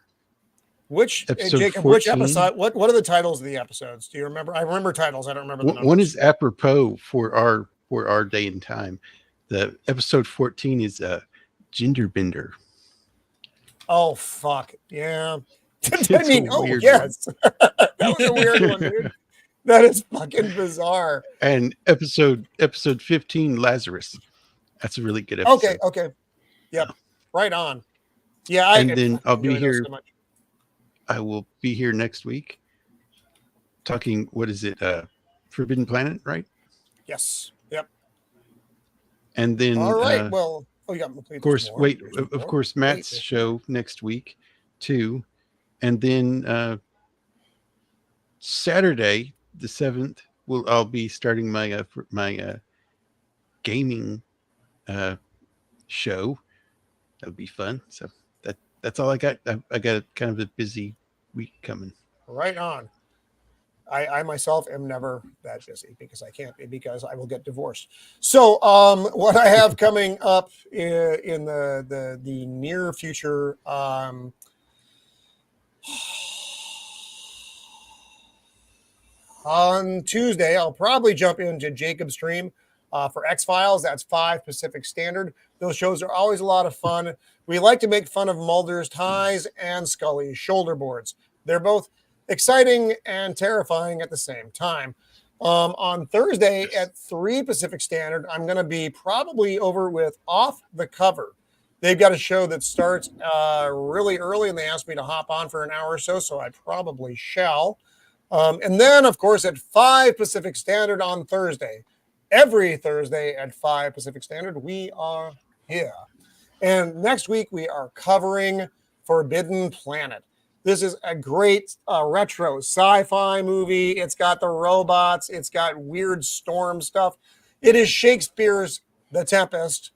Which Jacob? 14. Which episode? What are the titles of the episodes? Do you remember? I remember titles. I don't remember the numbers. One is apropos for our day and time. The episode 14 is Gender Bender. Oh fuck yeah! I mean, yes, that was a weird one, dude. That is fucking bizarre. And episode 15, Lazarus. That's a really good episode. Okay. Yep. Right on. Yeah. Then I'll be here. So I will be here next week talking, what is it? Forbidden Planet, right? Yes. Yep. And then all right. of course, Matt's show next week too. And then Saturday, the 7th, I'll be starting my gaming show. That'll be fun. So that's all I got. I got kind of a busy week coming. Right on. I myself am never that busy because I can't be, because I will get divorced. So what I have coming up in the near future, On Tuesday, I'll probably jump into Jacob's stream for X-Files. That's 5 Pacific Standard. Those shows are always a lot of fun. We like to make fun of Mulder's ties and Scully's shoulder boards. They're both exciting and terrifying at the same time. On Thursday at 3 Pacific Standard, I'm going to be probably over with Off the Cover. They've got a show that starts really early, and they asked me to hop on for an hour or so, so I probably shall. And then, of course, at 5 Pacific Standard on Thursday, every Thursday at 5 Pacific Standard, we are here. And next week, we are covering Forbidden Planet. This is a great retro sci-fi movie. It's got the robots. It's got weird storm stuff. It is Shakespeare's The Tempest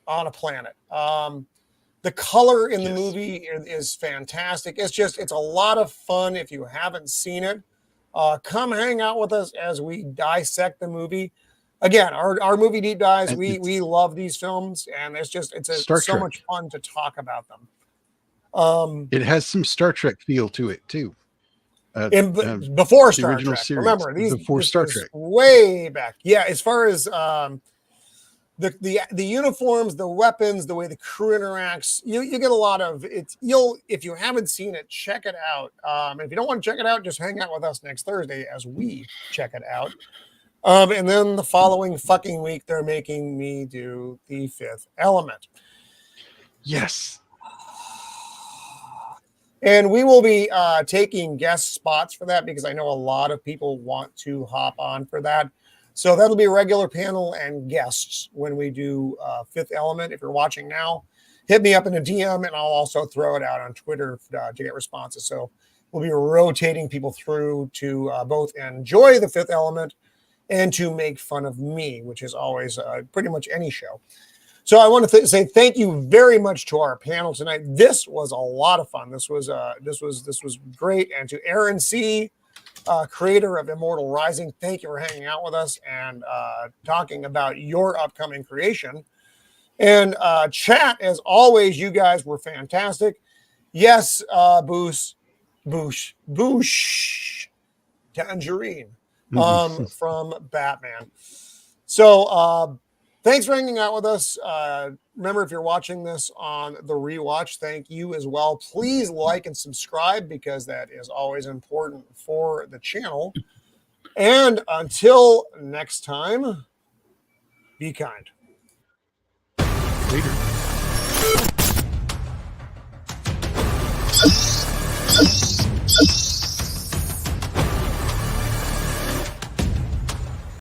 on a planet. The color in the movie is fantastic. It's a lot of fun. If you haven't seen it, come hang out with us as we dissect the movie. Again, our movie deep dives, we love these films, and it's so much fun to talk about them. It has some Star Trek feel to it too. Before Star Trek, series, remember these before Star Trek, way back. Yeah, as far as the uniforms, the weapons, the way the crew interacts, you get a lot of it. If you haven't seen it, check it out. If you don't want to check it out, just hang out with us next Thursday as we check it out. And then the following fucking week, they're making me do The Fifth Element. Yes. And we will be taking guest spots for that because I know a lot of people want to hop on for that. So that'll be a regular panel and guests when we do Fifth Element. If you're watching now, hit me up in a DM, and I'll also throw it out on Twitter to get responses. So we'll be rotating people through to both enjoy the Fifth Element and to make fun of me, which is always pretty much any show. So I want to say thank you very much to our panel tonight. This was a lot of fun. This was great. And to Aaron C., creator of Immortal Rising, thank you for hanging out with us and talking about your upcoming creation. And chat, as always, you guys were fantastic. Yes, Boosh, Tangerine from Batman. So thanks for hanging out with us. Remember, if you're watching this on the rewatch, thank you as well. Please like and subscribe because that is always important for the channel. And until next time, be kind. Later.